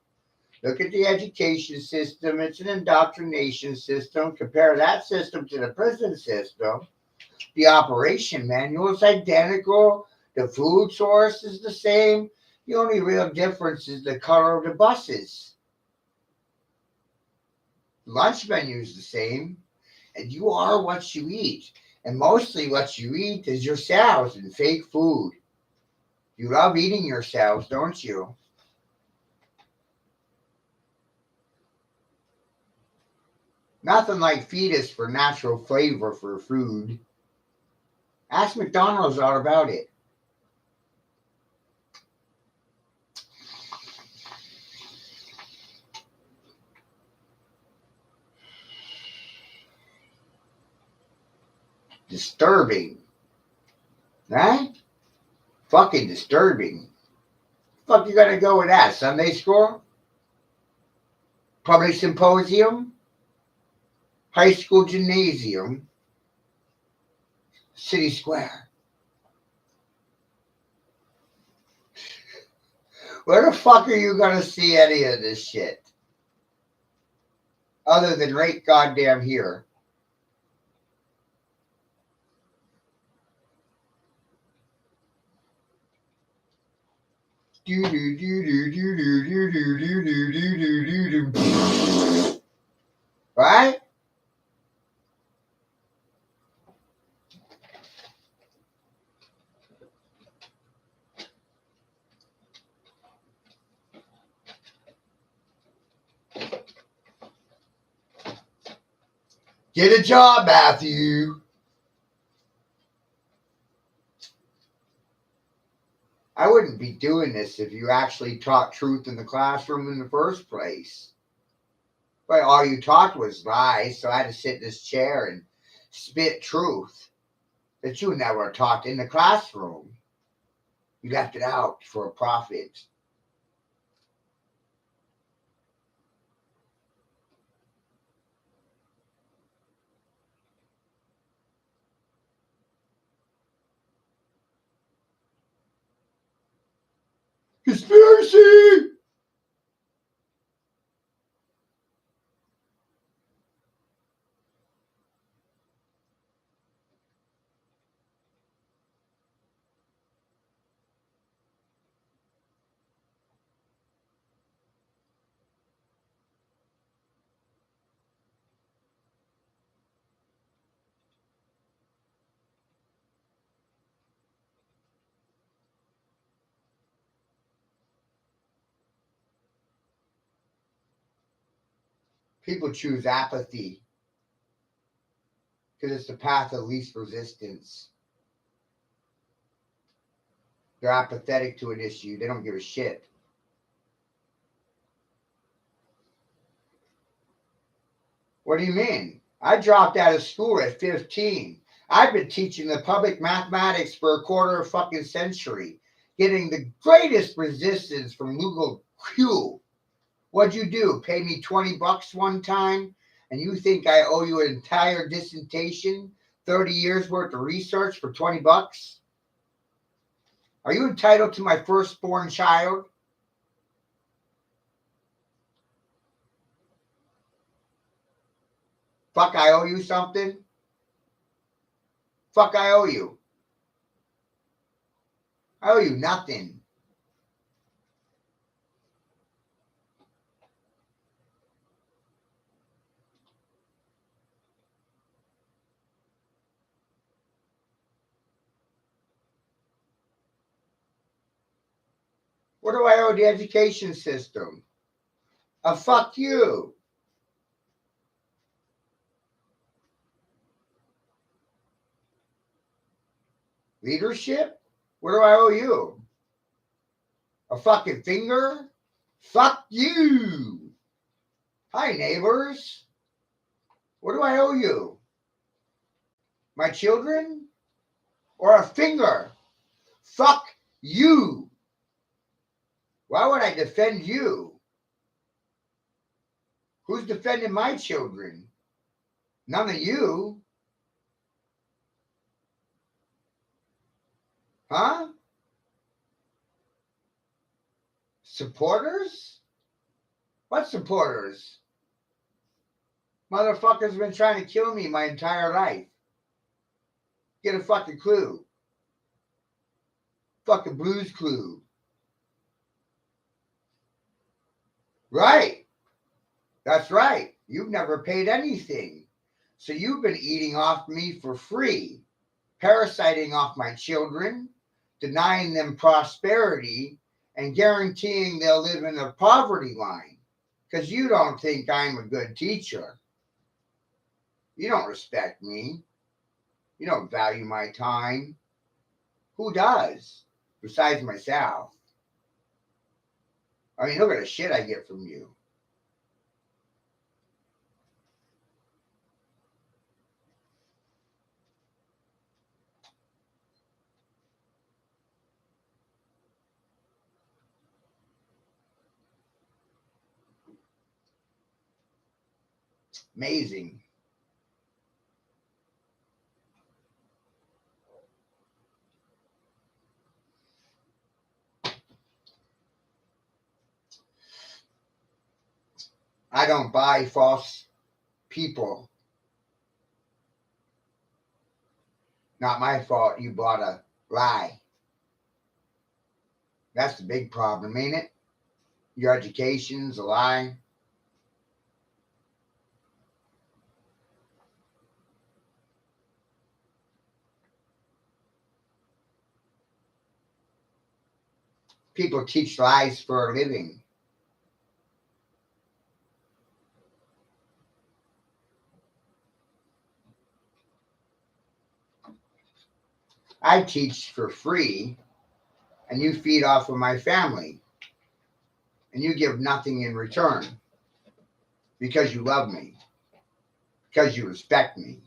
Look at the education system. It's an indoctrination system. Compare that system to the prison system. The operation manual is identical. The food source is the same. The only real difference is the color of the buses. Lunch menu is the same. And you are what you eat. And mostly what you eat is yourselves and fake food. You love eating yourselves, don't you? Nothing like fetus for natural flavor for food. Ask McDonald's all about it. Disturbing. Right? Fucking disturbing. Fuck you gotta go with that? Sunday school? Public symposium? High school gymnasium? City square? Where the fuck are you gonna see any of this shit? Other than right goddamn here. Right? Get a job, Matthew. I wouldn't be doing this if you actually taught truth in the classroom in the first place. But all you taught was lies, so I had to sit in this chair and spit truth that you never taught in the classroom. You left it out for a profit. Conspiracy! People choose apathy because it's the path of least resistance. They're apathetic to an issue. They don't give a shit. What do you mean? I dropped out of school at 15. I've been teaching the public mathematics for a quarter of fucking century, getting the greatest resistance from Google Q. What'd you do? Pay me $20 one time? And you think I owe you an entire dissertation, 30 years worth of research for $20? Are you entitled to my firstborn child? Fuck, I owe you something? Fuck, I owe you. I owe you nothing. What do I owe the education system? A fuck you. Leadership? What do I owe you? A fucking finger? Fuck you. Hi, neighbors. What do I owe you? My children? Or a finger? Fuck you. Why would I defend you? Who's defending my children? None of you. Huh? Supporters? What supporters? Motherfuckers been trying to kill me my entire life. Get a fucking clue. Fucking Blues Clue. Right. That's right. You've never paid anything. So you've been eating off me for free, parasiting off my children, denying them prosperity, and guaranteeing they'll live in the poverty line. Because you don't think I'm a good teacher. You don't respect me. You don't value my time. Who does? Besides myself. I mean, look at the shit I get from you. Amazing. I don't buy false people. Not my fault you bought a lie. That's the big problem, ain't it? Your education's a lie. People teach lies for a living. I teach for free, and you feed off of my family, and you give nothing in return because you love me, because you respect me.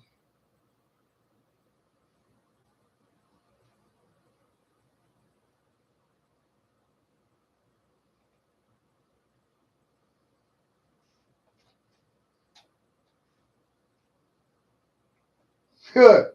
Good.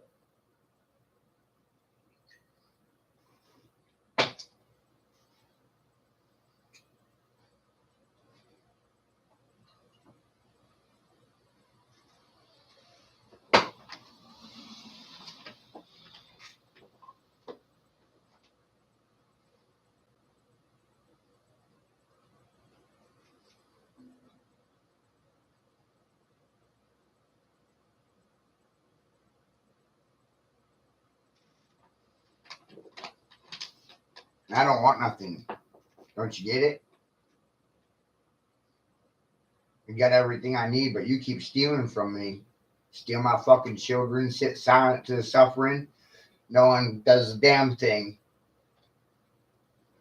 I don't want nothing. Don't you get it? I got everything I need, but you keep stealing from me. Steal my fucking children, sit silent to the suffering. No one does a damn thing.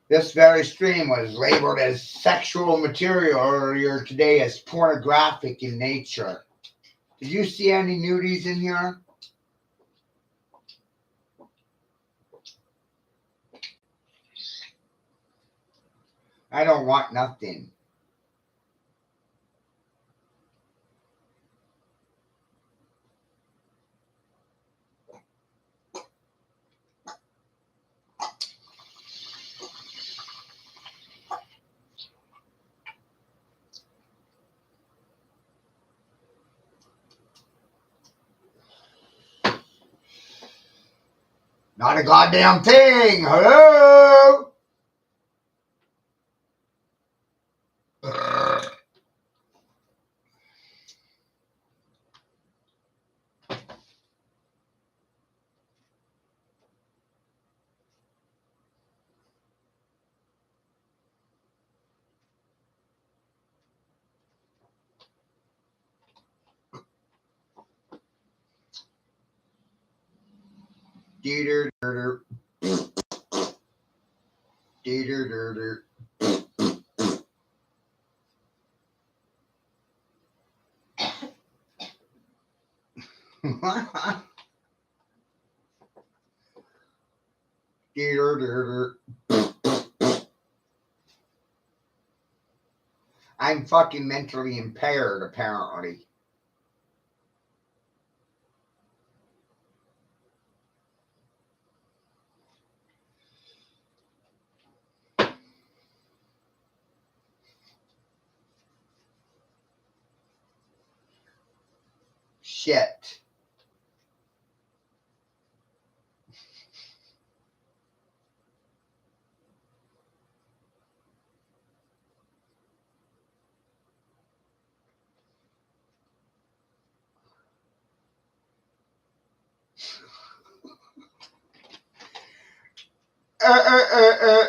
This very stream was labeled as sexual material earlier today as pornographic in nature. Did you see any nudies in here? I don't want nothing. Not a goddamn thing. Hello? Deeder, deeder, deeder. I'm fucking mentally impaired, apparently. Shit. Uh, uh, uh, uh.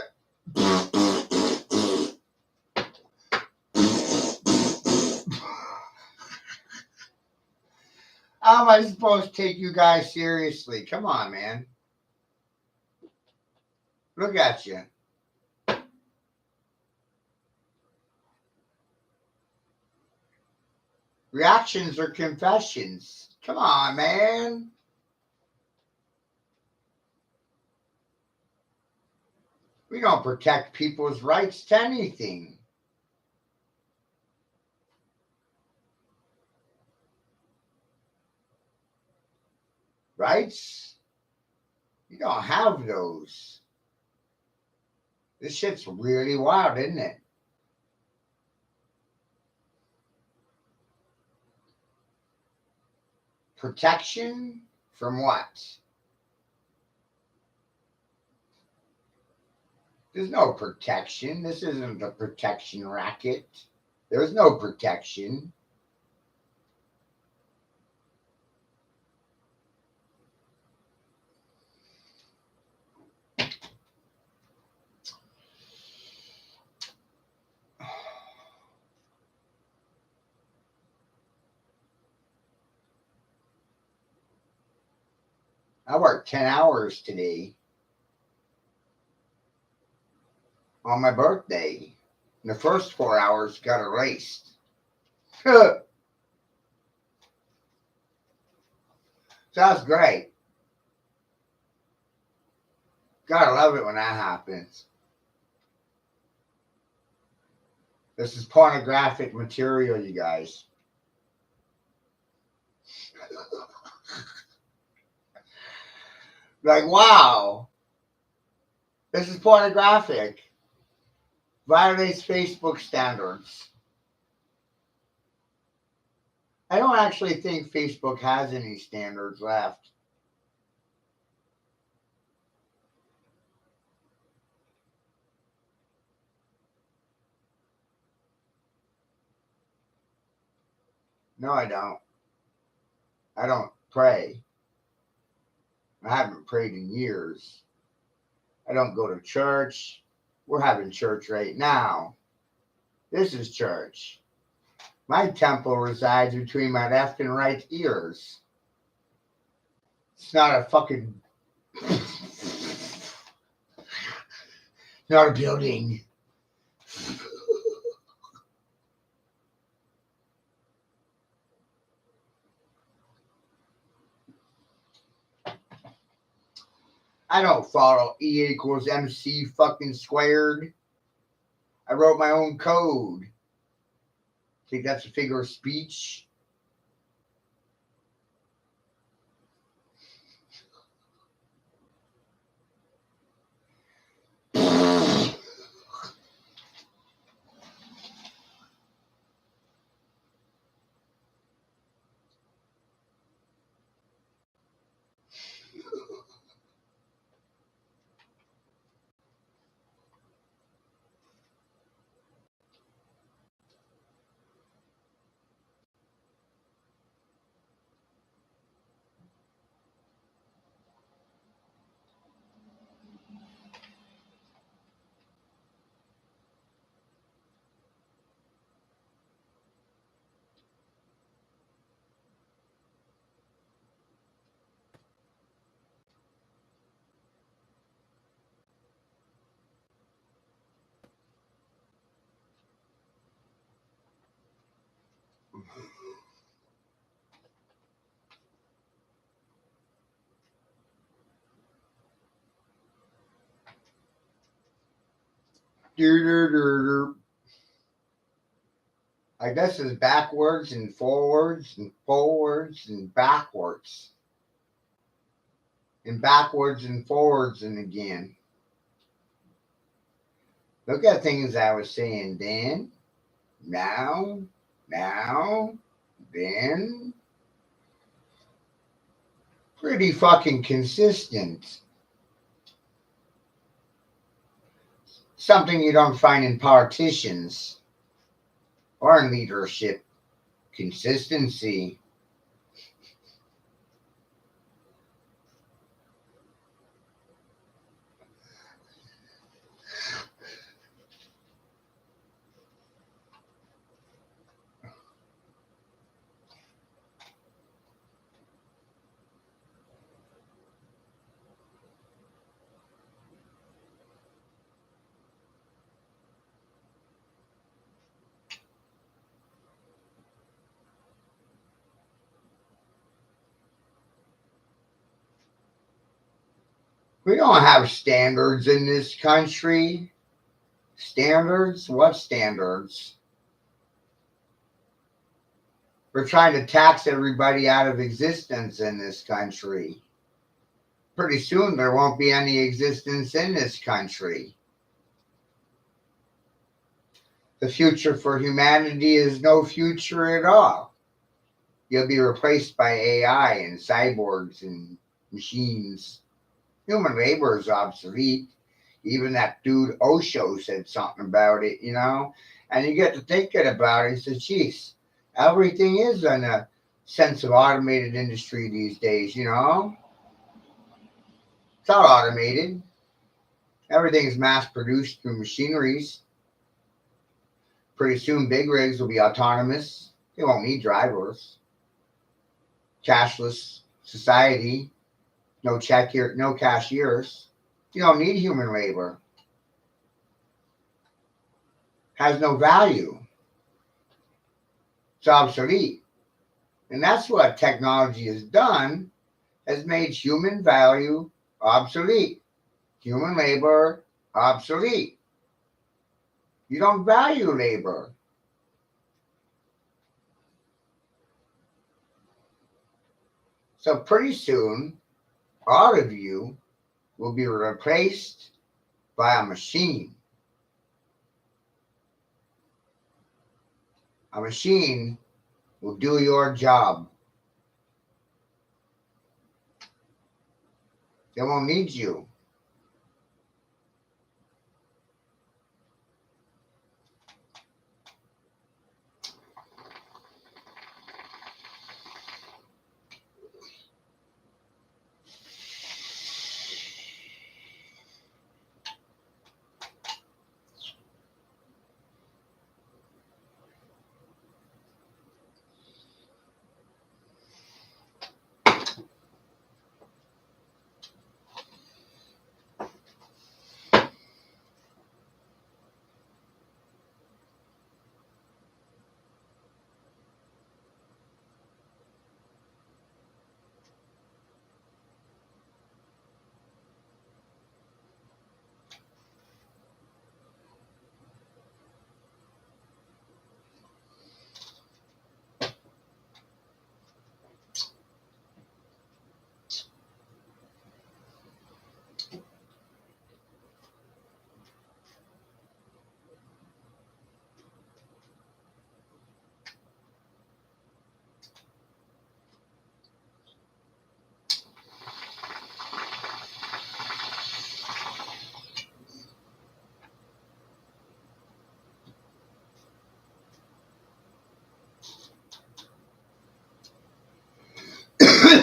How am I supposed to take you guys seriously? Come on, man. Look at you. Reactions are confessions. Come on, man. We don't protect people's rights to anything. Rights? You don't have those. This shit's really wild, isn't it? Protection from what? There's no protection. This isn't a protection racket. There's no protection. I worked 10 hours today on my birthday. And the first 4 hours got erased. So that's great. Gotta love it when that happens. This is pornographic material, you guys. Like, wow. This is pornographic. Violates Facebook standards. I don't actually think Facebook has any standards left. No, I don't. I don't pray. I haven't prayed in years. I don't go to church. We're having church right now. This is church. My temple resides between my left and right ears. It's not a fucking. Not a building. I don't follow E equals MC fucking squared. I wrote my own code. Think that's a figure of speech? I guess it's backwards and forwards and forwards and backwards. And backwards and forwards and again. Look at things I was saying then, now, then. Pretty fucking consistent. Something you don't find in politicians or in leadership. Consistency. We don't have standards in this country. Standards? What standards? We're trying to tax everybody out of existence in this country. Pretty soon there won't be any existence in this country. The future for humanity is no future at all. You'll be replaced by AI and cyborgs and machines. Human labor is obsolete. Even that dude Osho said something about it, you know? And you get to thinking about it and say, geez, everything is in a sense of automated industry these days, you know? It's all automated. Everything's mass produced through machineries. Pretty soon, big rigs will be autonomous. They won't need drivers. Cashless society. No no cashiers. You don't need human labor. Has no value. It's obsolete. And that's what technology has done, has made human value obsolete. Human labor obsolete. You don't value labor. So pretty soon, all of you will be replaced by a machine. A machine will do your job. They won't need you.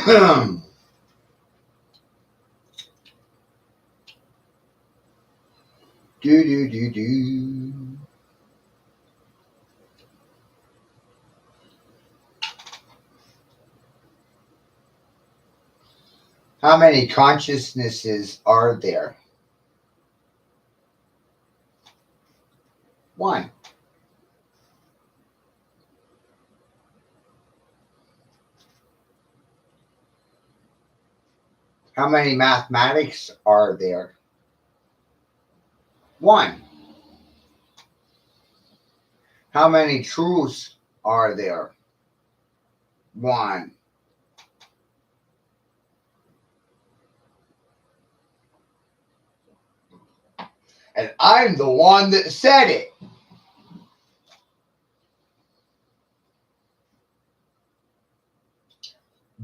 Do do do do. How many consciousnesses are there? One. How many mathematics are there? One. How many truths are there? One. And I'm the one that said it.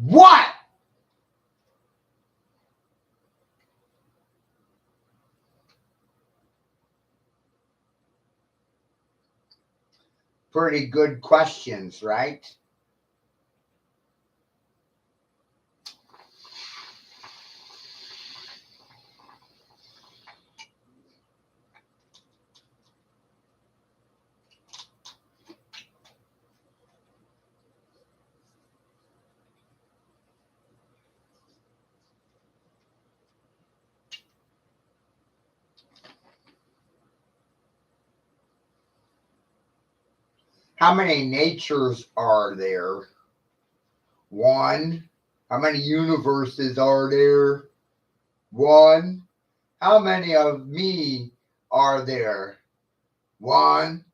What? Pretty good questions, right? How many natures are there? One. How many universes are there? One. How many of me are there? One.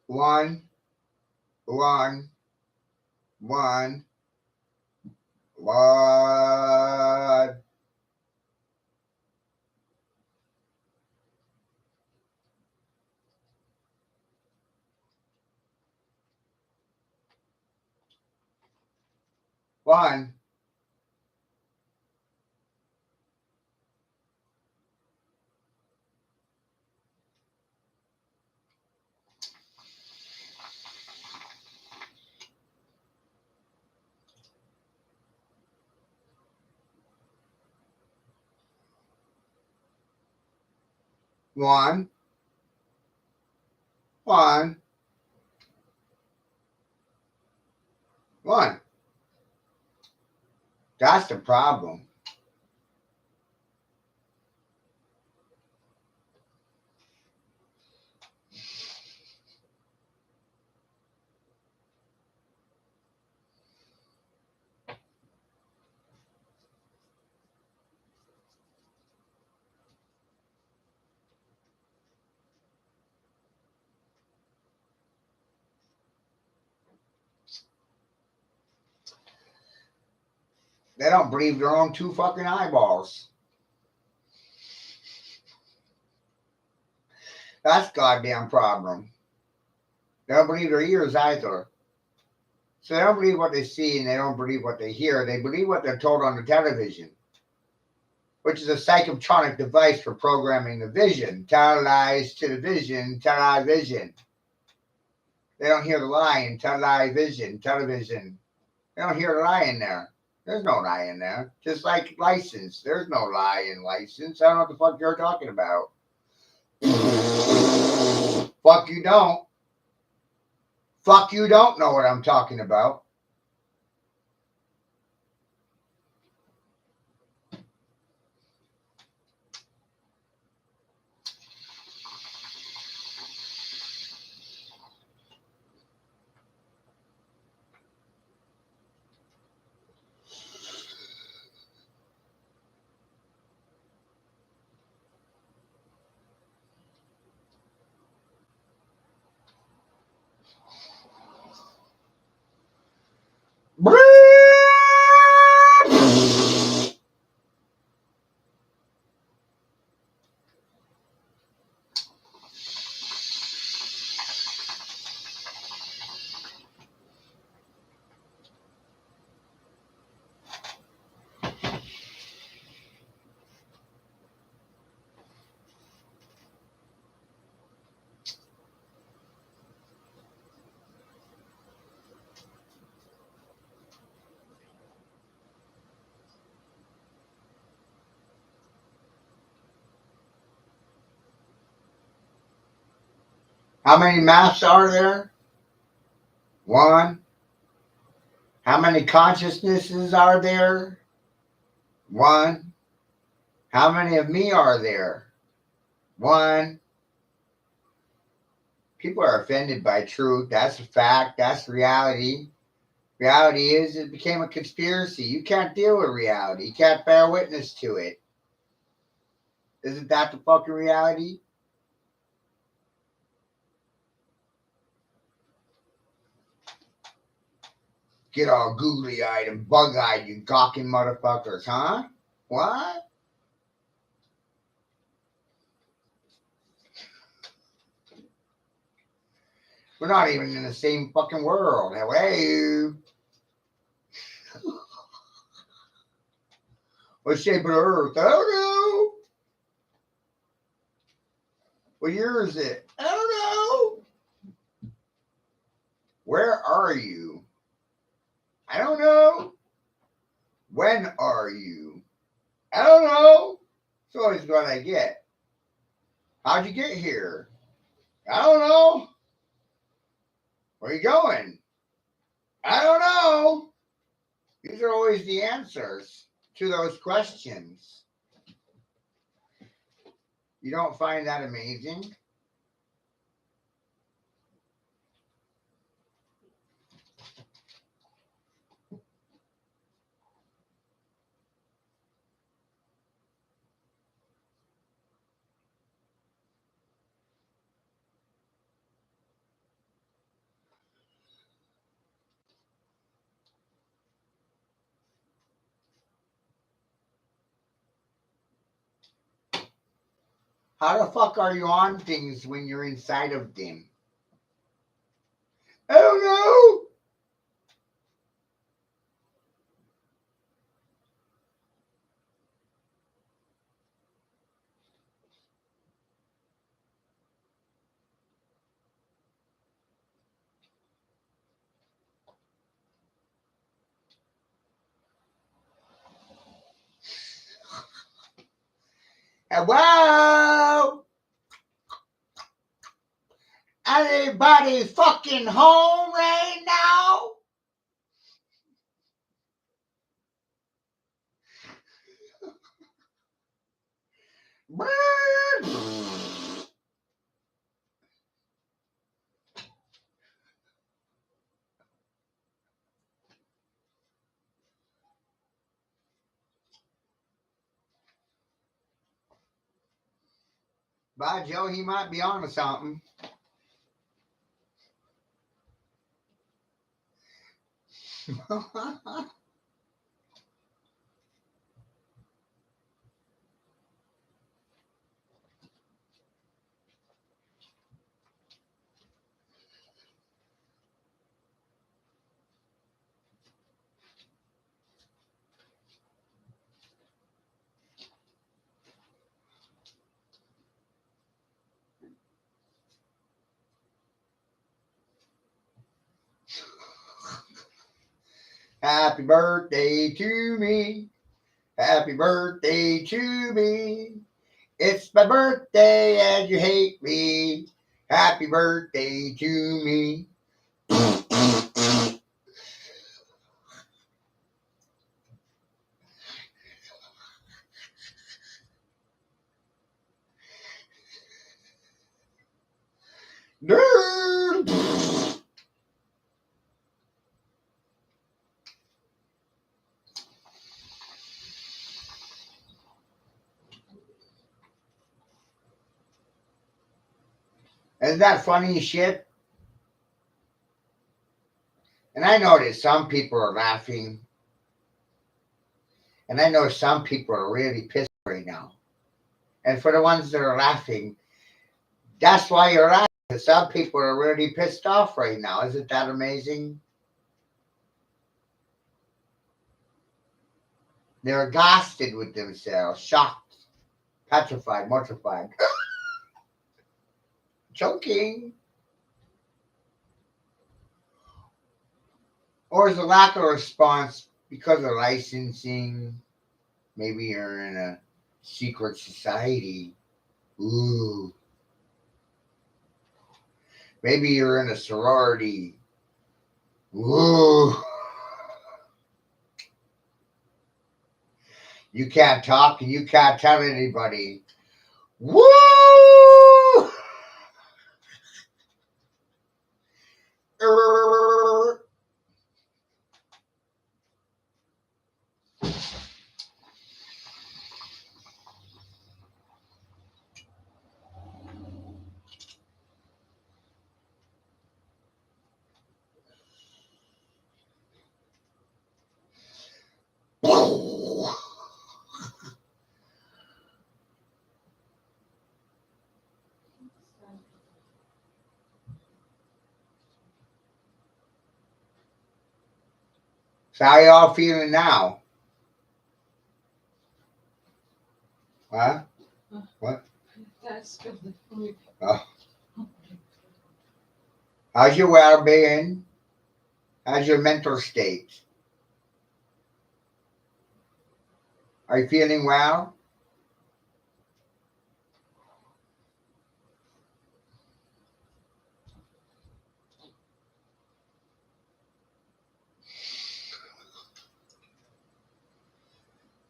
One. One. One. One. One. One. One. One. That's the problem. They don't believe their own two fucking eyeballs. That's goddamn problem. They don't believe their ears either. So they don't believe what they see and they don't believe what they hear. They believe what they're told on the television, which is a psychotronic device for programming the vision. Televised to the vision, television. They don't hear the lie in television, television. They don't hear the lie in there. There's no lie in there. Just like license. There's no lie in license. I don't know what the fuck you're talking about. Fuck you don't. Fuck you don't know what I'm talking about. How many maths are there? One. How many consciousnesses are there? One. How many of me are there? One. People are offended by truth. That's a fact. That's reality. Reality is it became a conspiracy. You can't deal with reality. You can't bear witness to it. Isn't that the fucking reality? Get all googly-eyed and bug-eyed, you gawking motherfuckers, huh? What? We're not even in the same fucking world. Hello? What shape of the earth? I don't know. What year is it? I don't know. Where are you? I don't know. When are you? I don't know. It's always what I get. How'd you get here? I don't know. Where are you going? I don't know. These are always the answers to those questions. You don't find that amazing? How the fuck are you on things when you're inside of them? I don't know. Hello? Anybody fucking home right now? By Joe, he might be on to something. Happy birthday to me. Happy birthday to me. It's my birthday and you hate me. Happy birthday to me. Isn't that funny shit? And I know that some people are laughing. And I know some people are really pissed right now. And for the ones that are laughing, that's why you're laughing. Some people are really pissed off right now. Isn't that amazing? They're exhausted with themselves, shocked, petrified, mortified, choking. Or is a lack of response because of licensing? Maybe you're in a secret society. Ooh. Maybe you're in a sorority. Ooh. You can't talk and you can't tell anybody. Woo! So how y'all feeling now? Huh? What? That's good. The food. Oh. How's your well-being? How's your mental state? Are you feeling well?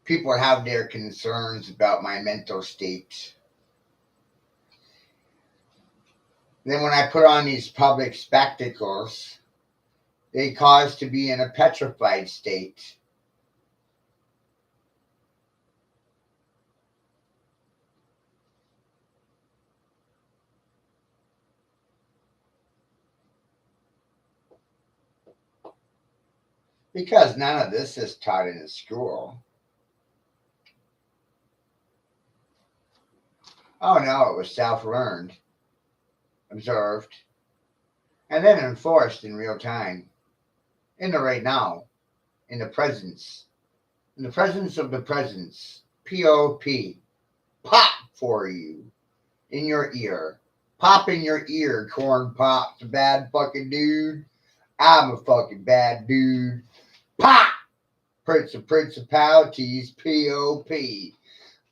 People have their concerns about my mental state. Then when I put on these public spectacles, they cause to be in a petrified state. Because none of this is taught in a school. Oh no, it was self-learned, observed, and then enforced in real time, in the right now, in the presence of the presence. P-O-P. Pop for you. In your ear. Pop in your ear, corn pop, the bad fucking dude. I'm a fucking bad dude. Pop! Prince of Principalities, P-O-P.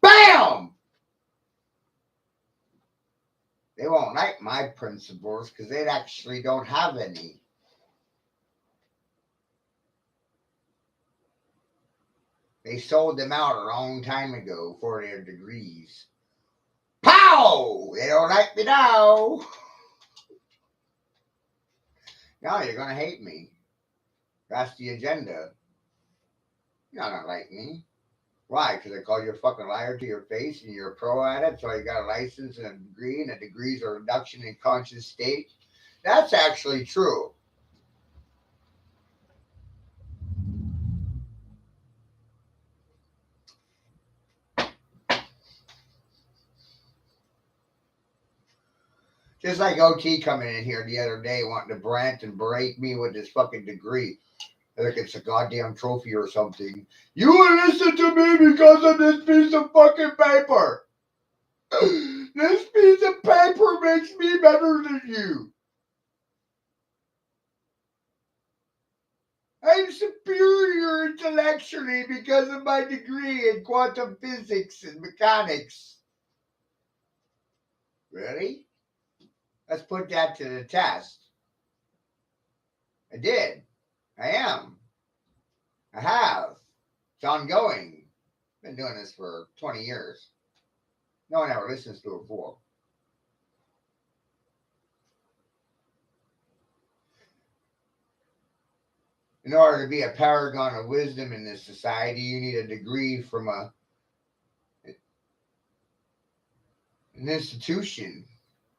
BAM! They won't like my principles because they actually don't have any. They sold them out a long time ago for their degrees. Pow! They don't like me now. Now you're going to hate me. That's the agenda. You're not going to like me. Why? Because I call you a fucking liar to your face and you're a pro at it, so you got a license and a degrees are a reduction in conscious state. That's actually true. Just like OT coming in here the other day wanting to brand and berate me with this fucking degree. Like it's a goddamn trophy or something. You will listen to me because of this piece of fucking paper. This piece of paper makes me better than you. I'm superior intellectually because of my degree in quantum physics and mechanics. Really? Let's put that to the test. I did. I am. I have. It's ongoing. Been doing this for 20 years. No one ever listens to a fool. In order to be a paragon of wisdom in this society, you need a degree from an institution.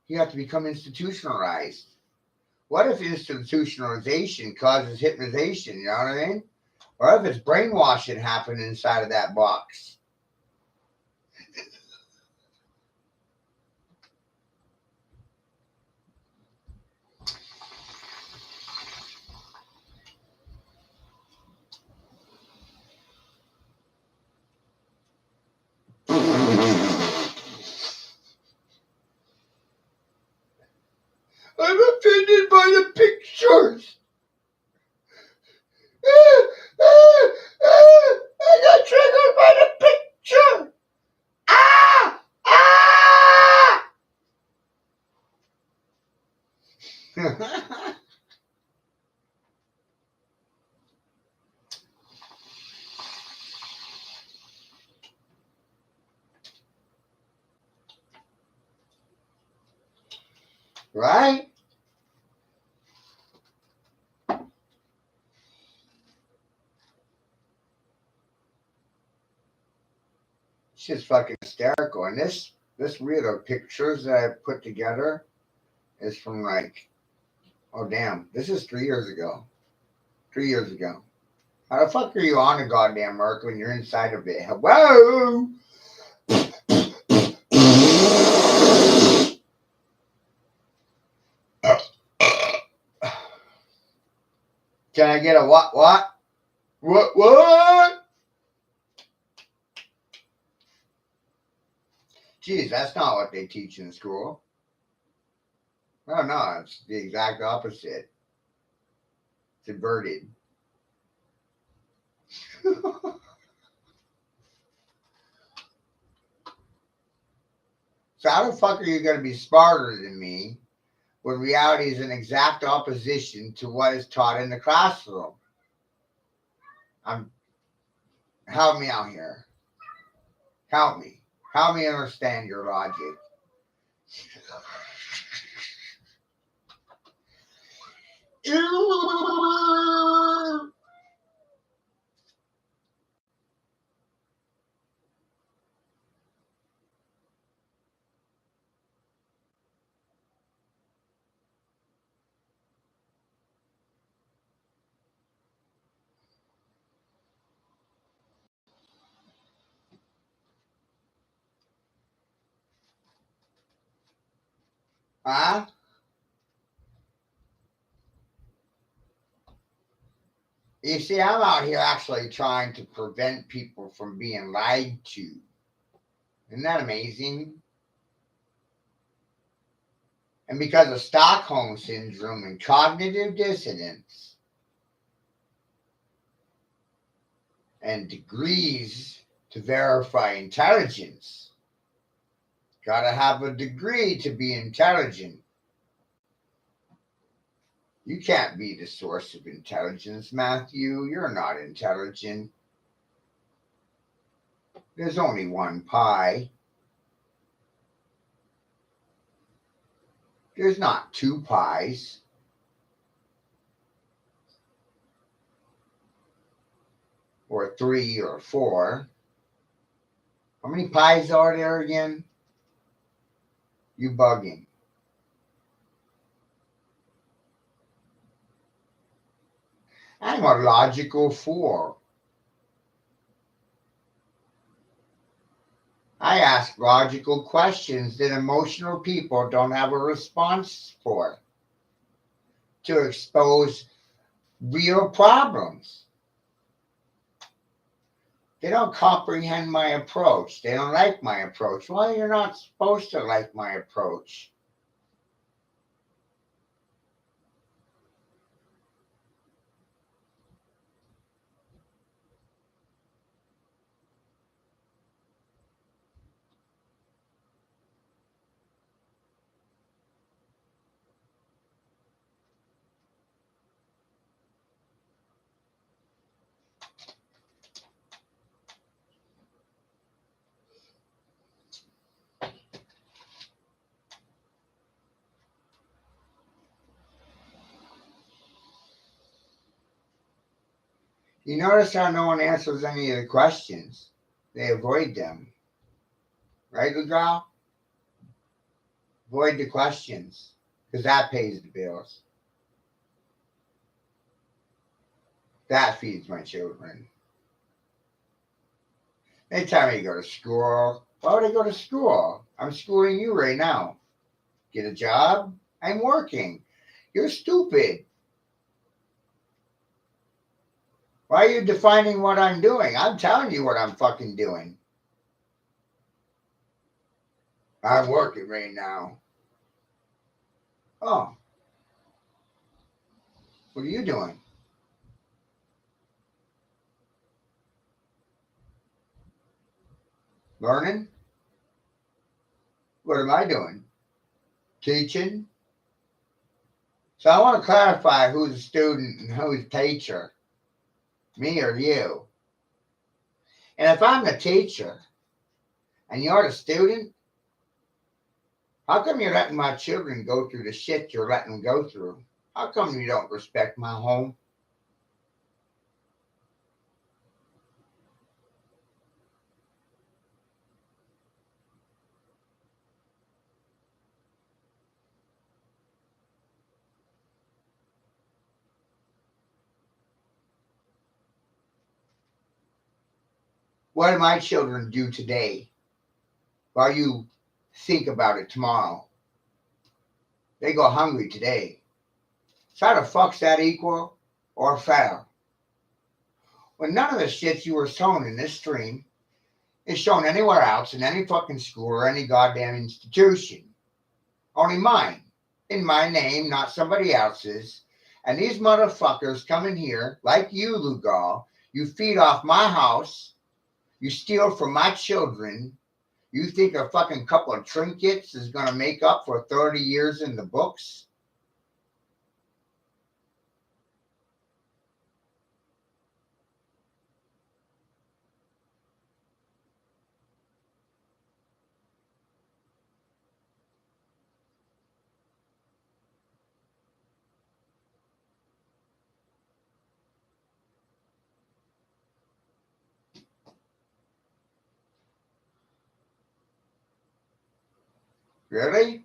You have to become institutionalized. What if institutionalization causes hypnotization? You know what I mean? Or if it's brainwashing happening inside of that box? I'm offended by the pictures. I got triggered by the picture. Ah! Ah! Right? It's just fucking hysterical. And this reel of pictures that I put together is from like, oh damn, this is 3 years ago. 3 years ago. How the fuck are you on a goddamn Merc when you're inside of it? Whoa! Can I get a what? What? Geez, that's not what they teach in school. No, it's the exact opposite. It's inverted. So how the fuck are you going to be smarter than me when reality is an exact opposition to what is taught in the classroom? Help me out here. Help me. Help me understand your logic. Huh? You see, I'm out here actually trying to prevent people from being lied to. Isn't that amazing? And because of Stockholm Syndrome and cognitive dissonance and degrees to verify intelligence, gotta have a degree to be intelligent. You can't be the source of intelligence, Matthew. You're not intelligent. There's only one pie. There's not two pies. Or three or four. How many pies are there again? You bugging. I'm a logical fool. I ask logical questions that emotional people don't have a response for to expose real problems. They don't comprehend my approach. They don't like my approach. Well, you're not supposed to like my approach. You notice how no one answers any of the questions. They avoid them. Right, Lugal? Avoid the questions. Because that pays the bills. That feeds my children. They tell me to go to school. Why would I go to school? I'm schooling you right now. Get a job? I'm working. You're stupid. Why are you defining what I'm doing? I'm telling you what I'm fucking doing. I'm working right now. Oh. What are you doing? Learning? What am I doing? Teaching? So I want to clarify who's a student and who's a teacher. Me or you. And if I'm the teacher and you're the student, how come you're letting my children go through the shit you're letting them go through? How come you don't respect my home? What do my children do today while you think about it tomorrow? They go hungry today. So how the fuck's that equal or fair? When none of the shit you were shown in this stream is shown anywhere else in any fucking school or any goddamn institution. Only mine. In my name, not somebody else's. And these motherfuckers come in here, like you, Lugal. You feed off my house. You steal from my children. You think a fucking couple of trinkets is going to make up for 30 years in the books? Really?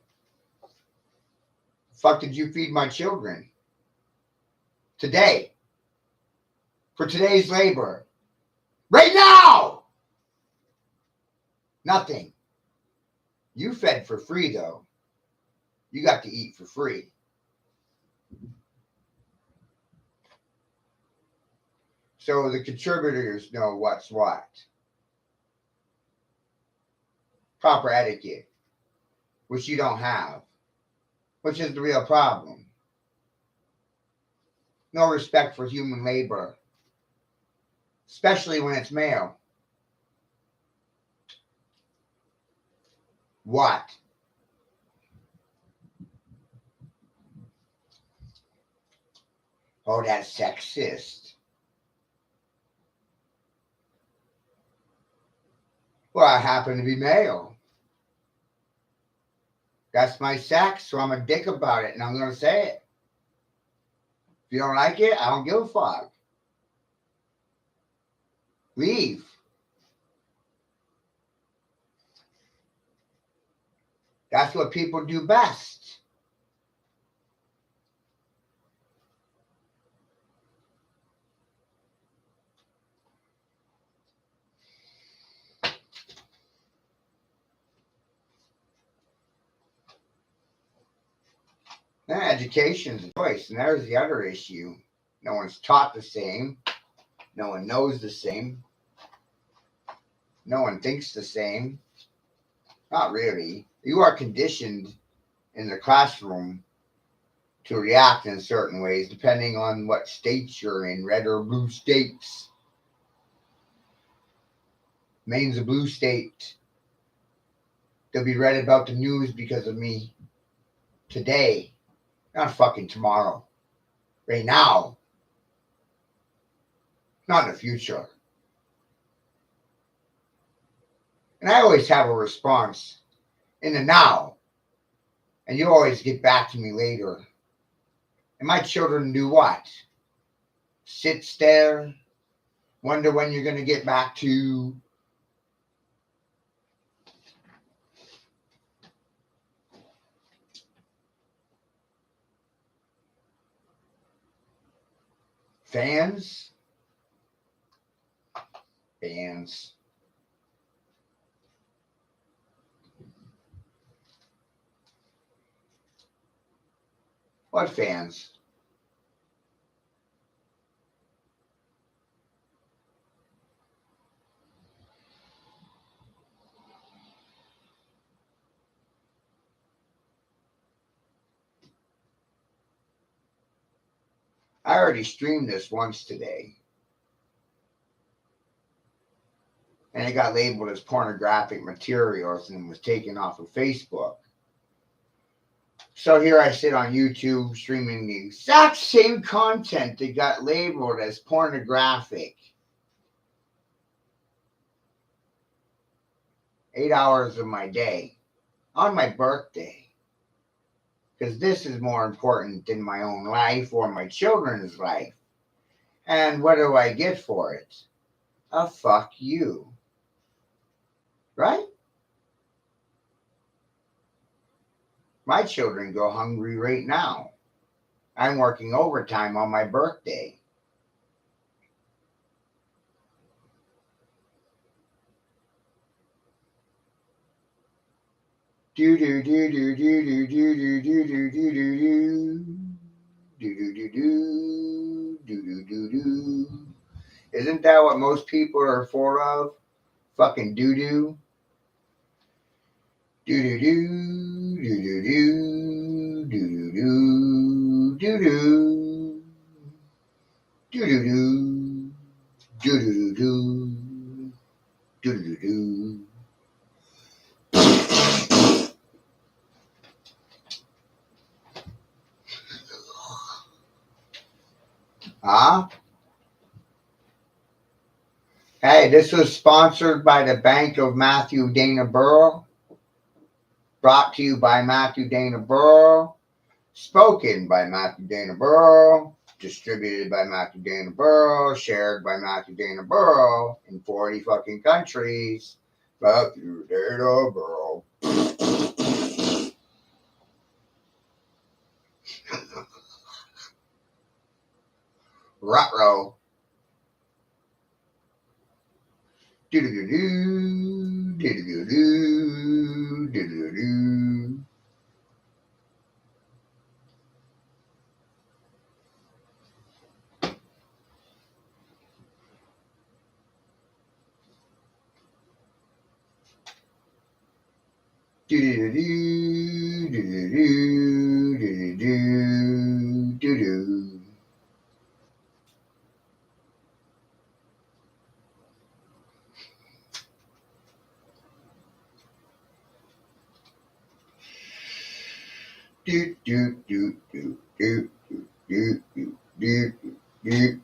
The fuck did you feed my children? Today. For today's labor. Right now! Nothing. You fed for free, though. You got to eat for free. So the contributors know what's what. Proper etiquette, which you don't have, which is the real problem. No respect for human labor, especially when it's male. What? Oh, that's sexist. Well, I happen to be male. That's my sex, so I'm a dick about it, and I'm going to say it. If you don't like it, I don't give a fuck. Leave. That's what people do best. Then education's a choice, and there's the other issue. No one's taught the same. No one knows the same. No one thinks the same. Not really. You are conditioned in the classroom to react in certain ways depending on what states you're in, red or blue states. Maine's a blue state. They'll be read about the news because of me today, not fucking tomorrow. Right now. Not in the future. And I always have a response in the now. And you always get back to me later. And my children do what? Sit there, wonder when you're going to get back to fans. Fans. What fans? I already streamed this once today. And it got labeled as pornographic materials and was taken off of Facebook. So here I sit on YouTube streaming the exact same content that got labeled as pornographic. 8 hours of my day on my birthday. Because this is more important than my own life or my children's life. And what do I get for it? A fuck you. Right? My children go hungry right now. I'm working overtime on my birthday. Do do do do do do do do do do do do do do do do do do do do. Isn't that what most people are full of? Fucking doo doo. Doo doo doo. Doo doo doo. Doo doo doo. Doo doo. Doo doo doo. Doo doo doo. Doo doo doo. Huh? Hey, this was sponsored by the Bank of Matthew Dana Burrow. Brought to you by Matthew Dana Burrow. Spoken by Matthew Dana Burrow. Distributed by Matthew Dana Burrow. Shared by Matthew Dana Burrow in 40 fucking countries. Matthew Dana Burrow. Ruh-roh. Do-do-do-do. Do-do-do-do. Do-do-do-do. Do-do-do-do. Do-do-do. Do-do-do. Do-do. Do do do do do do do do do.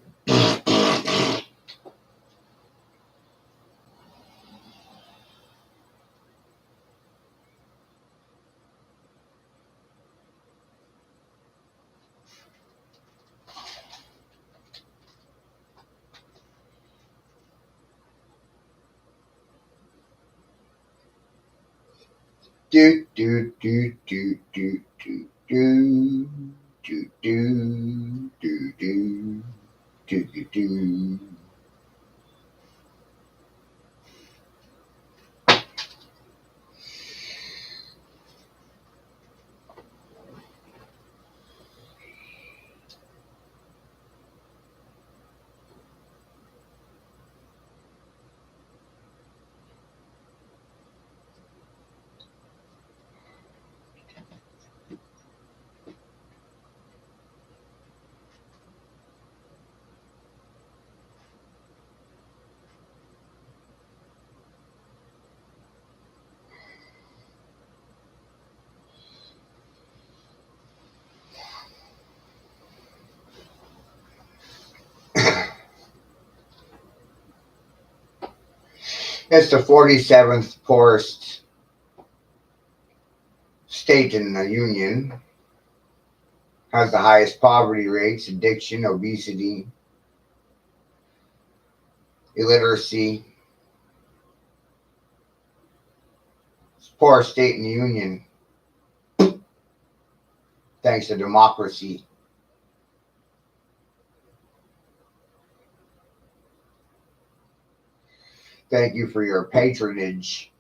Do do do do do do do do do do do do do. It's the 47th poorest state in the union. Has the highest poverty rates, addiction, obesity, illiteracy. It's the poorest state in the union, thanks to democracy. Thank you for your patronage.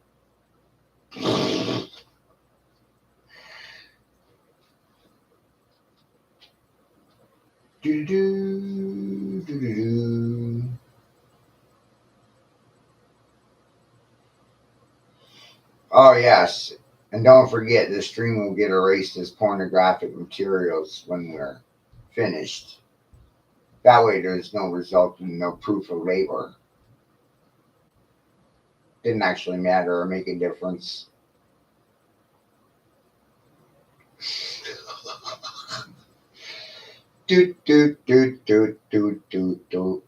Do do do do do. Oh yes, and don't forget the stream will get erased as pornographic materials when we're finished. That way, there's no result and no proof of labor. Didn't actually matter or make a difference. Do do do do do do do.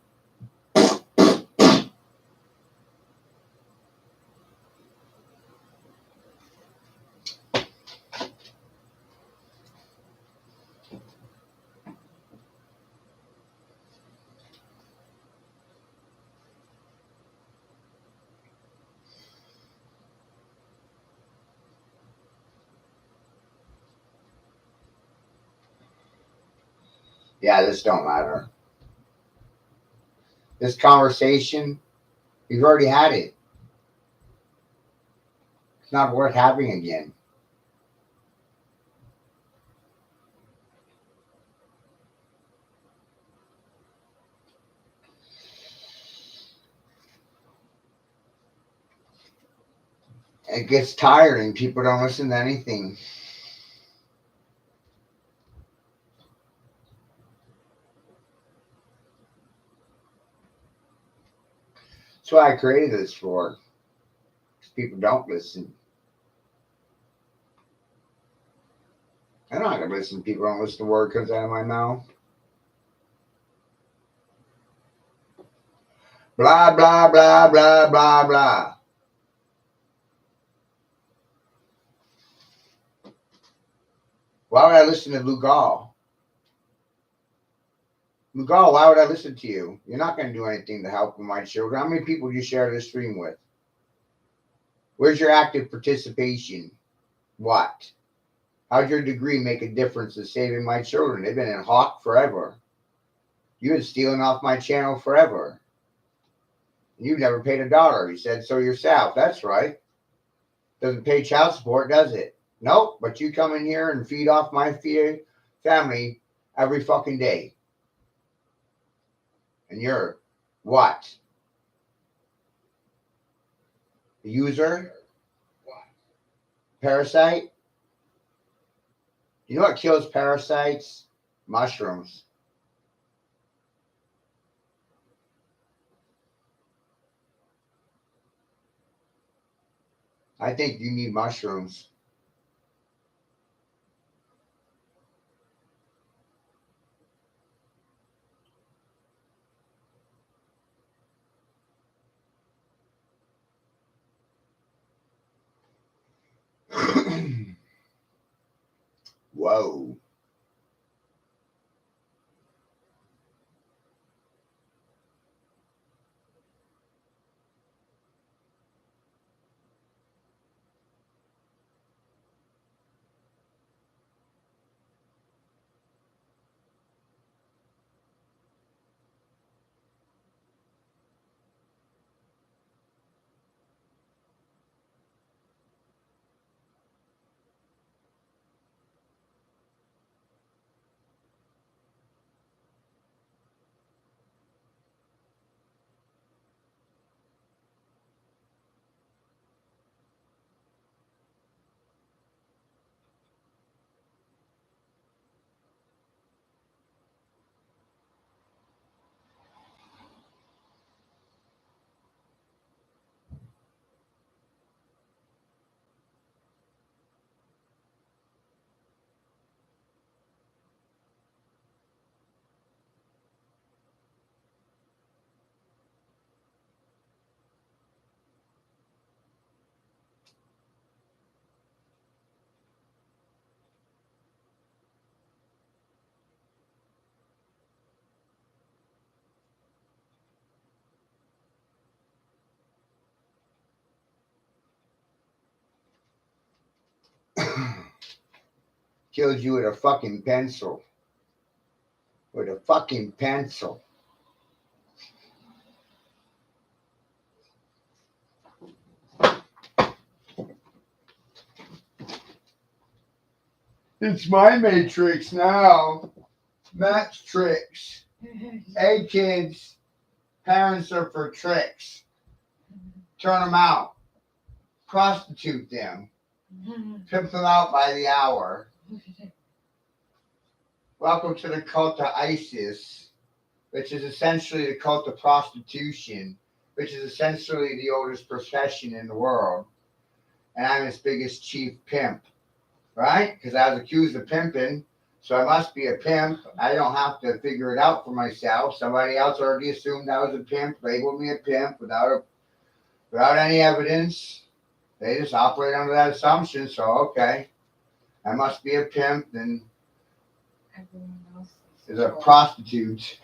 Yeah, this don't matter. This conversation, we've already had it. It's not worth having again. It gets tiring. People don't listen to anything. That's what I created this for. Because people don't listen. I'm not going to listen. People don't listen to a word comes out of my mouth. Blah, blah, blah, blah, blah, blah. Why would I listen to Lugal? Lugal, why would I listen to you? You're not going to do anything to help my children. How many people do you share this stream with? Where's your active participation? What? How'd your degree make a difference in saving my children? They've been in hawk forever. You've been stealing off my channel forever. You've never paid $1. You said so yourself. That's right. Doesn't pay child support, does it? Nope. But you come in here and feed off my family every fucking day. And you're what? A user? Parasite? You know what kills parasites? Mushrooms. I think you need mushrooms. Whoa. Kills you with a fucking pencil. With a fucking pencil. It's my matrix now. Matt's tricks. Hey kids, parents are for tricks. Turn them out. Prostitute them. Pimp them out by the hour. Welcome to the cult of ISIS, which is essentially the cult of prostitution, which is essentially the oldest profession in the world. And I'm its biggest chief pimp, right? Because I was accused of pimping, so I must be a pimp. I don't have to figure it out for myself. Somebody else already assumed I was a pimp, labeled me a pimp without any evidence. They just operate under that assumption. So, okay, I must be a pimp and Everyone else is a prostitute.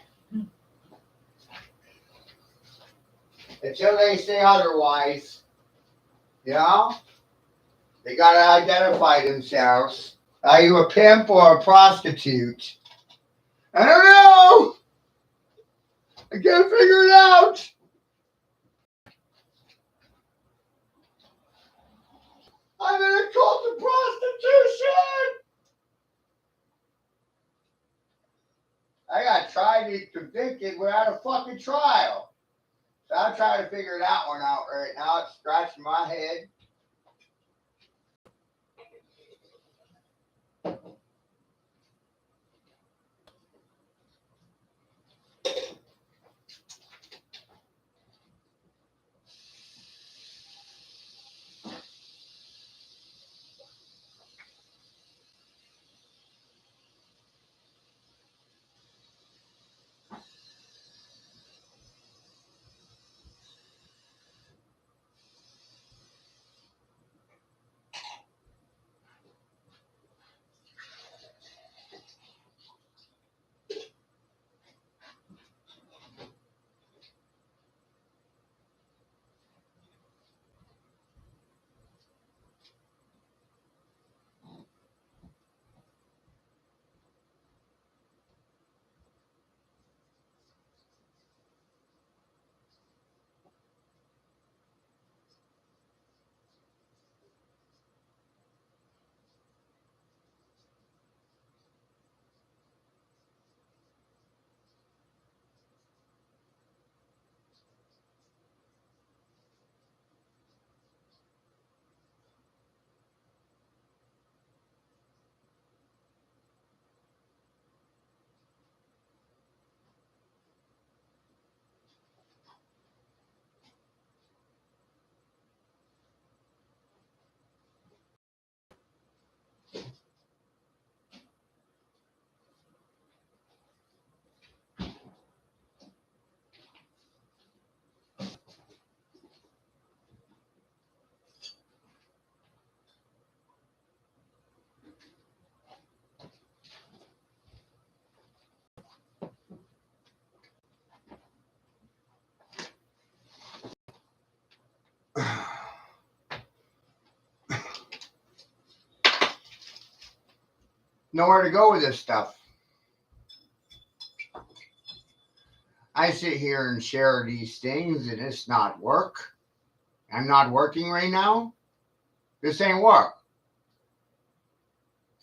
Until they say otherwise, you know, they got to identify themselves. Are you a pimp or a prostitute? I don't know. I can't figure it out. I'm in a cult of prostitution. I got tried and convicted without a fucking trial. So I'm trying to figure that one out right now. It's scratching my head. nowhere to go with this stuff. I sit here and share these things and it's not work. I'm not working right now. This ain't work.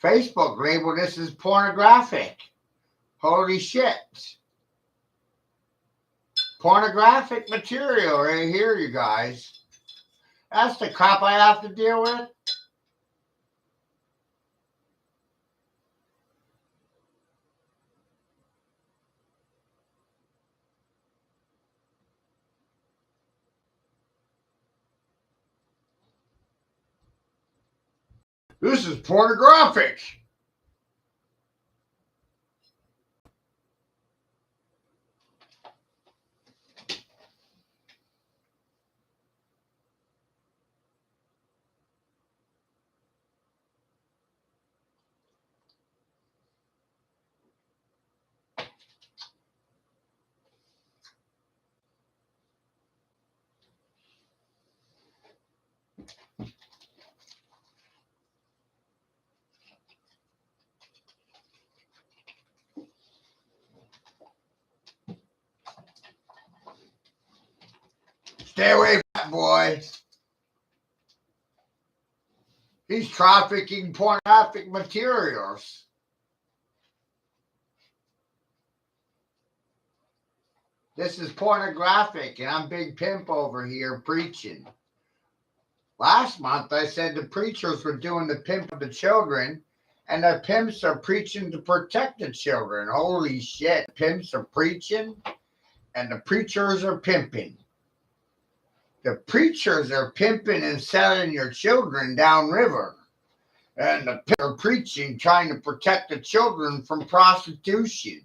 Facebook labeled this as pornographic. Holy shit. Pornographic material right here, you guys. That's the crap I have to deal with. This is pornographic. Stay away from that boy. He's trafficking pornographic materials. This is pornographic, and I'm Big Pimp over here preaching. Last month, I said the preachers were doing the pimp of the children, and the pimps are preaching to protect the children. Holy shit. Pimps are preaching, and the preachers are pimping. The preachers are pimping and selling your children downriver. And the pimps are preaching, trying to protect the children from prostitution.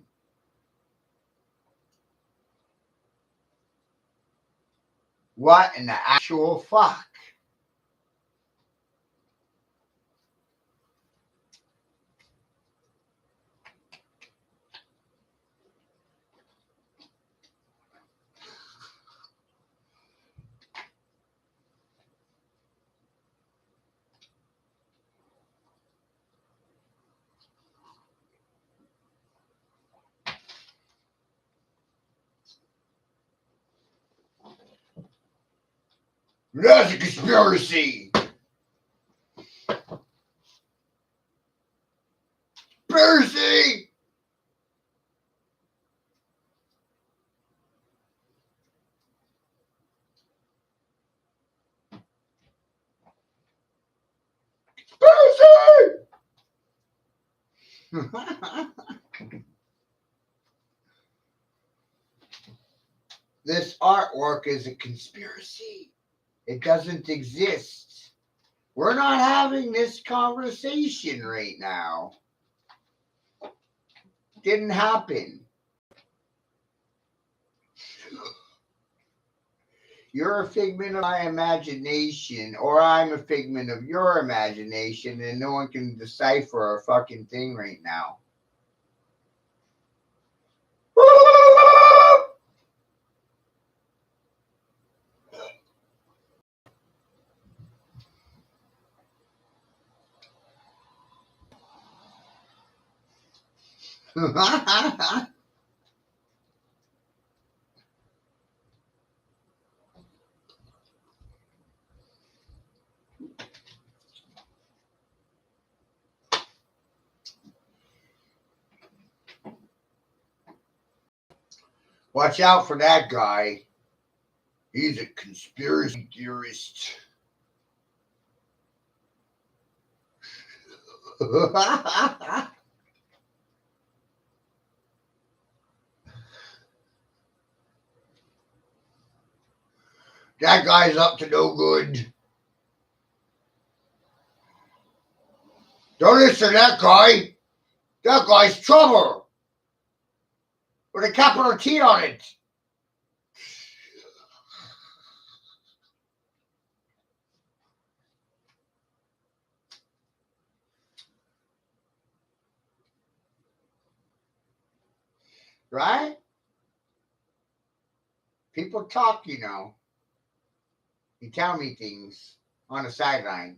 What in the actual fuck? That's a conspiracy. Conspiracy. Conspiracy. This artwork is a conspiracy. It doesn't exist. We're not having this conversation right now. Didn't happen. You're a figment of my imagination, or I'm a figment of your imagination, and no one can decipher a fucking thing right now. Watch out for that guy. He's a conspiracy theorist. That guy's up to no good. Don't listen to that guy. That guy's trouble. With a capital T on it. Right? People talk, you know. You tell me things on the sideline.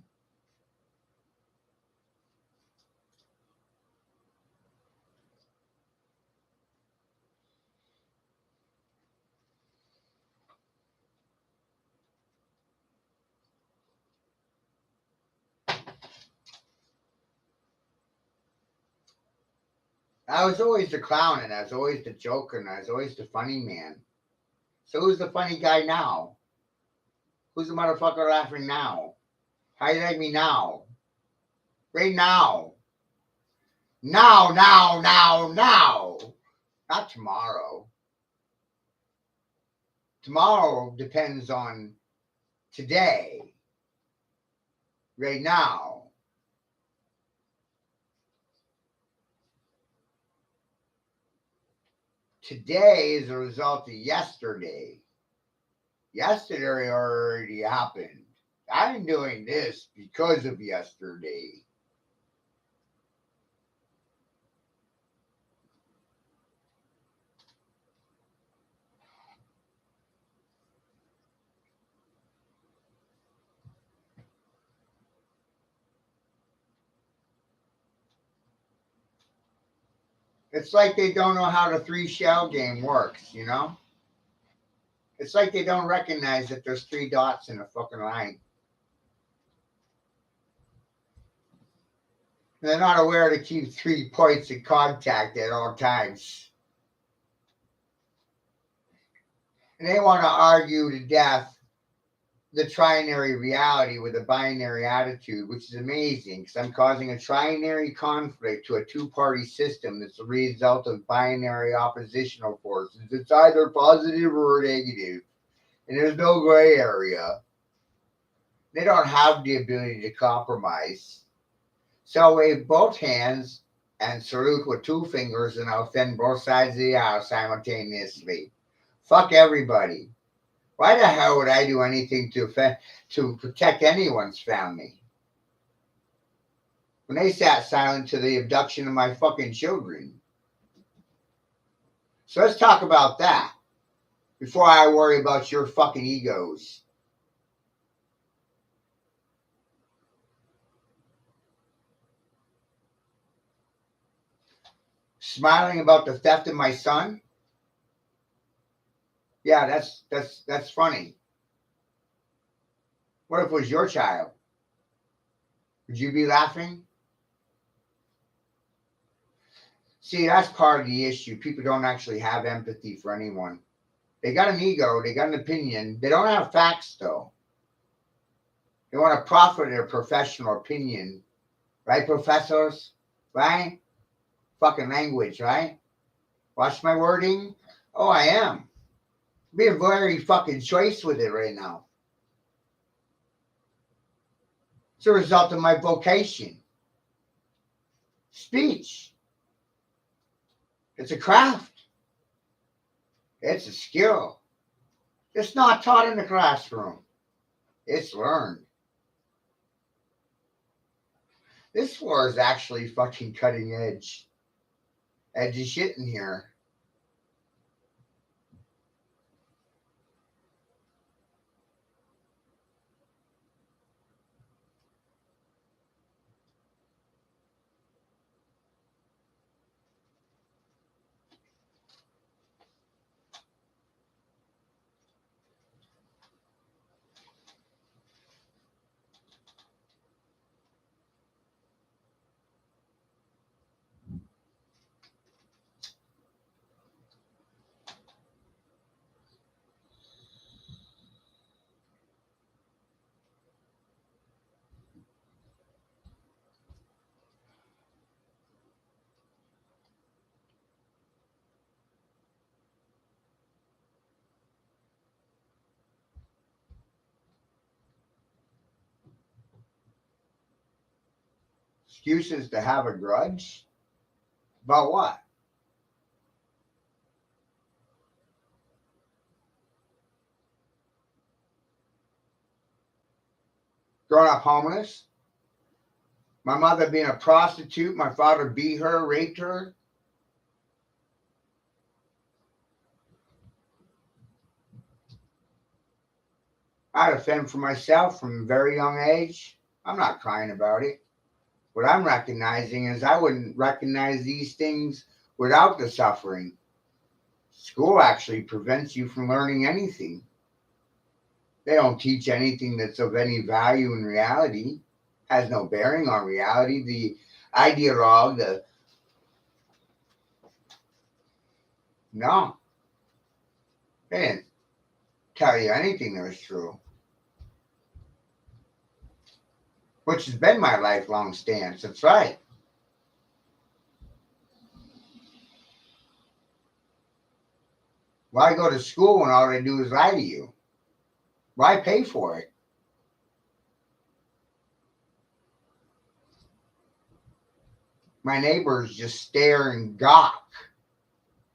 I was always the clown, and I was always the joker, and I was always the funny man. So who's the funny guy now? Who's the motherfucker laughing now? How you like me now? Right now. Now, now, now, now. Not tomorrow. Tomorrow depends on today. Right now. Today is a result of yesterday. Yesterday already happened. I'm doing this because of yesterday. It's like they don't know how the three shell game works, you know? It's like they don't recognize that there's three dots in a fucking line. They're not aware to keep 3 points of contact at all times. And they want to argue to death the trinary reality with a binary attitude, which is amazing because I'm causing a trinary conflict to a two-party system that's a result of binary oppositional forces. It's either positive or negative, and there's no gray area. They don't have the ability to compromise. So I'll wave both hands and salute with 2 fingers, and I'll offend both sides of the aisle simultaneously. Fuck everybody. Why the hell would I do anything to protect anyone's family? When they sat silent to the abduction of my fucking children. So let's talk about that before I worry about your fucking egos. Smiling about the theft of my son? Yeah, that's funny. What if it was your child? Would you be laughing? See, that's part of the issue. People don't actually have empathy for anyone. They got an ego, they got an opinion. They don't have facts, though. They want to profit their professional opinion. Right, professors? Right? Fucking language, right? Watch my wording? Oh, I am. Being very fucking choice with it right now. It's a result of my vocation. Speech. It's a craft. It's a skill. It's not taught in the classroom. It's learned. This war is actually fucking cutting edge. Edgy shit in here. Excuses to have a grudge? About what? Growing up homeless? My mother being a prostitute, my father beat her, raped her. I had to fend for myself from a very young age. I'm not crying about it. What I'm recognizing is I wouldn't recognize these things without the suffering. School actually prevents you from learning anything. They don't teach anything that's of any value in reality, has no bearing on reality. The ideologue, the No, they didn't tell you anything that was true, which has been my lifelong stance. That's right. Why go to school when all they do is lie to you? Why pay for it? My neighbors just stare and gawk,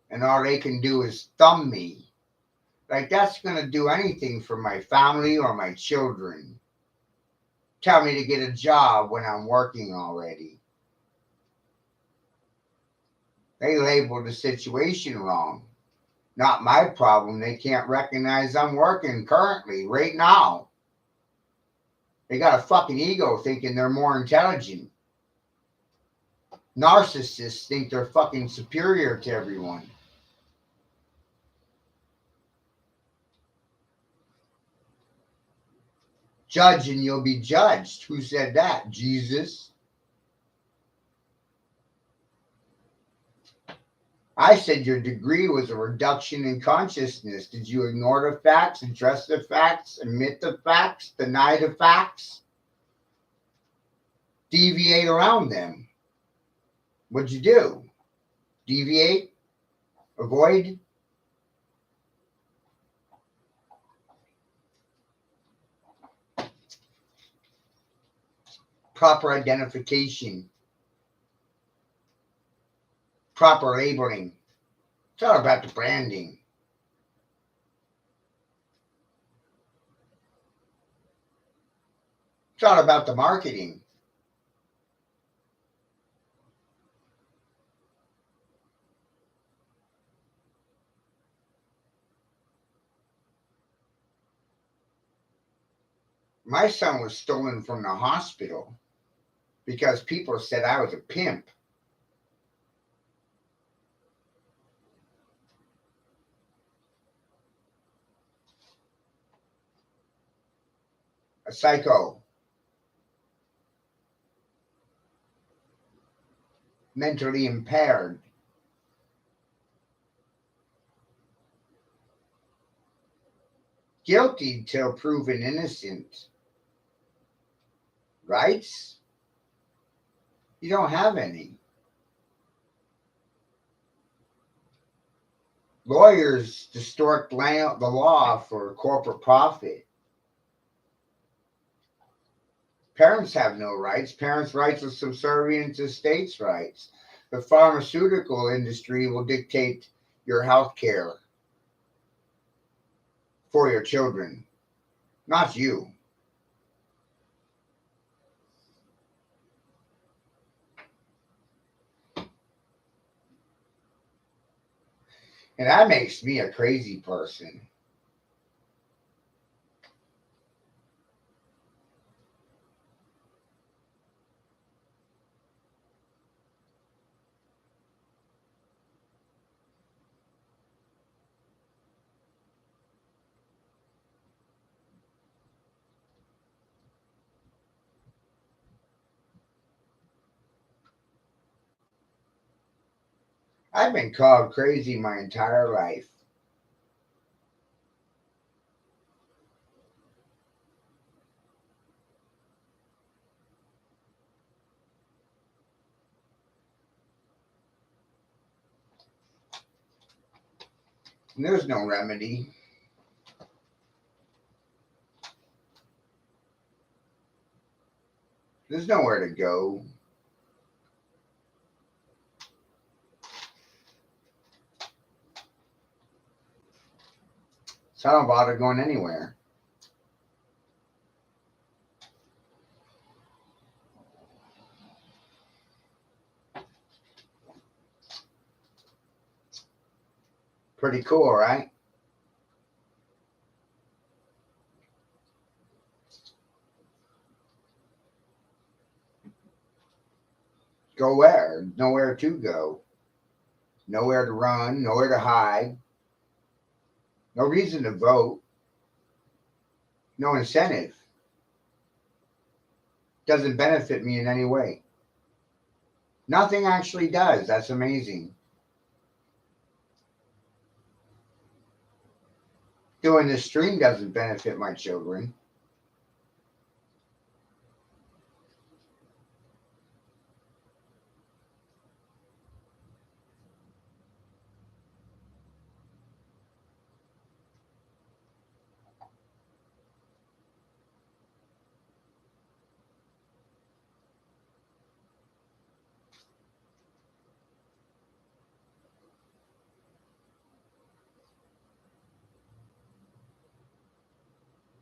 and all they can do is thumb me. Like that's going to do anything for my family or my children. Tell me to get a job when I'm working already. They labeled the situation wrong. Not my problem. They can't recognize I'm working currently, right now. They got a fucking ego thinking they're more intelligent. Narcissists think they're fucking superior to everyone. Judge and you'll be judged. Who said that? Jesus. I said your degree was a reduction in consciousness. Did you ignore the facts, address the facts, admit the facts, deny the facts, deviate around them? What'd you do? Deviate? Avoid? Proper identification, proper labeling. It's all about the branding. It's all about the marketing. My son was stolen from the hospital because people said I was a pimp. A psycho, mentally impaired. Guilty till proven innocent. Rights? You don't have any. Lawyers distort the law for corporate profit. Parents have no rights. Parents' rights are subservient to states' rights. The pharmaceutical industry will dictate your health care for your children, not you. And that makes me a crazy person. I've been called crazy my entire life. And there's no remedy. There's nowhere to go. So I don't bother going anywhere. Pretty cool, right? Go where? Nowhere to go. Nowhere to run, nowhere to hide, no reason to vote, no incentive. Doesn't benefit me in any way. Nothing actually does. That's amazing. Doing this stream doesn't benefit my children.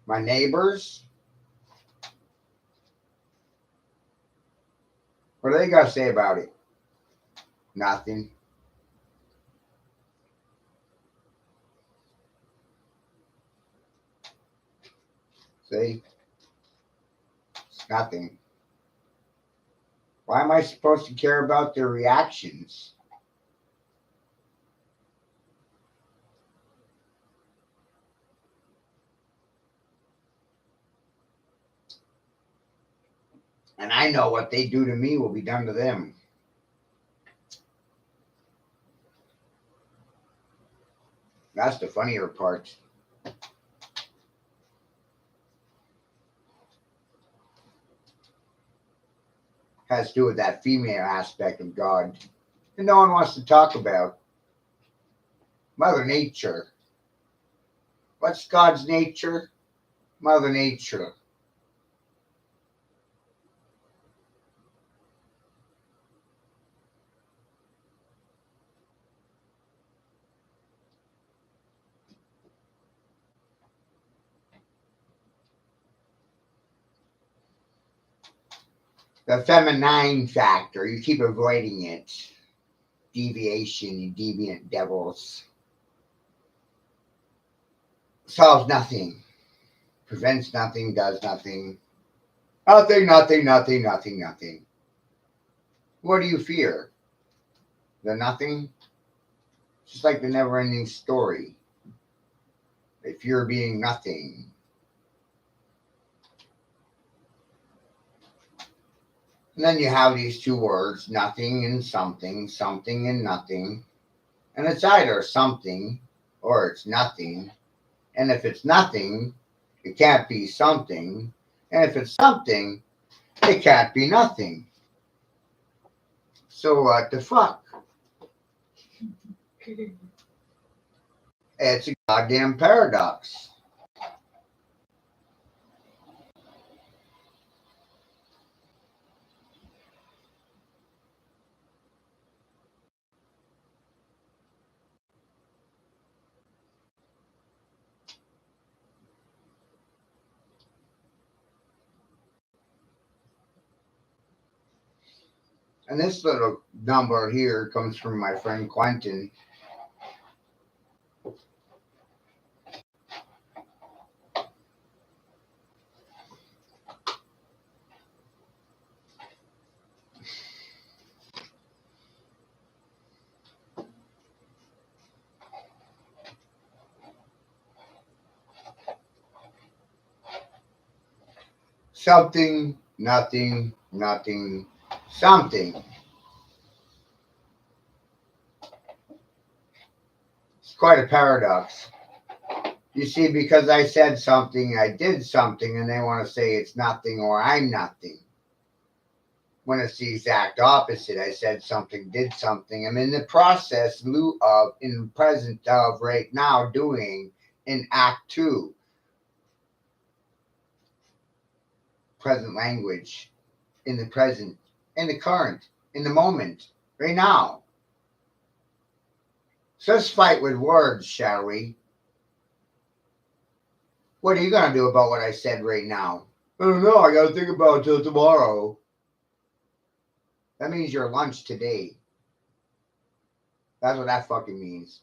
My neighbors, what do they got to say about it? Nothing. See? It's nothing. Why am I supposed to care about their reactions? And I know what they do to me will be done to them. That's the funnier part. Has to do with that female aspect of God. And no one wants to talk about Mother Nature. What's God's nature? Mother Nature. The feminine factor, you keep avoiding it. Deviation, you deviant devils. Solves nothing. Prevents nothing, does nothing. Nothing, nothing, nothing, nothing, nothing. What do you fear? The nothing? Just like the never ending story. They fear being nothing. And then you have these two words, nothing and something, something and nothing. And it's either something or it's nothing. And if it's nothing, it can't be something. And if it's something, it can't be nothing. So what the fuck? It's a goddamn paradox. And this little number here comes from my friend Quentin. Something, nothing, nothing, something. It's quite a paradox. You see, because I said something, I did something, and they want to say it's nothing or I'm nothing. When it's the exact opposite, I said something, did something. I'm in the process, lieu of, in present of, right now, doing in Act 2. Present language, in the present, in the current, in the moment, right now. So let's fight with words, shall we? What are you going to do about what I said right now? I don't know. I got to think about it till tomorrow. That means your lunch today. That's what that fucking means.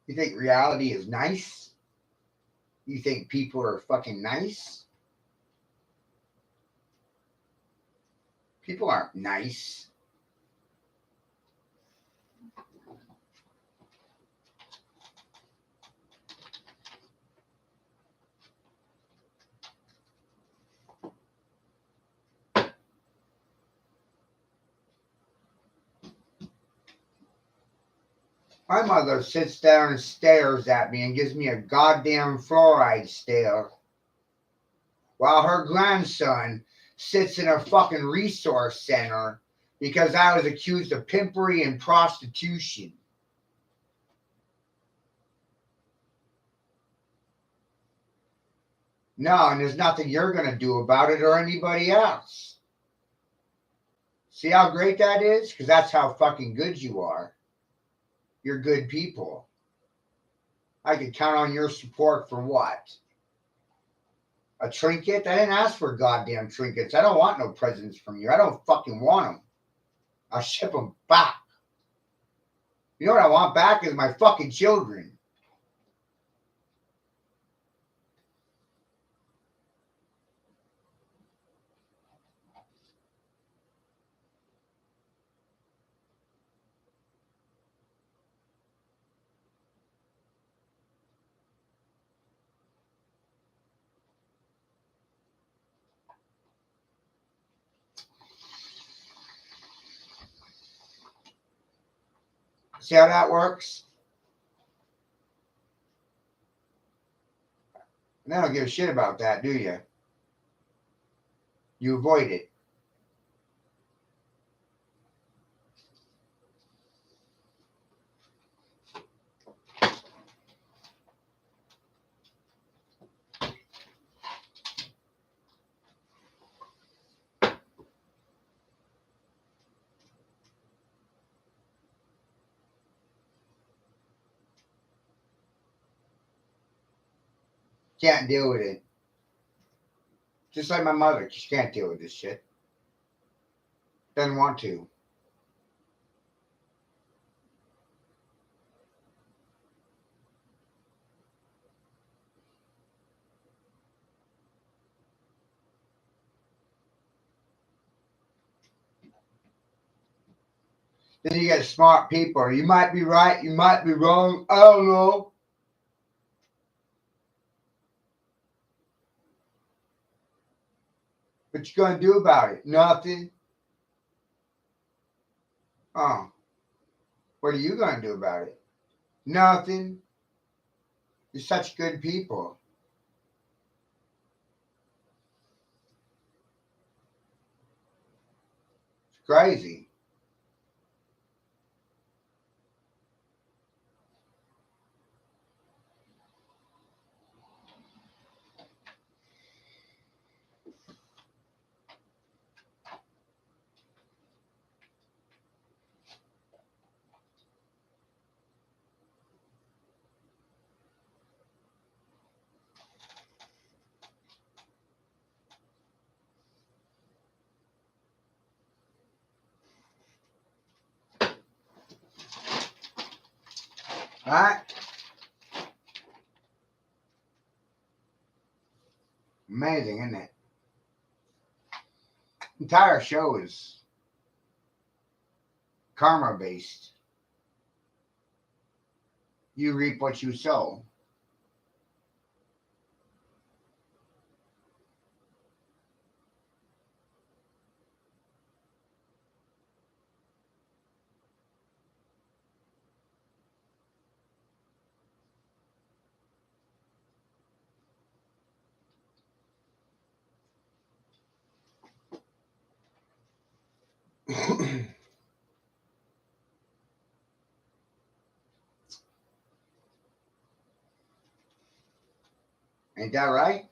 You think reality is nice? You think people are fucking nice? People aren't nice. My mother sits down and stares at me and gives me a goddamn fluoride stare, while her grandson sits in a fucking resource center because I was accused of pimpery and prostitution. No, and there's nothing you're going to do about it or anybody else. See how great that is? Because that's how fucking good you are. You're good people. I could count on your support for what? A trinket? I didn't ask for goddamn trinkets. I don't want no presents from you. I don't fucking want them. I'll ship them back. You know what I want back is my fucking children. See how that works? And I don't give a shit about that, do you? You avoid it. Can't deal with it. Just like my mother. She can't deal with this shit. Doesn't want to. Then you get smart people. You might be right. You might be wrong. I don't know. What you gonna do about it? Nothing. Oh. What are you gonna do about it? Nothing. You're such good people. It's crazy. Right? Amazing, isn't it? The entire show is karma based. You reap what you sow. Ain't that right?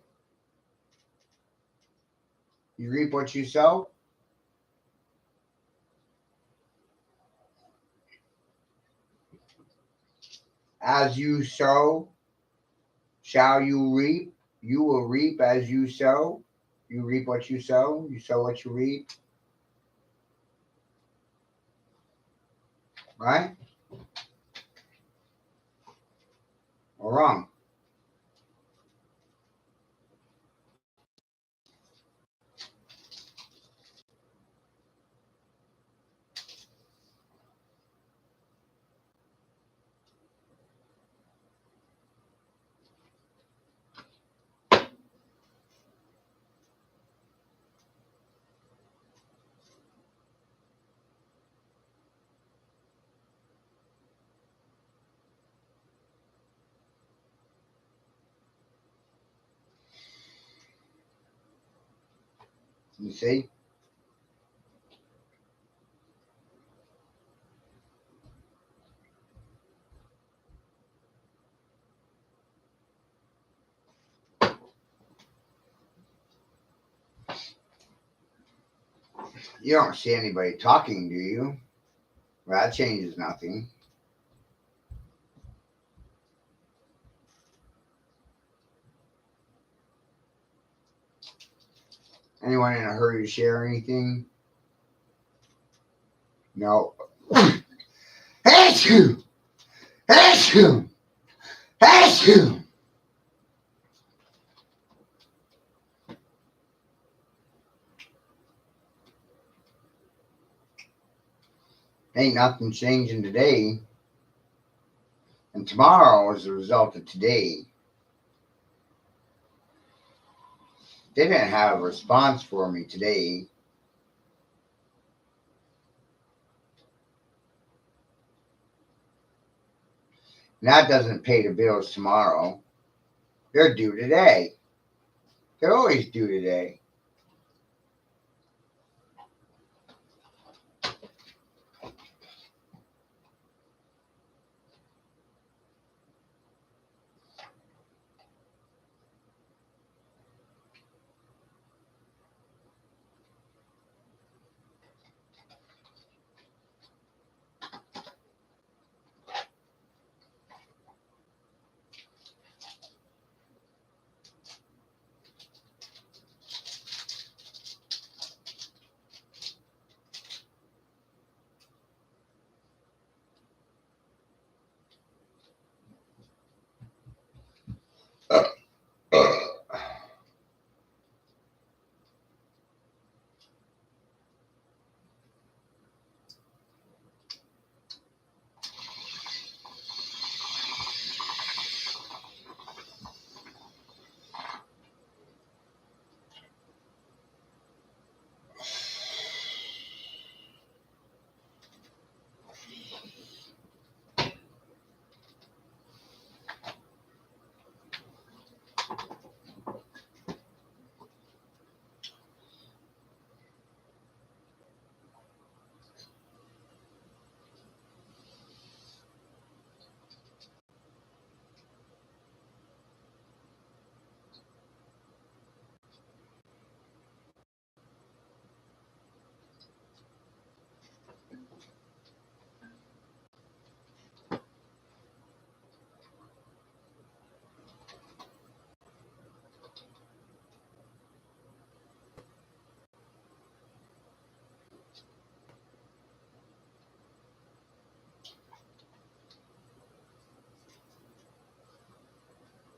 You reap what you sow. As you sow, shall you reap. You will reap as you sow. You reap what you sow. You sow what you reap. Right? Or wrong? You see? You don't see anybody talking, do you? Well, that changes nothing. Anyone in a hurry to share anything? No. Achoo! Achoo! Achoo! Ain't nothing changing today. And tomorrow is the result of today. They didn't have a response for me today. And that doesn't pay the bills tomorrow. They're due today. They're always due today.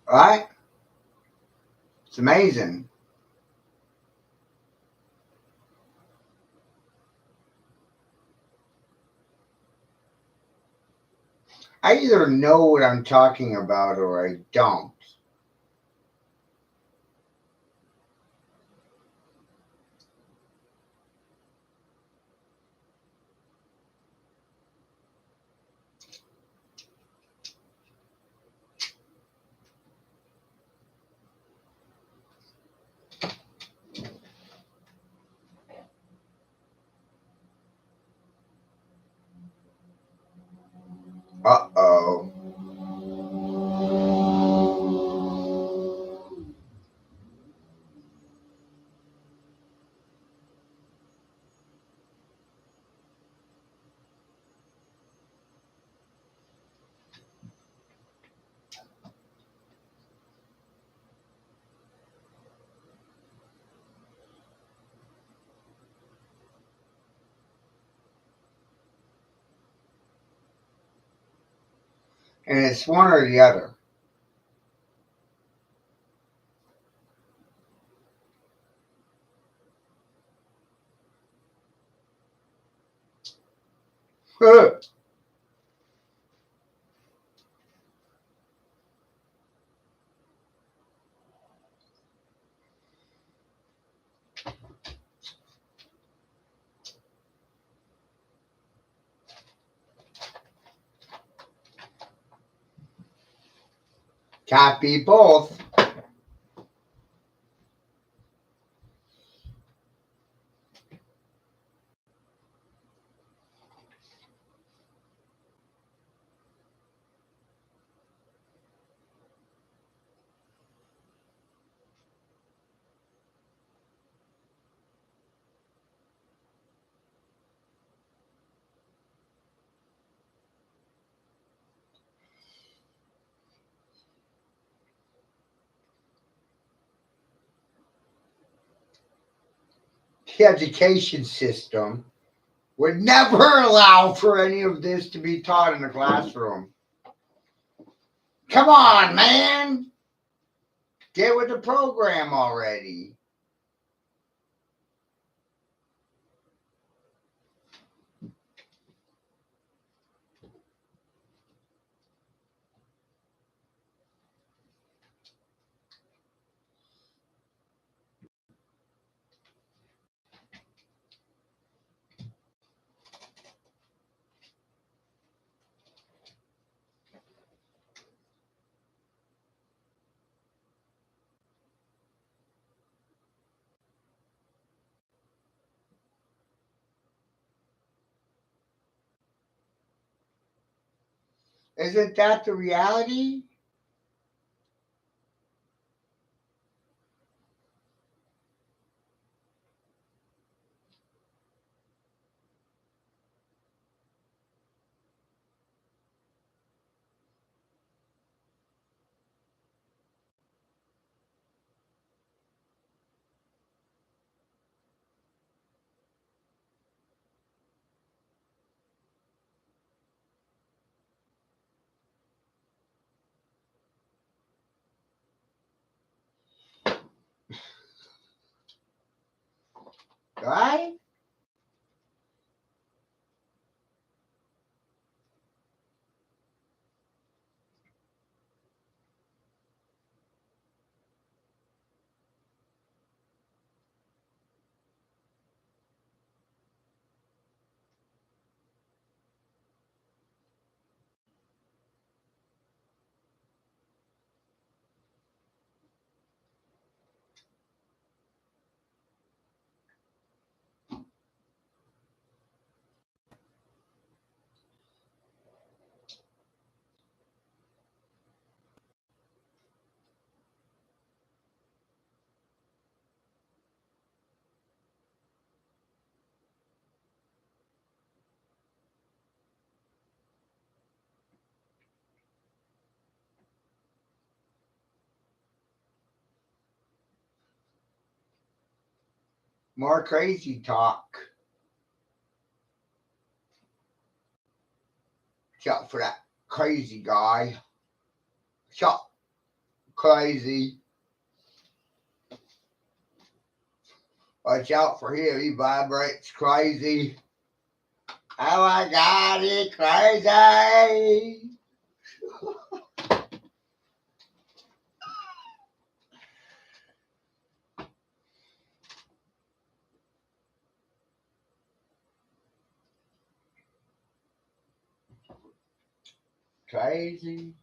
Right? It's amazing. I either know what I'm talking about or I don't. Uh-oh. And it's one or the other. Can't be both. education system would never allow for any of this to be taught in the classroom. Come on, man. Get with the program already. Isn't that the reality? Right? More crazy talk. Watch out for that crazy guy. Watch out. Crazy. Watch out for him. He vibrates crazy. Oh my God, he's crazy. Crazy.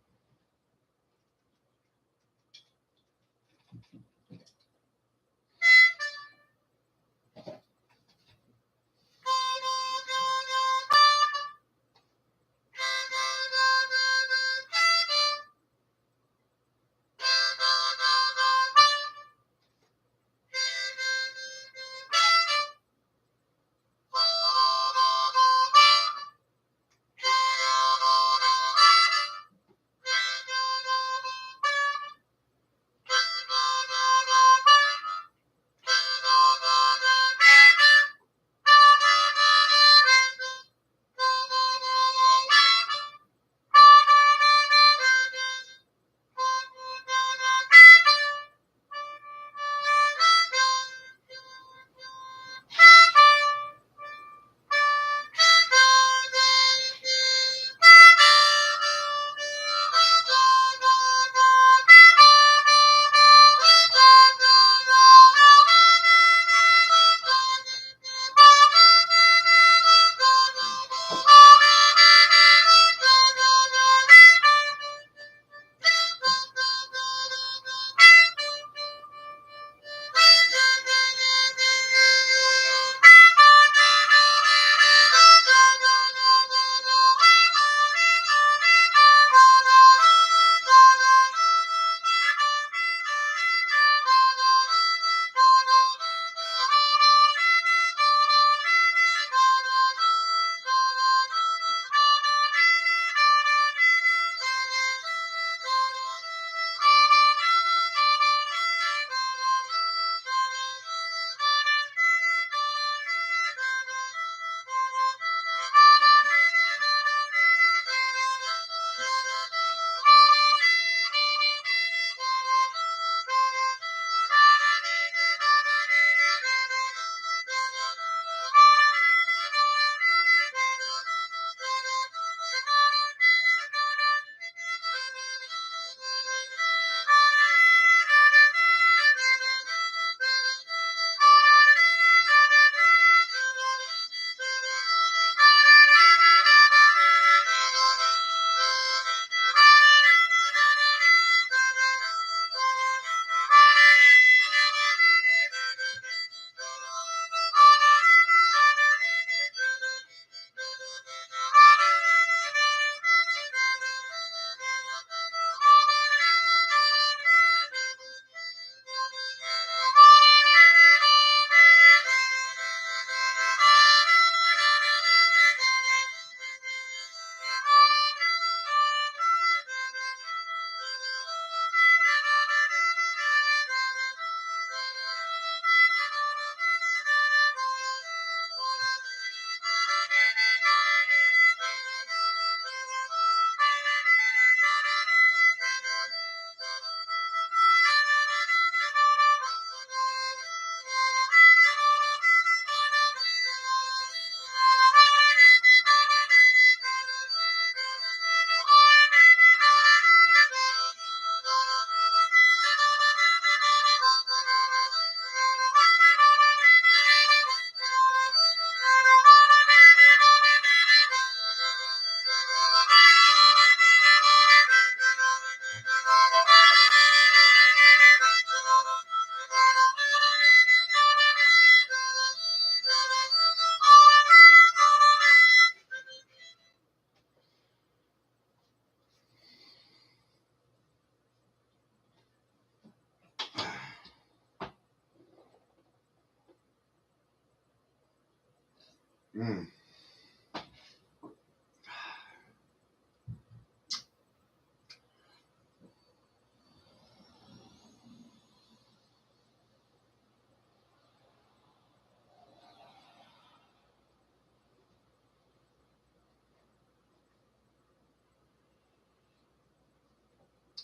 Mm.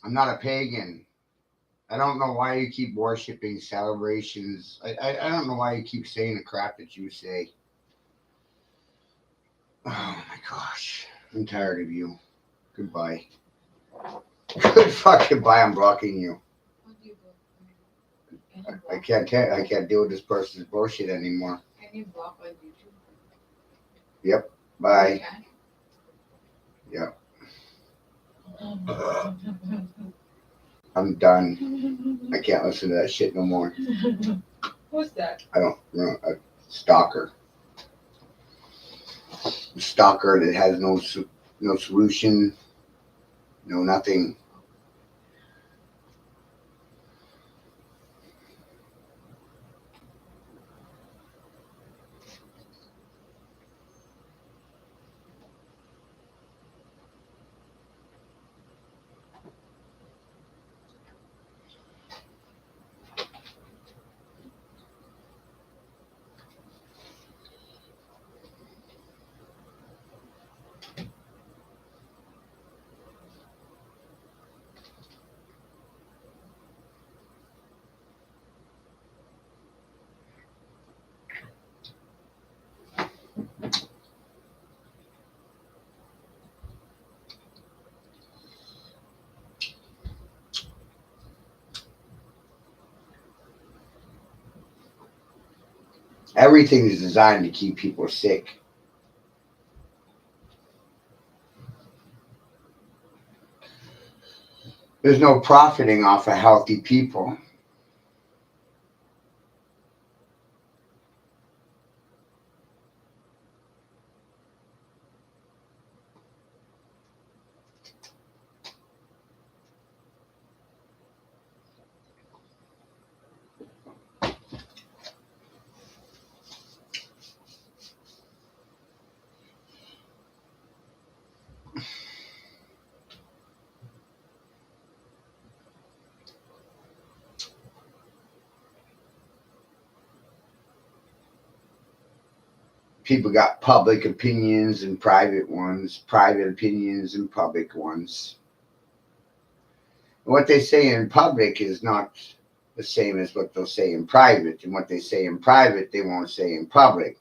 I'm not a pagan. I don't know why you keep worshiping celebrations. I don't know why you keep saying the crap that you say. Oh my gosh. I'm tired of you. Goodbye. Good fucking bye. I'm blocking you. What do you do? Can you I block? I can't deal with this person's bullshit anymore. Can you block on YouTube? Yep. You Bye. can? Yep. I'm done. I can't listen to that shit no more. Who's that? I don't know. A stalker. A stalker that has no solution, no nothing. Everything is designed to keep people sick. There's no profiting off of healthy people. People got public opinions and private opinions and public ones. What they say in public is not the same as what they'll say in private, and what they say in private, they won't say in public.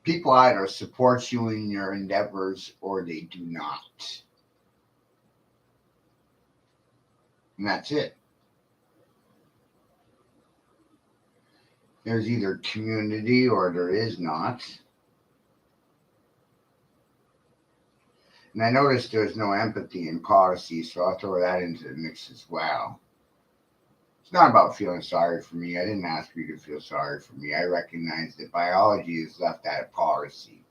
People either support you in your endeavors or they do not. And that's it. There's either community or there is not. And I noticed there's no empathy in policy, so I'll throw that into the mix as well. It's not about feeling sorry for me. I didn't ask you to feel sorry for me. I recognize that biology is left out of policy.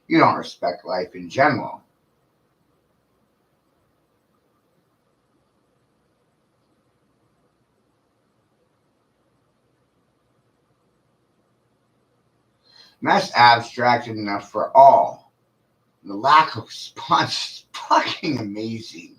You don't respect life in general. And that's abstract enough for all. The lack of response is fucking amazing.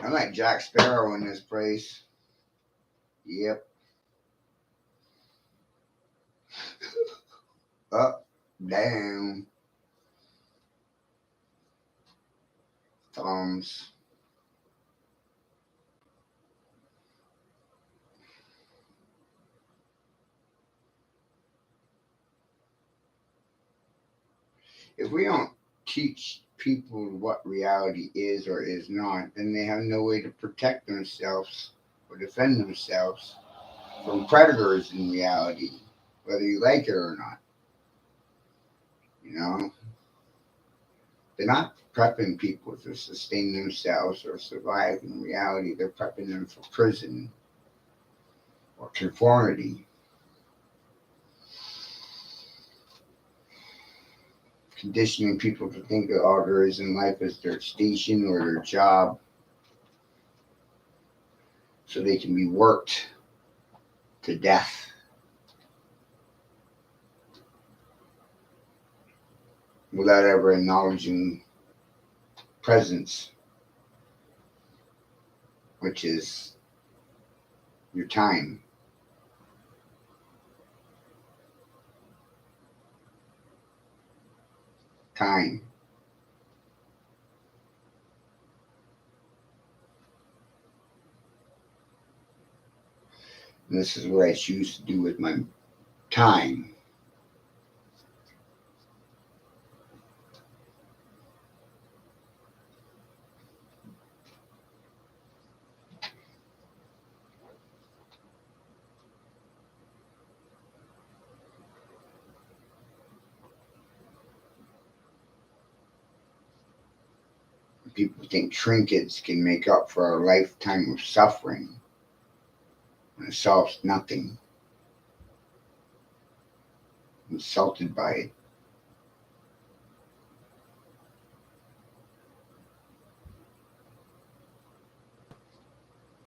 I'm like Jack Sparrow in this place. Yep. Up, down, thumbs. If we don't teach people what reality is or is not, then they have no way to protect themselves or defend themselves from predators in reality, whether you like it or not. You know, they're not prepping people to sustain themselves or survive in reality. They're prepping them for prison or conformity. Conditioning people to think that all there is in life is their station or their job so they can be worked to death without ever acknowledging presence, which is your time. Time. And this is what I choose to do with my time. People think trinkets can make up for a lifetime of suffering, and it solves nothing. I'm insulted by it.